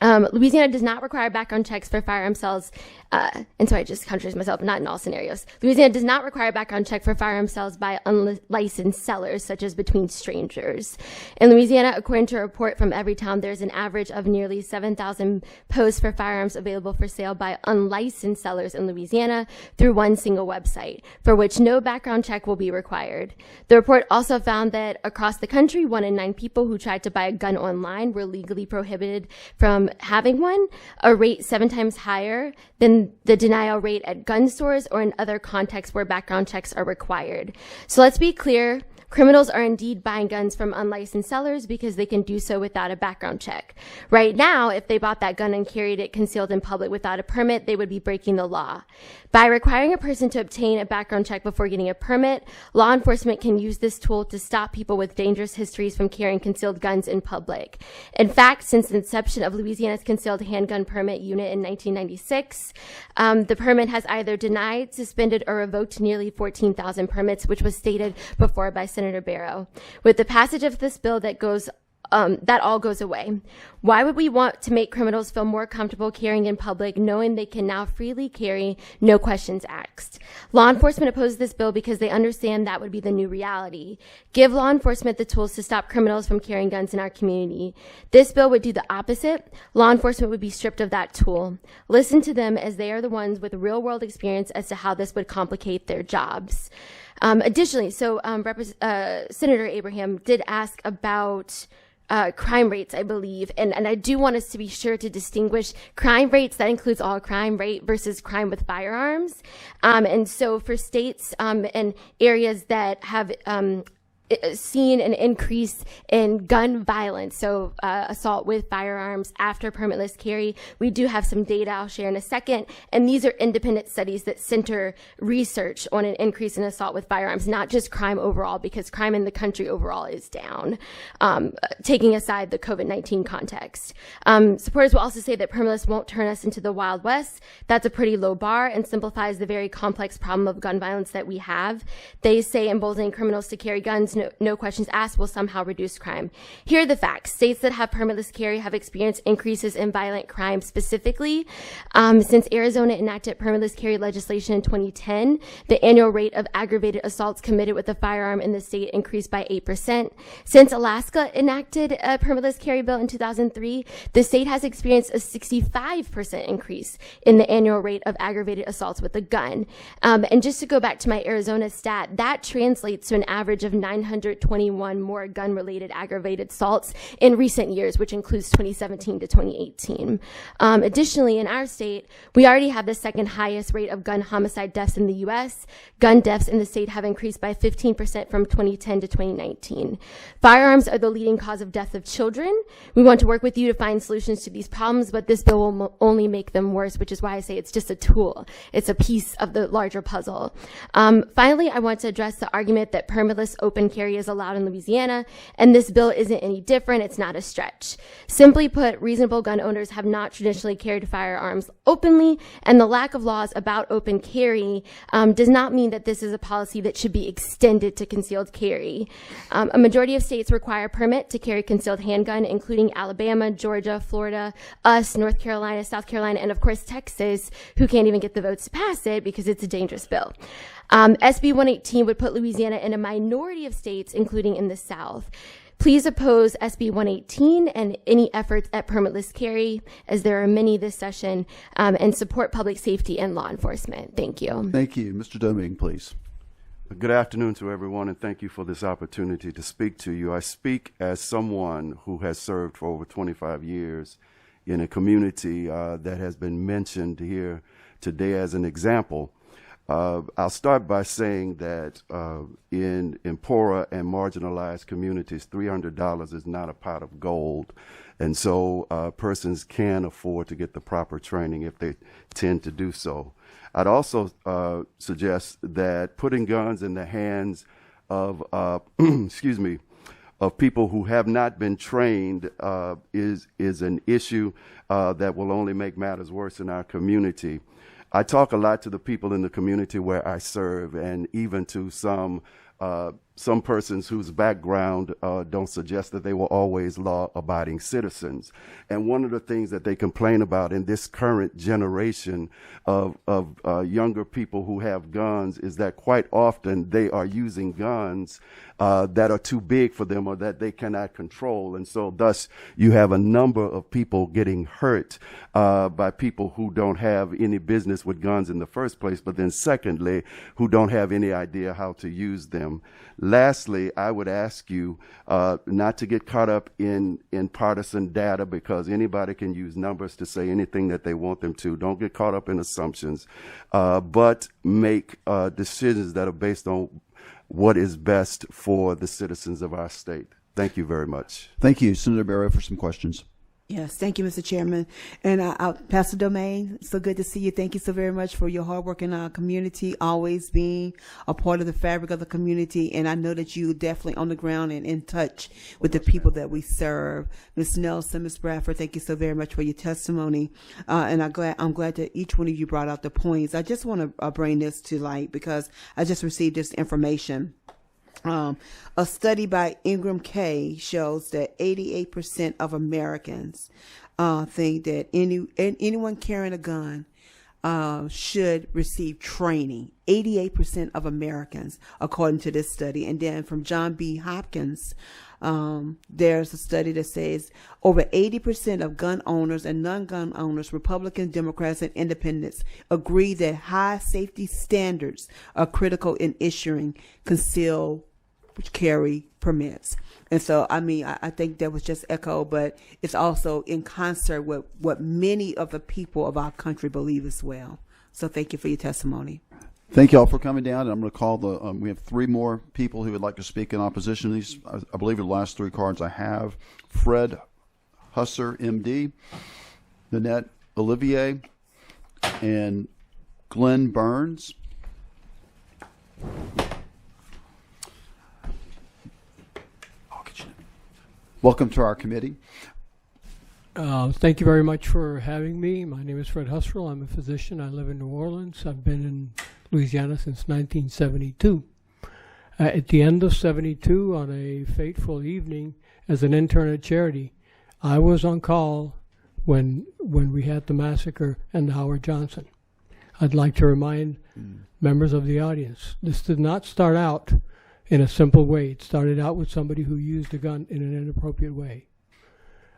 Louisiana does not require background checks for firearm sales, and so I just contradict myself, not in all scenarios. Louisiana does not require background check for firearm sales by unlicensed sellers, such as between strangers. In Louisiana, according to a report from Everytown, there's an average of nearly 7,000 posts for firearms available for sale by unlicensed sellers in Louisiana through one single website, for which no background check will be required. The report also found that across the country, 1 in 9 people who tried to buy a gun online were legally prohibited from having one, a rate 7 times higher than the denial rate at gun stores or in other contexts where background checks are required. So let's be clear. Criminals are indeed buying guns from unlicensed sellers because they can do so without a background check. Right now, if they bought that gun and carried it concealed in public without a permit, they would be breaking the law. By requiring a person to obtain a background check before getting a permit, law enforcement can use this tool to stop people with dangerous histories from carrying concealed guns in public. In fact, since the inception of Louisiana's concealed handgun permit unit in 1996, the permit has either denied, suspended, or revoked nearly 14,000 permits, which was stated before by Senator Barrow. With the passage of this bill, that all goes away. Why would we want to make criminals feel more comfortable carrying in public, knowing they can now freely carry, no questions asked? Law enforcement opposes this bill because they understand that would be the new reality. Give law enforcement the tools to stop criminals from carrying guns in our community. This bill would do the opposite. Law enforcement would be stripped of that tool. Listen to them, as they are the ones with real-world experience as to how this would complicate their jobs. Additionally, Senator Abraham did ask about crime rates, I believe, and I do want us to be sure to distinguish crime rates. That includes all crime rate versus crime with firearms. And so for states and areas that have seen an increase in gun violence, so assault with firearms after permitless carry, we do have some data I'll share in a second, and these are independent studies that center research on an increase in assault with firearms, not just crime overall, because crime in the country overall is down, taking aside the COVID-19 context. Supporters will also say that permitless won't turn us into the Wild West. That's a pretty low bar and simplifies the very complex problem of gun violence that we have. They say emboldening criminals to carry guns, no questions asked, will somehow reduce crime. Here are the facts. States that have permitless carry have experienced increases in violent crime specifically. Since Arizona enacted permitless carry legislation in 2010, the annual rate of aggravated assaults committed with a firearm in the state increased by 8%. Since Alaska enacted a permitless carry bill in 2003, the state has experienced a 65% increase in the annual rate of aggravated assaults with a gun. And just to go back to my Arizona stat, that translates to an average of 921 more gun-related aggravated assaults in recent years, which includes 2017 to 2018. Additionally, in our state, we already have the second highest rate of gun homicide deaths in the U.S. Gun deaths in the state have increased by 15% from 2010 to 2019. Firearms are the leading cause of death of children. We want to work with you to find solutions to these problems, but this bill will only make them worse, which is why I say it's just a tool. It's a piece of the larger puzzle. Finally, I want to address the argument that permitless open carry is allowed in Louisiana, and this bill isn't any different. It's not a stretch. Simply put, reasonable gun owners have not traditionally carried firearms openly, and the lack of laws about open carry does not mean that this is a policy that should be extended to concealed carry. A majority of states require a permit to carry concealed handgun, including Alabama, Georgia, Florida, us, North Carolina, South Carolina, and of course Texas, who can't even get the votes to pass it because it's a dangerous bill. SB 118 would put Louisiana in a minority of states, including in the South. Please oppose SB 118 and any efforts at permitless carry, as there are many this session, and support public safety and law enforcement. Thank you. Thank you. Mr. Domingue, please. Good afternoon to everyone, and thank you for this opportunity to speak to you. I speak as someone who has served for over 25 years in a community that has been mentioned here today as an example. I'll start by saying that in poorer and marginalized communities, $300 is not a pot of gold. And so persons can afford to get the proper training if they tend to do so. I'd also suggest that putting guns in the hands of, excuse me, of people who have not been trained is an issue that will only make matters worse in our community. I talk a lot to the people in the community where I serve, and even to some persons whose background don't suggest that they were always law-abiding citizens. And one of the things that they complain about in this current generation of younger people who have guns is that quite often they are using guns that are too big for them or that they cannot control. And so thus you have a number of people getting hurt by people who don't have any business with guns in the first place, but then secondly, who don't have any idea how to use them. Lastly, I would ask you not to get caught up in partisan data, because anybody can use numbers to say anything that they want them to. Don't get caught up in assumptions, but make decisions that are based on what is best for the citizens of our state. Thank you very much. Thank you. Senator Barrow for some questions. Yes, thank you, Mr. Chairman. And Pastor Domain, so good to see you. Thank you so very much for your hard work in our community, always being a part of the fabric of the community. And I know that you definitely on the ground and in touch with the people that we serve. Ms. Nelson, Ms. Bradford, thank you so very much for your testimony. And I'm glad that each one of you brought out the points. I just want to bring this to light because I just received this information. A study by Ingram K shows that 88% of Americans think that anyone carrying a gun should receive training. 88% of Americans, according to this study. And then from John B. Hopkins, there's a study that says over 80% of gun owners and non-gun owners, Republicans, Democrats, and Independents, agree that high safety standards are critical in issuing concealed carry permits. And so, I mean, I think that was just echoed, but it's also in concert with what many of the people of our country believe as well. So thank you for your testimony. Thank you all for coming down. And I'm going to call we have three more people who would like to speak in opposition to these. I believe are the last three cards I have. Fred Husser, MD, Nanette Olivier, and Glenn Burns. Welcome to our committee. Thank you very much for having me. My name is Fred Husserl. I'm a physician. I live in New Orleans. I've been in Louisiana since 1972. At the end of 72, on a fateful evening, as an intern at Charity, I was on call when we had the massacre and the Howard Johnson. I'd like to remind members of the audience, this did not start out in a simple way. It started out with somebody who used a gun in an inappropriate way.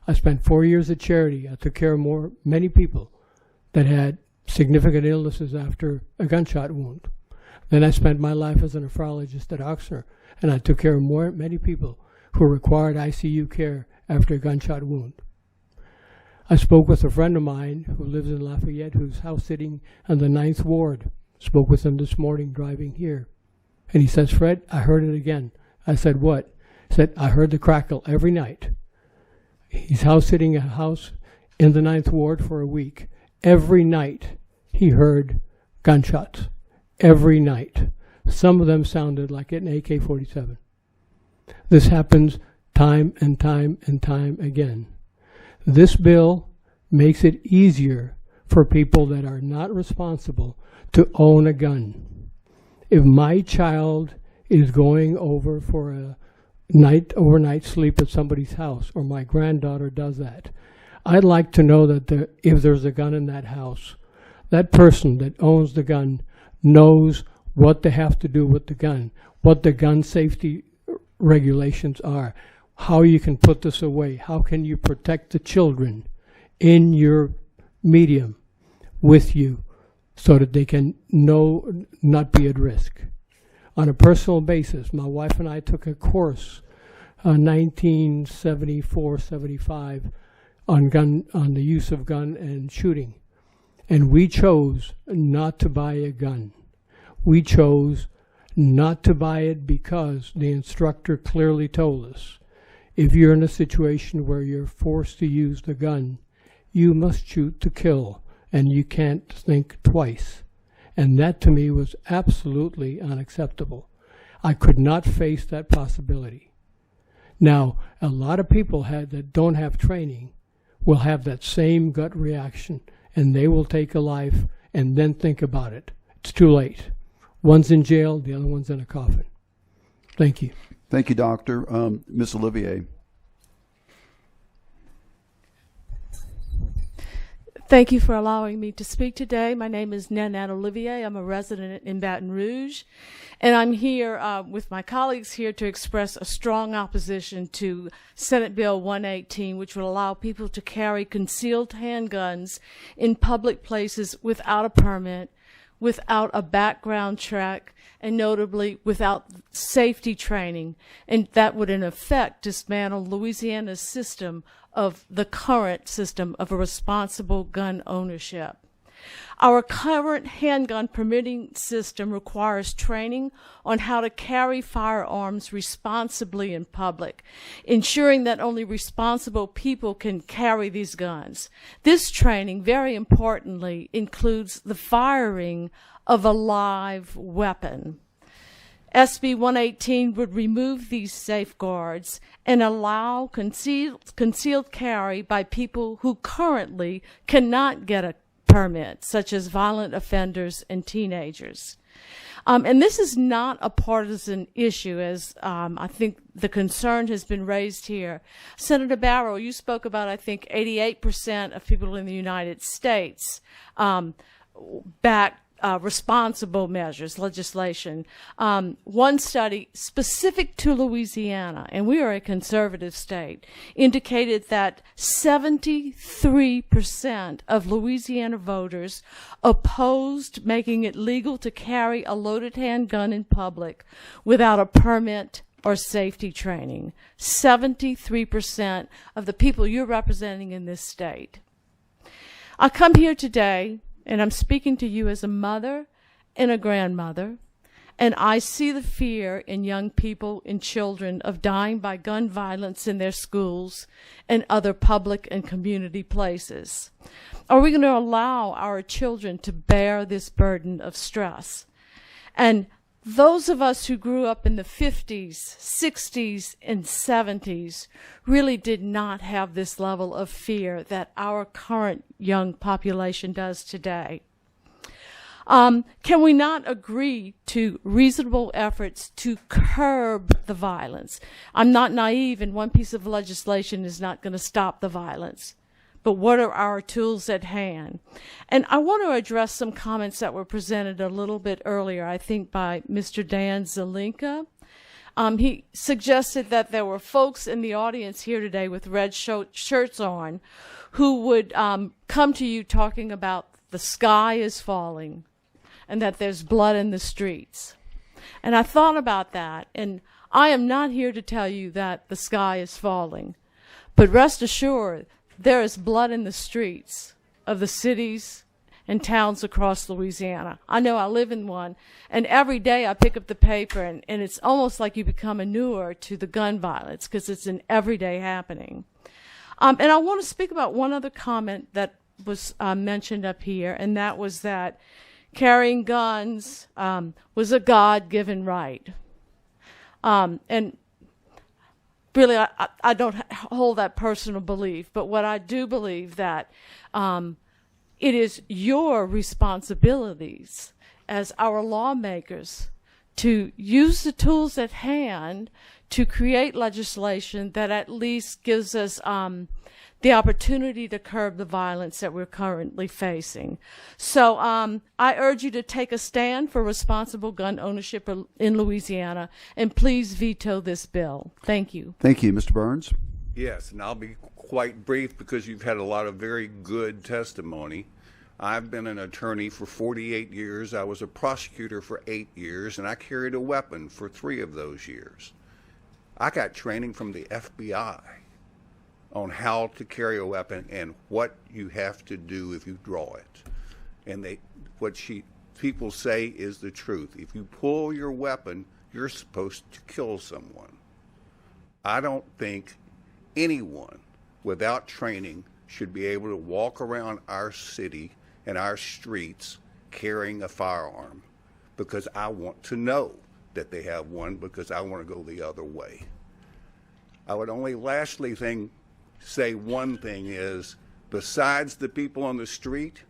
I spent 4 years at Charity. I took care of many people that had significant illnesses after a gunshot wound. Then I spent my life as a nephrologist at Oxnard, and I took care of many people who required ICU care after a gunshot wound. I spoke with a friend of mine who lives in Lafayette, who's house sitting in the 9th Ward. Spoke with him this morning driving here. And he says, Fred, I heard it again. I said, what? He said, I heard the crackle every night. He's house sitting a house in the 9th Ward for a week. Every night he heard gunshots. Every night. Some of them sounded like an AK-47. This happens time and time and time again. This bill makes it easier for people that are not responsible to own a gun. If my child is going over for a overnight sleep at somebody's house, or my granddaughter does that, I'd like to know that if there's a gun in that house, that person that owns the gun knows what they have to do with the gun, what the gun safety regulations are, how you can put this away, how can you protect the children in your medium with you, so that they can not be at risk. on a personal basis. My wife and I took a course, 1974-75, on the use of gun and shooting, and we chose not to buy a gun. We chose not to buy it because the instructor clearly told us, if you're in a situation where you're forced to use the gun, you must shoot to kill, and you can't think twice. And that to me was absolutely unacceptable. I could not face that possibility. Now, a lot of people that don't have training will have that same gut reaction, and they will take a life and then think about it. It's too late. One's in jail, the other one's in a coffin. Thank you. Thank you, Doctor. Ms. Olivier. Thank you for allowing me to speak today. My name is Nanette Olivier. I'm a resident in Baton Rouge, and I'm here with my colleagues here to express a strong opposition to Senate Bill 118, which would allow people to carry concealed handguns in public places without a permit, without a background check, and notably without safety training. And that would in effect dismantle Louisiana's system of the current system of a responsible gun ownership. Our current handgun permitting system requires training on how to carry firearms responsibly in public, ensuring that only responsible people can carry these guns. This training, very importantly, includes the firing of a live weapon. SB 118 would remove these safeguards and allow concealed carry by people who currently cannot get a permit, such as violent offenders and teenagers. And this is not a partisan issue, as I think the concern has been raised here. Senator Barrow, you spoke about, I think, 88% of people in the United States back responsible measures, legislation. One study specific to Louisiana, and we are a conservative state, indicated that 73% of Louisiana voters opposed making it legal to carry a loaded handgun in public without a permit or safety training. 73% of the people you're representing in this state. I come here today and I'm speaking to you as a mother and a grandmother, and I see the fear in young people and children of dying by gun violence in their schools and other public and community places. Are we going to allow our children to bear this burden of stress? And those of us who grew up in the 50s, 60s, and 70s really did not have this level of fear that our current young population does today. Can we not agree to reasonable efforts to curb the violence? I'm not naive, and one piece of legislation is not going to stop the violence. But what are our tools at hand? And I want to address some comments that were presented a little bit earlier, I think by Mr. Dan Zelinka. He suggested that there were folks in the audience here today with red shirts on who would come to you talking about the sky is falling and that there's blood in the streets. And I thought about that, and I am not here to tell you that the sky is falling, but rest assured, there is blood in the streets of the cities and towns across Louisiana. I know I live in one, and every day I pick up the paper, and it's almost like you become inured to the gun violence because it's an everyday happening. And I want to speak about one other comment that was mentioned up here, and that was that carrying guns was a God-given right. And really, I don't hold that personal belief, but what I do believe that it is your responsibilities as our lawmakers to use the tools at hand to create legislation that at least gives us the opportunity to curb the violence that we're currently facing. So I urge you to take a stand for responsible gun ownership in Louisiana, and please veto this bill. Thank you. Thank you. Mr. Burns? Yes, and I'll be quite brief because you've had a lot of very good testimony. I've been an attorney for 48 years. I was a prosecutor for 8 years, and I carried a weapon for 3 of those years. I got training from the FBI on how to carry a weapon and what you have to do if you draw it. And people say is the truth. If you pull your weapon, you're supposed to kill someone. I don't think anyone without training should be able to walk around our city and our streets carrying a firearm, because I want to know that they have one, because I want to go the other way. I would only lastly say one thing is, besides the people on the street,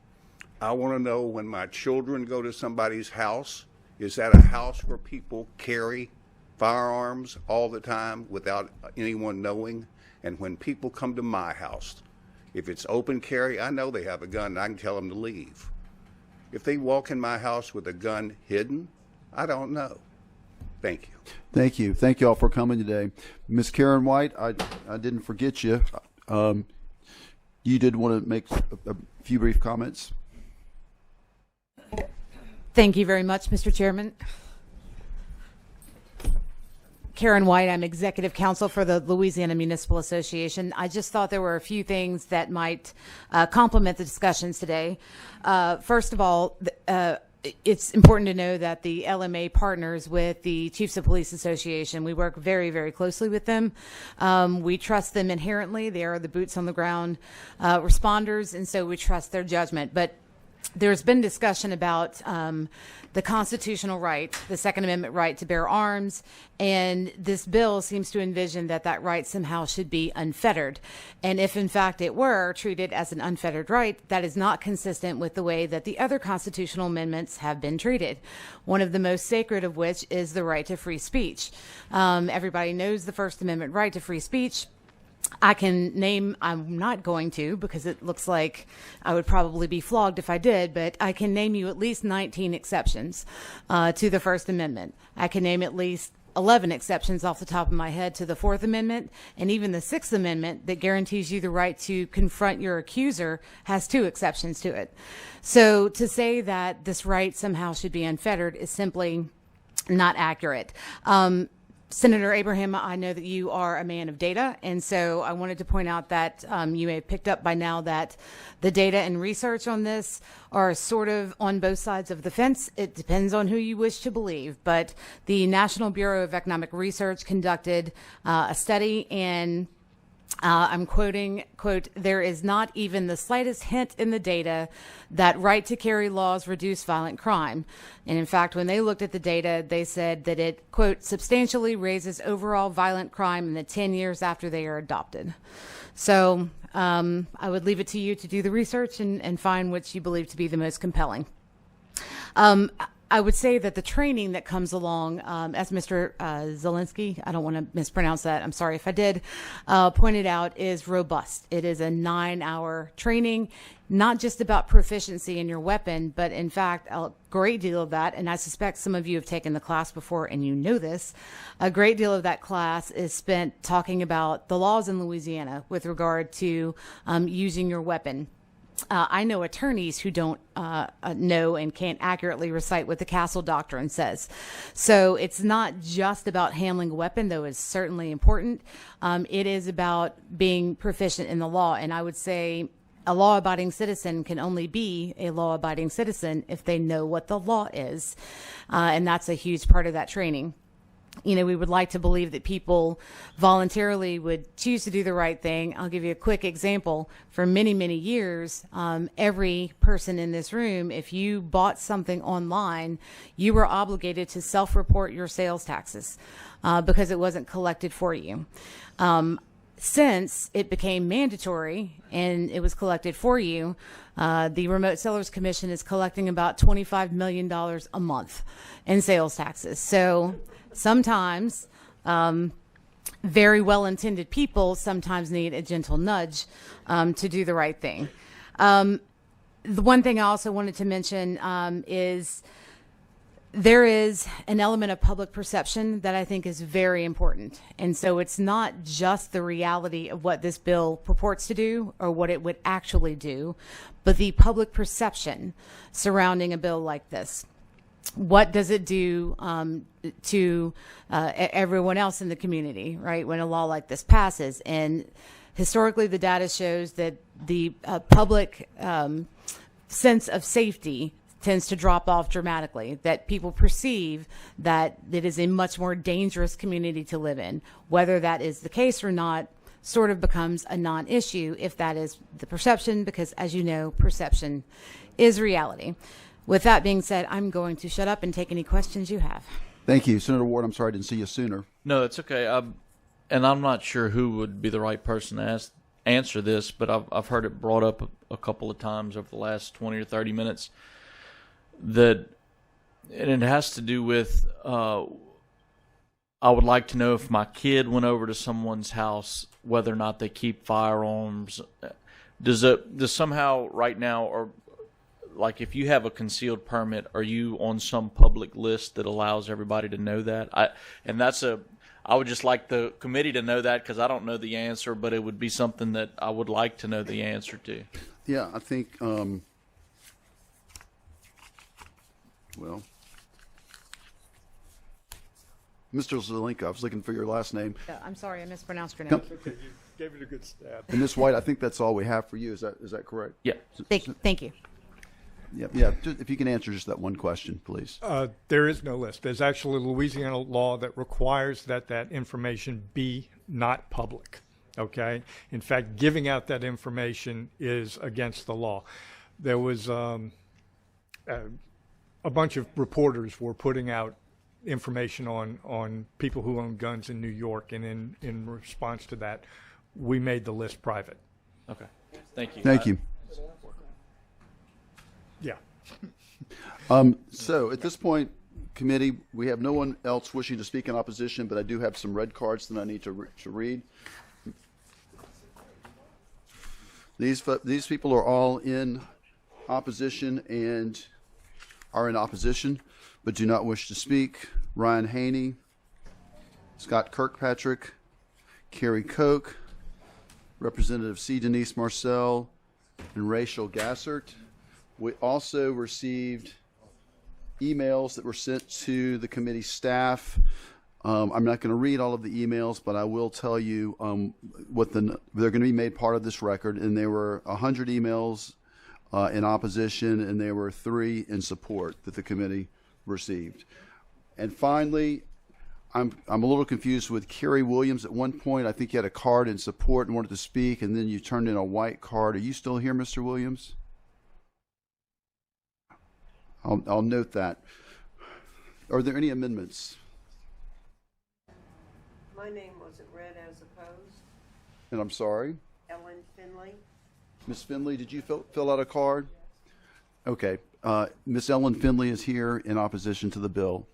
I want to know when my children go to somebody's house, is that a house where people carry firearms all the time without anyone knowing? And when people come to my house, if it's open carry, I know they have a gun and I can tell them to leave. If they walk in my house with a gun hidden, I don't know. Thank you. Thank you. Thank you all for coming today. Ms. Karen White, I didn't forget you. You did want to make a few brief comments. Thank you very much, Mr. Chairman. Karen White, I'm Executive Counsel for the Louisiana Municipal Association. I just thought there were a few things that might complement the discussions today. First of all, it's important to know that the LMA partners with the Chiefs of Police Association. We work very, very closely with them. We trust them inherently. They are the boots on the ground responders, and so we trust their judgment. But there's been discussion about the constitutional right, the Second Amendment right to bear arms, and this bill seems to envision that that right somehow should be unfettered. And if in fact it were treated as an unfettered right, that is not consistent with the way that the other constitutional amendments have been treated. One of the most sacred of which is the right to free speech. Everybody knows the First Amendment right to free speech. I can name, I'm not going to because it looks like I would probably be flogged if I did, but I can name you at least 19 exceptions to the First Amendment. I can name at least 11 exceptions off the top of my head to the Fourth Amendment, and even the Sixth Amendment that guarantees you the right to confront your accuser has 2 exceptions to it. So to say that this right somehow should be unfettered is simply not accurate. Senator Abraham, I know that you are a man of data, and so I wanted to point out that you may have picked up by now that the data and research on this are sort of on both sides of the fence. It depends on who you wish to believe, but the National Bureau of Economic Research conducted a study, and I'm quoting, quote, "There is not even the slightest hint in the data that right to carry laws reduce violent crime." And in fact, when they looked at the data, they said that it, quote, "substantially raises overall violent crime in the 10 years after they are adopted." So I would leave it to you to do the research and find which you believe to be the most compelling. I would say that the training that comes along, as Mr. Zielinski, I don't want to mispronounce that, I'm sorry if I did, pointed out, is robust. It is a 9-hour training, not just about proficiency in your weapon, but in fact, a great deal of that, and I suspect some of you have taken the class before and you know this, a great deal of that class is spent talking about the laws in Louisiana with regard to using your weapon. I know attorneys who don't know and can't accurately recite what the Castle Doctrine says. So it's not just about handling a weapon, though it's certainly important. It is about being proficient in the law. And I would say a law-abiding citizen can only be a law-abiding citizen if they know what the law is. And that's a huge part of that training. You know, we would like to believe that people voluntarily would choose to do the right thing. I'll give you a quick example. For many, many years, every person in this room, if you bought something online, you were obligated to self-report your sales taxes because it wasn't collected for you. Since it became mandatory and it was collected for you, the Remote Sellers Commission is collecting about $25 million a month in sales taxes. So sometimes very well-intended people sometimes need a gentle nudge to do the right thing. The one thing I also wanted to mention is there is an element of public perception that I think is very important. And so it's not just the reality of what this bill purports to do or what it would actually do, but the public perception surrounding a bill like this. What does it do to everyone else in the community, right, when a law like this passes? And historically, the data shows that the public sense of safety tends to drop off dramatically, that people perceive that it is a much more dangerous community to live in. Whether that is the case or not sort of becomes a non-issue if that is the perception, because as you know, perception is reality. With that being said, I'm going to shut up and take any questions you have. Thank you. Senator Ward, I'm sorry I didn't see you sooner. No, it's okay. And I'm not sure who would be the right person to answer this, but I've heard it brought up a couple of times over the last 20 or 30 minutes. And it has to do with, I would like to know if my kid went over to someone's house, whether or not they keep firearms. Does somehow right now, or like if you have a concealed permit, are you on some public list that allows everybody to know that? I would just like the committee to know that, because I don't know the answer, but it would be something that I would like to know the answer to. Yeah, I think, well, Mr. Zelenka, I was looking for your last name. I'm sorry, I mispronounced your name. Okay, you gave it a good stab. And Ms. White, I think that's all we have for you. Is that correct? Yeah. Thank you. Yeah. If you can answer just that one question, please. There is no list. There's actually a Louisiana law that requires that information be not public. Okay. In fact, giving out that information is against the law. There was a bunch of reporters were putting out information on people who own guns in New York, and in response to that, we made the list private. Okay. Thank you. Thank you. Yeah. So at this point, committee, we have no one else wishing to speak in opposition, but I do have some red cards that I need to read. These people are all in opposition and are in opposition, but do not wish to speak. Ryan Haney, Scott Kirkpatrick, Carrie Koch, Representative C. Denise Marcel, and Rachel Gassert. We also received emails that were sent to the committee staff. I'm not going to read all of the emails, but I will tell you they're going to be made part of this record. And there were 100 emails in opposition, and there were 3 in support that the committee received. And finally, I'm a little confused with Kerry Williams. At one point, I think you had a card in support and wanted to speak, and then you turned in a white card. Are you still here, Mr. Williams? I'll note that. Are there any amendments? My name wasn't read as opposed. And I'm sorry? Ellen Finley. Ms. Finley, did you fill out a card? Okay. Ms. Ellen Finley is here in opposition to the bill.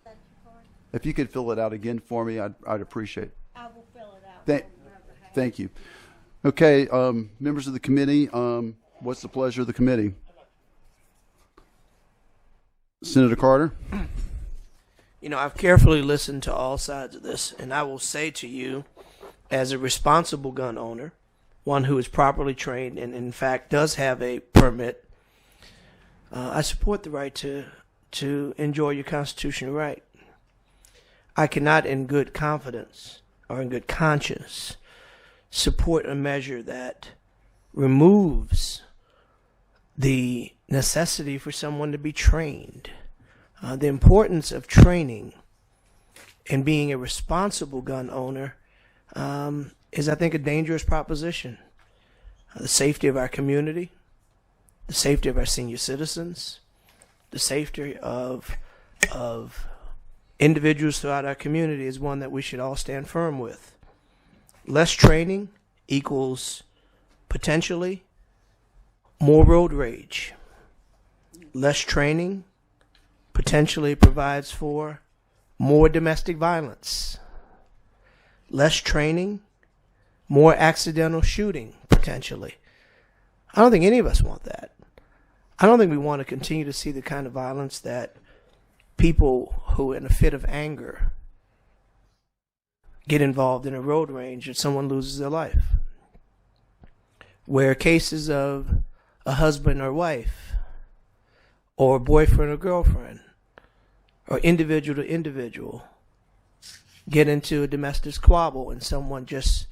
If you could fill it out again for me, I'd appreciate it. I will fill it out. Thank you. Okay, members of the committee, what's the pleasure of the committee? Senator Carter? You know, I've carefully listened to all sides of this, and I will say to you, as a responsible gun owner, one who is properly trained and in fact does have a permit, I support the right to enjoy your constitutional right. I cannot in good confidence or in good conscience support a measure that removes the necessity for someone to be trained. The importance of training and being a responsible gun owner is, I think, a dangerous proposition. The safety of our community, the safety of our senior citizens, the safety of individuals throughout our community is one that we should all stand firm with. Less training equals potentially more road rage. Less training potentially provides for more domestic violence. Less training, more accidental shooting, potentially. I don't think any of us want that. I don't think we want to continue to see the kind of violence that people who, in a fit of anger, get involved in a road rage and someone loses their life. Where cases of a husband or wife, or boyfriend or girlfriend, or individual to individual, get into a domestic squabble and someone just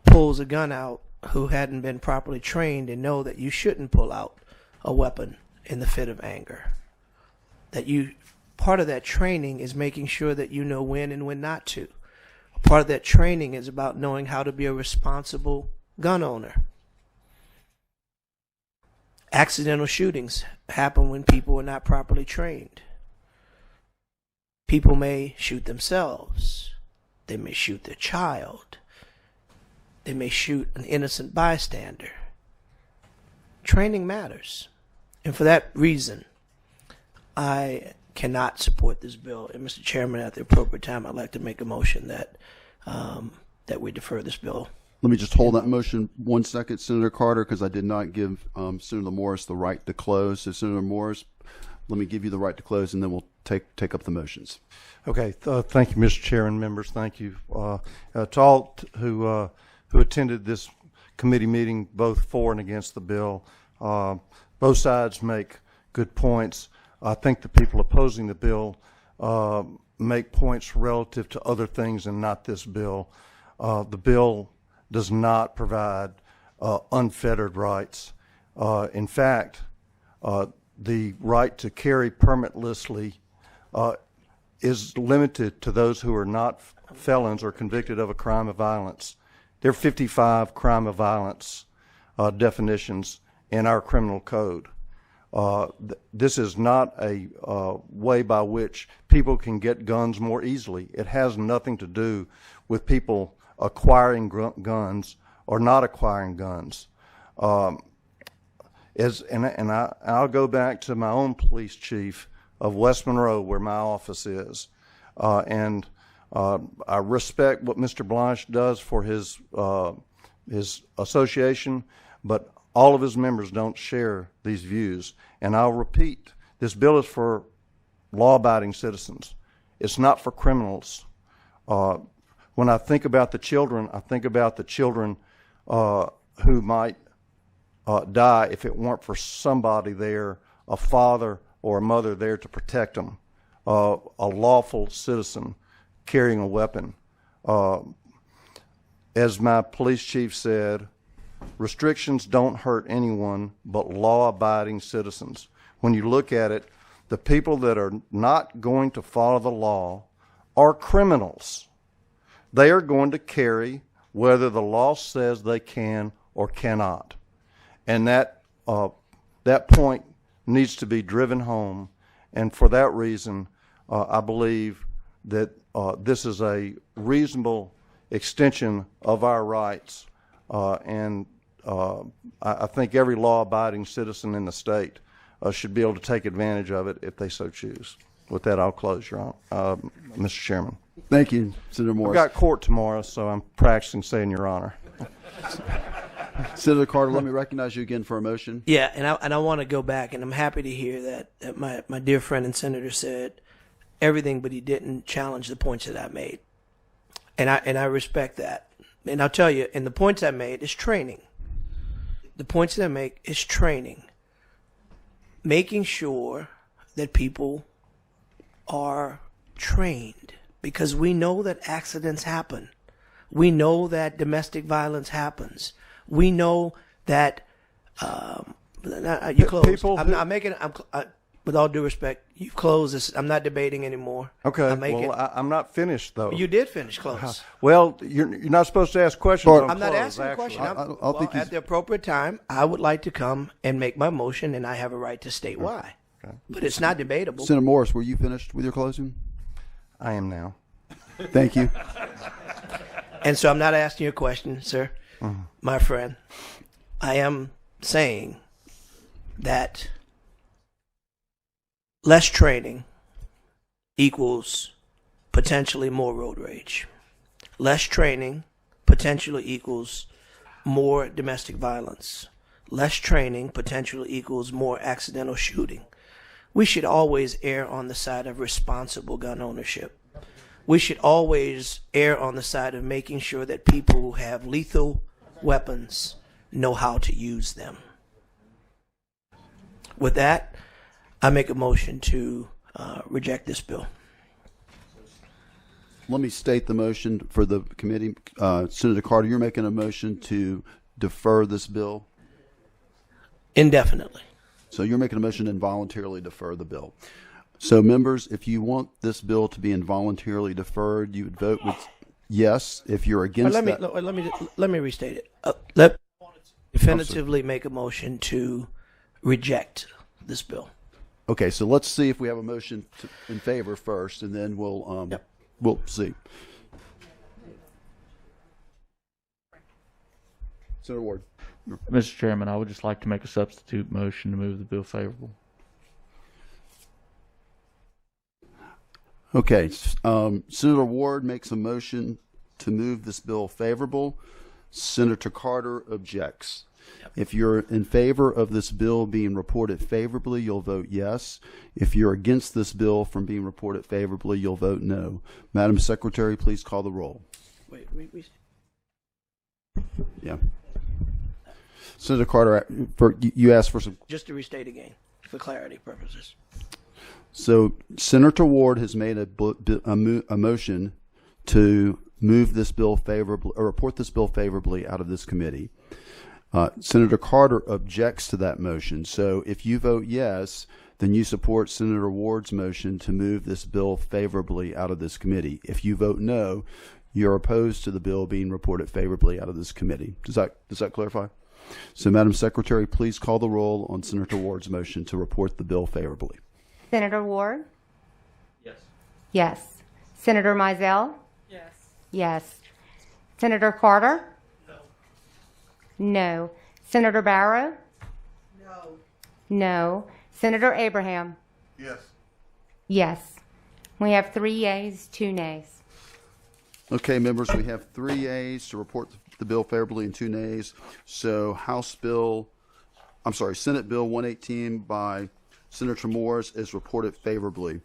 pulls a gun out who hadn't been properly trained and know that you shouldn't pull out a weapon in the fit of anger. Part of that training is making sure that you know when and when not to. Part of that training is about knowing how to be a responsible gun owner. Accidental shootings happen when people are not properly trained. People may shoot themselves. They may shoot their child. They may shoot an innocent bystander. Training matters. And for that reason, I cannot support this bill. And Mr. Chairman, at the appropriate time, I'd like to make a motion that we defer this bill. Let me just hold that motion 1 second, Senator Carter, because I did not give Senator Morris the right to close. So, Senator Morris, let me give you the right to close, and then we'll take up the motions. Okay. Thank you, Mr. Chair and members. Thank you to all who attended this committee meeting, both for and against the bill. Both sides make good points. I think the people opposing the bill make points relative to other things and not this bill. The bill does not provide unfettered rights. In fact, the right to carry permitlessly is limited to those who are not felons or convicted of a crime of violence. There are 55 crime of violence definitions in our criminal code. This is not a way by which people can get guns more easily. It has nothing to do with people acquiring guns or not acquiring guns. I'll go back to my own police chief of West Monroe, where my office is, and I respect what Mr. Blanche does for his association, but all of his members don't share these views. And I'll repeat, this bill is for law-abiding citizens. It's not for criminals. When I think about the children, I think about the children who might die if it weren't for somebody there, a father or a mother there to protect them, a lawful citizen carrying a weapon. As my police chief said, restrictions don't hurt anyone but law-abiding citizens. When you look at it, the people that are not going to follow the law are criminals. They are going to carry whether the law says they can or cannot. And that point needs to be driven home. And for that reason, I believe that this is a reasonable extension of our rights. And I think every law-abiding citizen in the state should be able to take advantage of it if they so choose. With that, I'll close, Your Honor, Mr. Chairman. Thank you, Senator Morris. I've got court tomorrow, so I'm practicing saying Your Honor. Senator Carter, let me recognize you again for a motion. Yeah, and I want to go back, and I'm happy to hear that my dear friend and senator said everything, but he didn't challenge the points that I made, and I respect that. And I'll tell you, and the points I made is training. The points that I make is training, making sure that people are trained, because we know that accidents happen. We know that domestic violence happens. We know that you close. With all due respect, you've closed this. I'm not debating anymore. Okay. I'm not finished though. You did finish close. Well, you're not supposed to ask questions. I'm not asking a question. At the appropriate time, I would like to come and make my motion, and I have a right to state why. Okay. But it's not debatable. Senator Morris, were you finished with your closing? I am now. Thank you. And so I'm not asking you a question, sir, my friend. I am saying that less training equals potentially more road rage. Less training potentially equals more domestic violence. Less training potentially equals more accidental shooting. we should always err on the side of responsible gun ownership. We should always err on the side of making sure that people who have lethal weapons know how to use them. With that, I make a motion to reject this bill. Let me state the motion for the committee. Senator Carter, you're making a motion to defer this bill? Indefinitely. So you're making a motion to involuntarily defer the bill. So members, if you want this bill to be involuntarily deferred, you would vote with yes. If you're against let me restate it. Let definitively make a motion to reject this bill. Okay, so let's see if we have a motion in favor first, and then we'll see. Senator Ward. Mr. Chairman, I would just like to make a substitute motion to move the bill favorable. Okay, Senator Ward makes a motion to move this bill favorable. Senator Carter objects. If you're in favor of this bill being reported favorably, you'll vote yes. If you're against this bill from being reported favorably, you'll vote no. Madam Secretary, please call the roll. Wait. Yeah. Senator Carter, you asked for some... Just to restate again, for clarity purposes. So Senator Ward has made a motion to move this bill favorably, or report this bill favorably out of this committee. Senator Carter objects to that motion. So if you vote yes, then you support Senator Ward's motion to move this bill favorably out of this committee. If you vote no, you're opposed to the bill being reported favorably out of this committee. Does that clarify? So, Madam Secretary, please call the roll on Senator Ward's motion to report the bill favorably. Senator Ward? Yes. Yes. Senator Mizell? Yes. Yes. Senator Carter? No. No. Senator Barrow? No. No. Senator Abraham? Yes. Yes. We have 3 yeas, 2 nays. Okay, members, we have 3 yeas to report the bill favorably and 2 nays. So Senate Bill 118 by Senator Morris is reported favorably.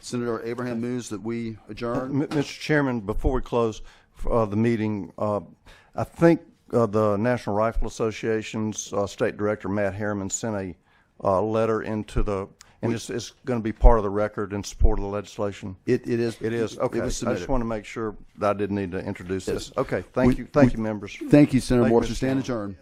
Senator Abraham moves that we adjourn. Mr. Chairman, before we close the meeting, I think the National Rifle Association's State Director, Matt Harriman, sent a letter into the, and it's going to be part of the record in support of the legislation. It is. It is. Okay. It was I just want to make sure that I didn't need to introduce this. Okay. Thank you, members. Thank you, Senator Morris. We stand adjourned.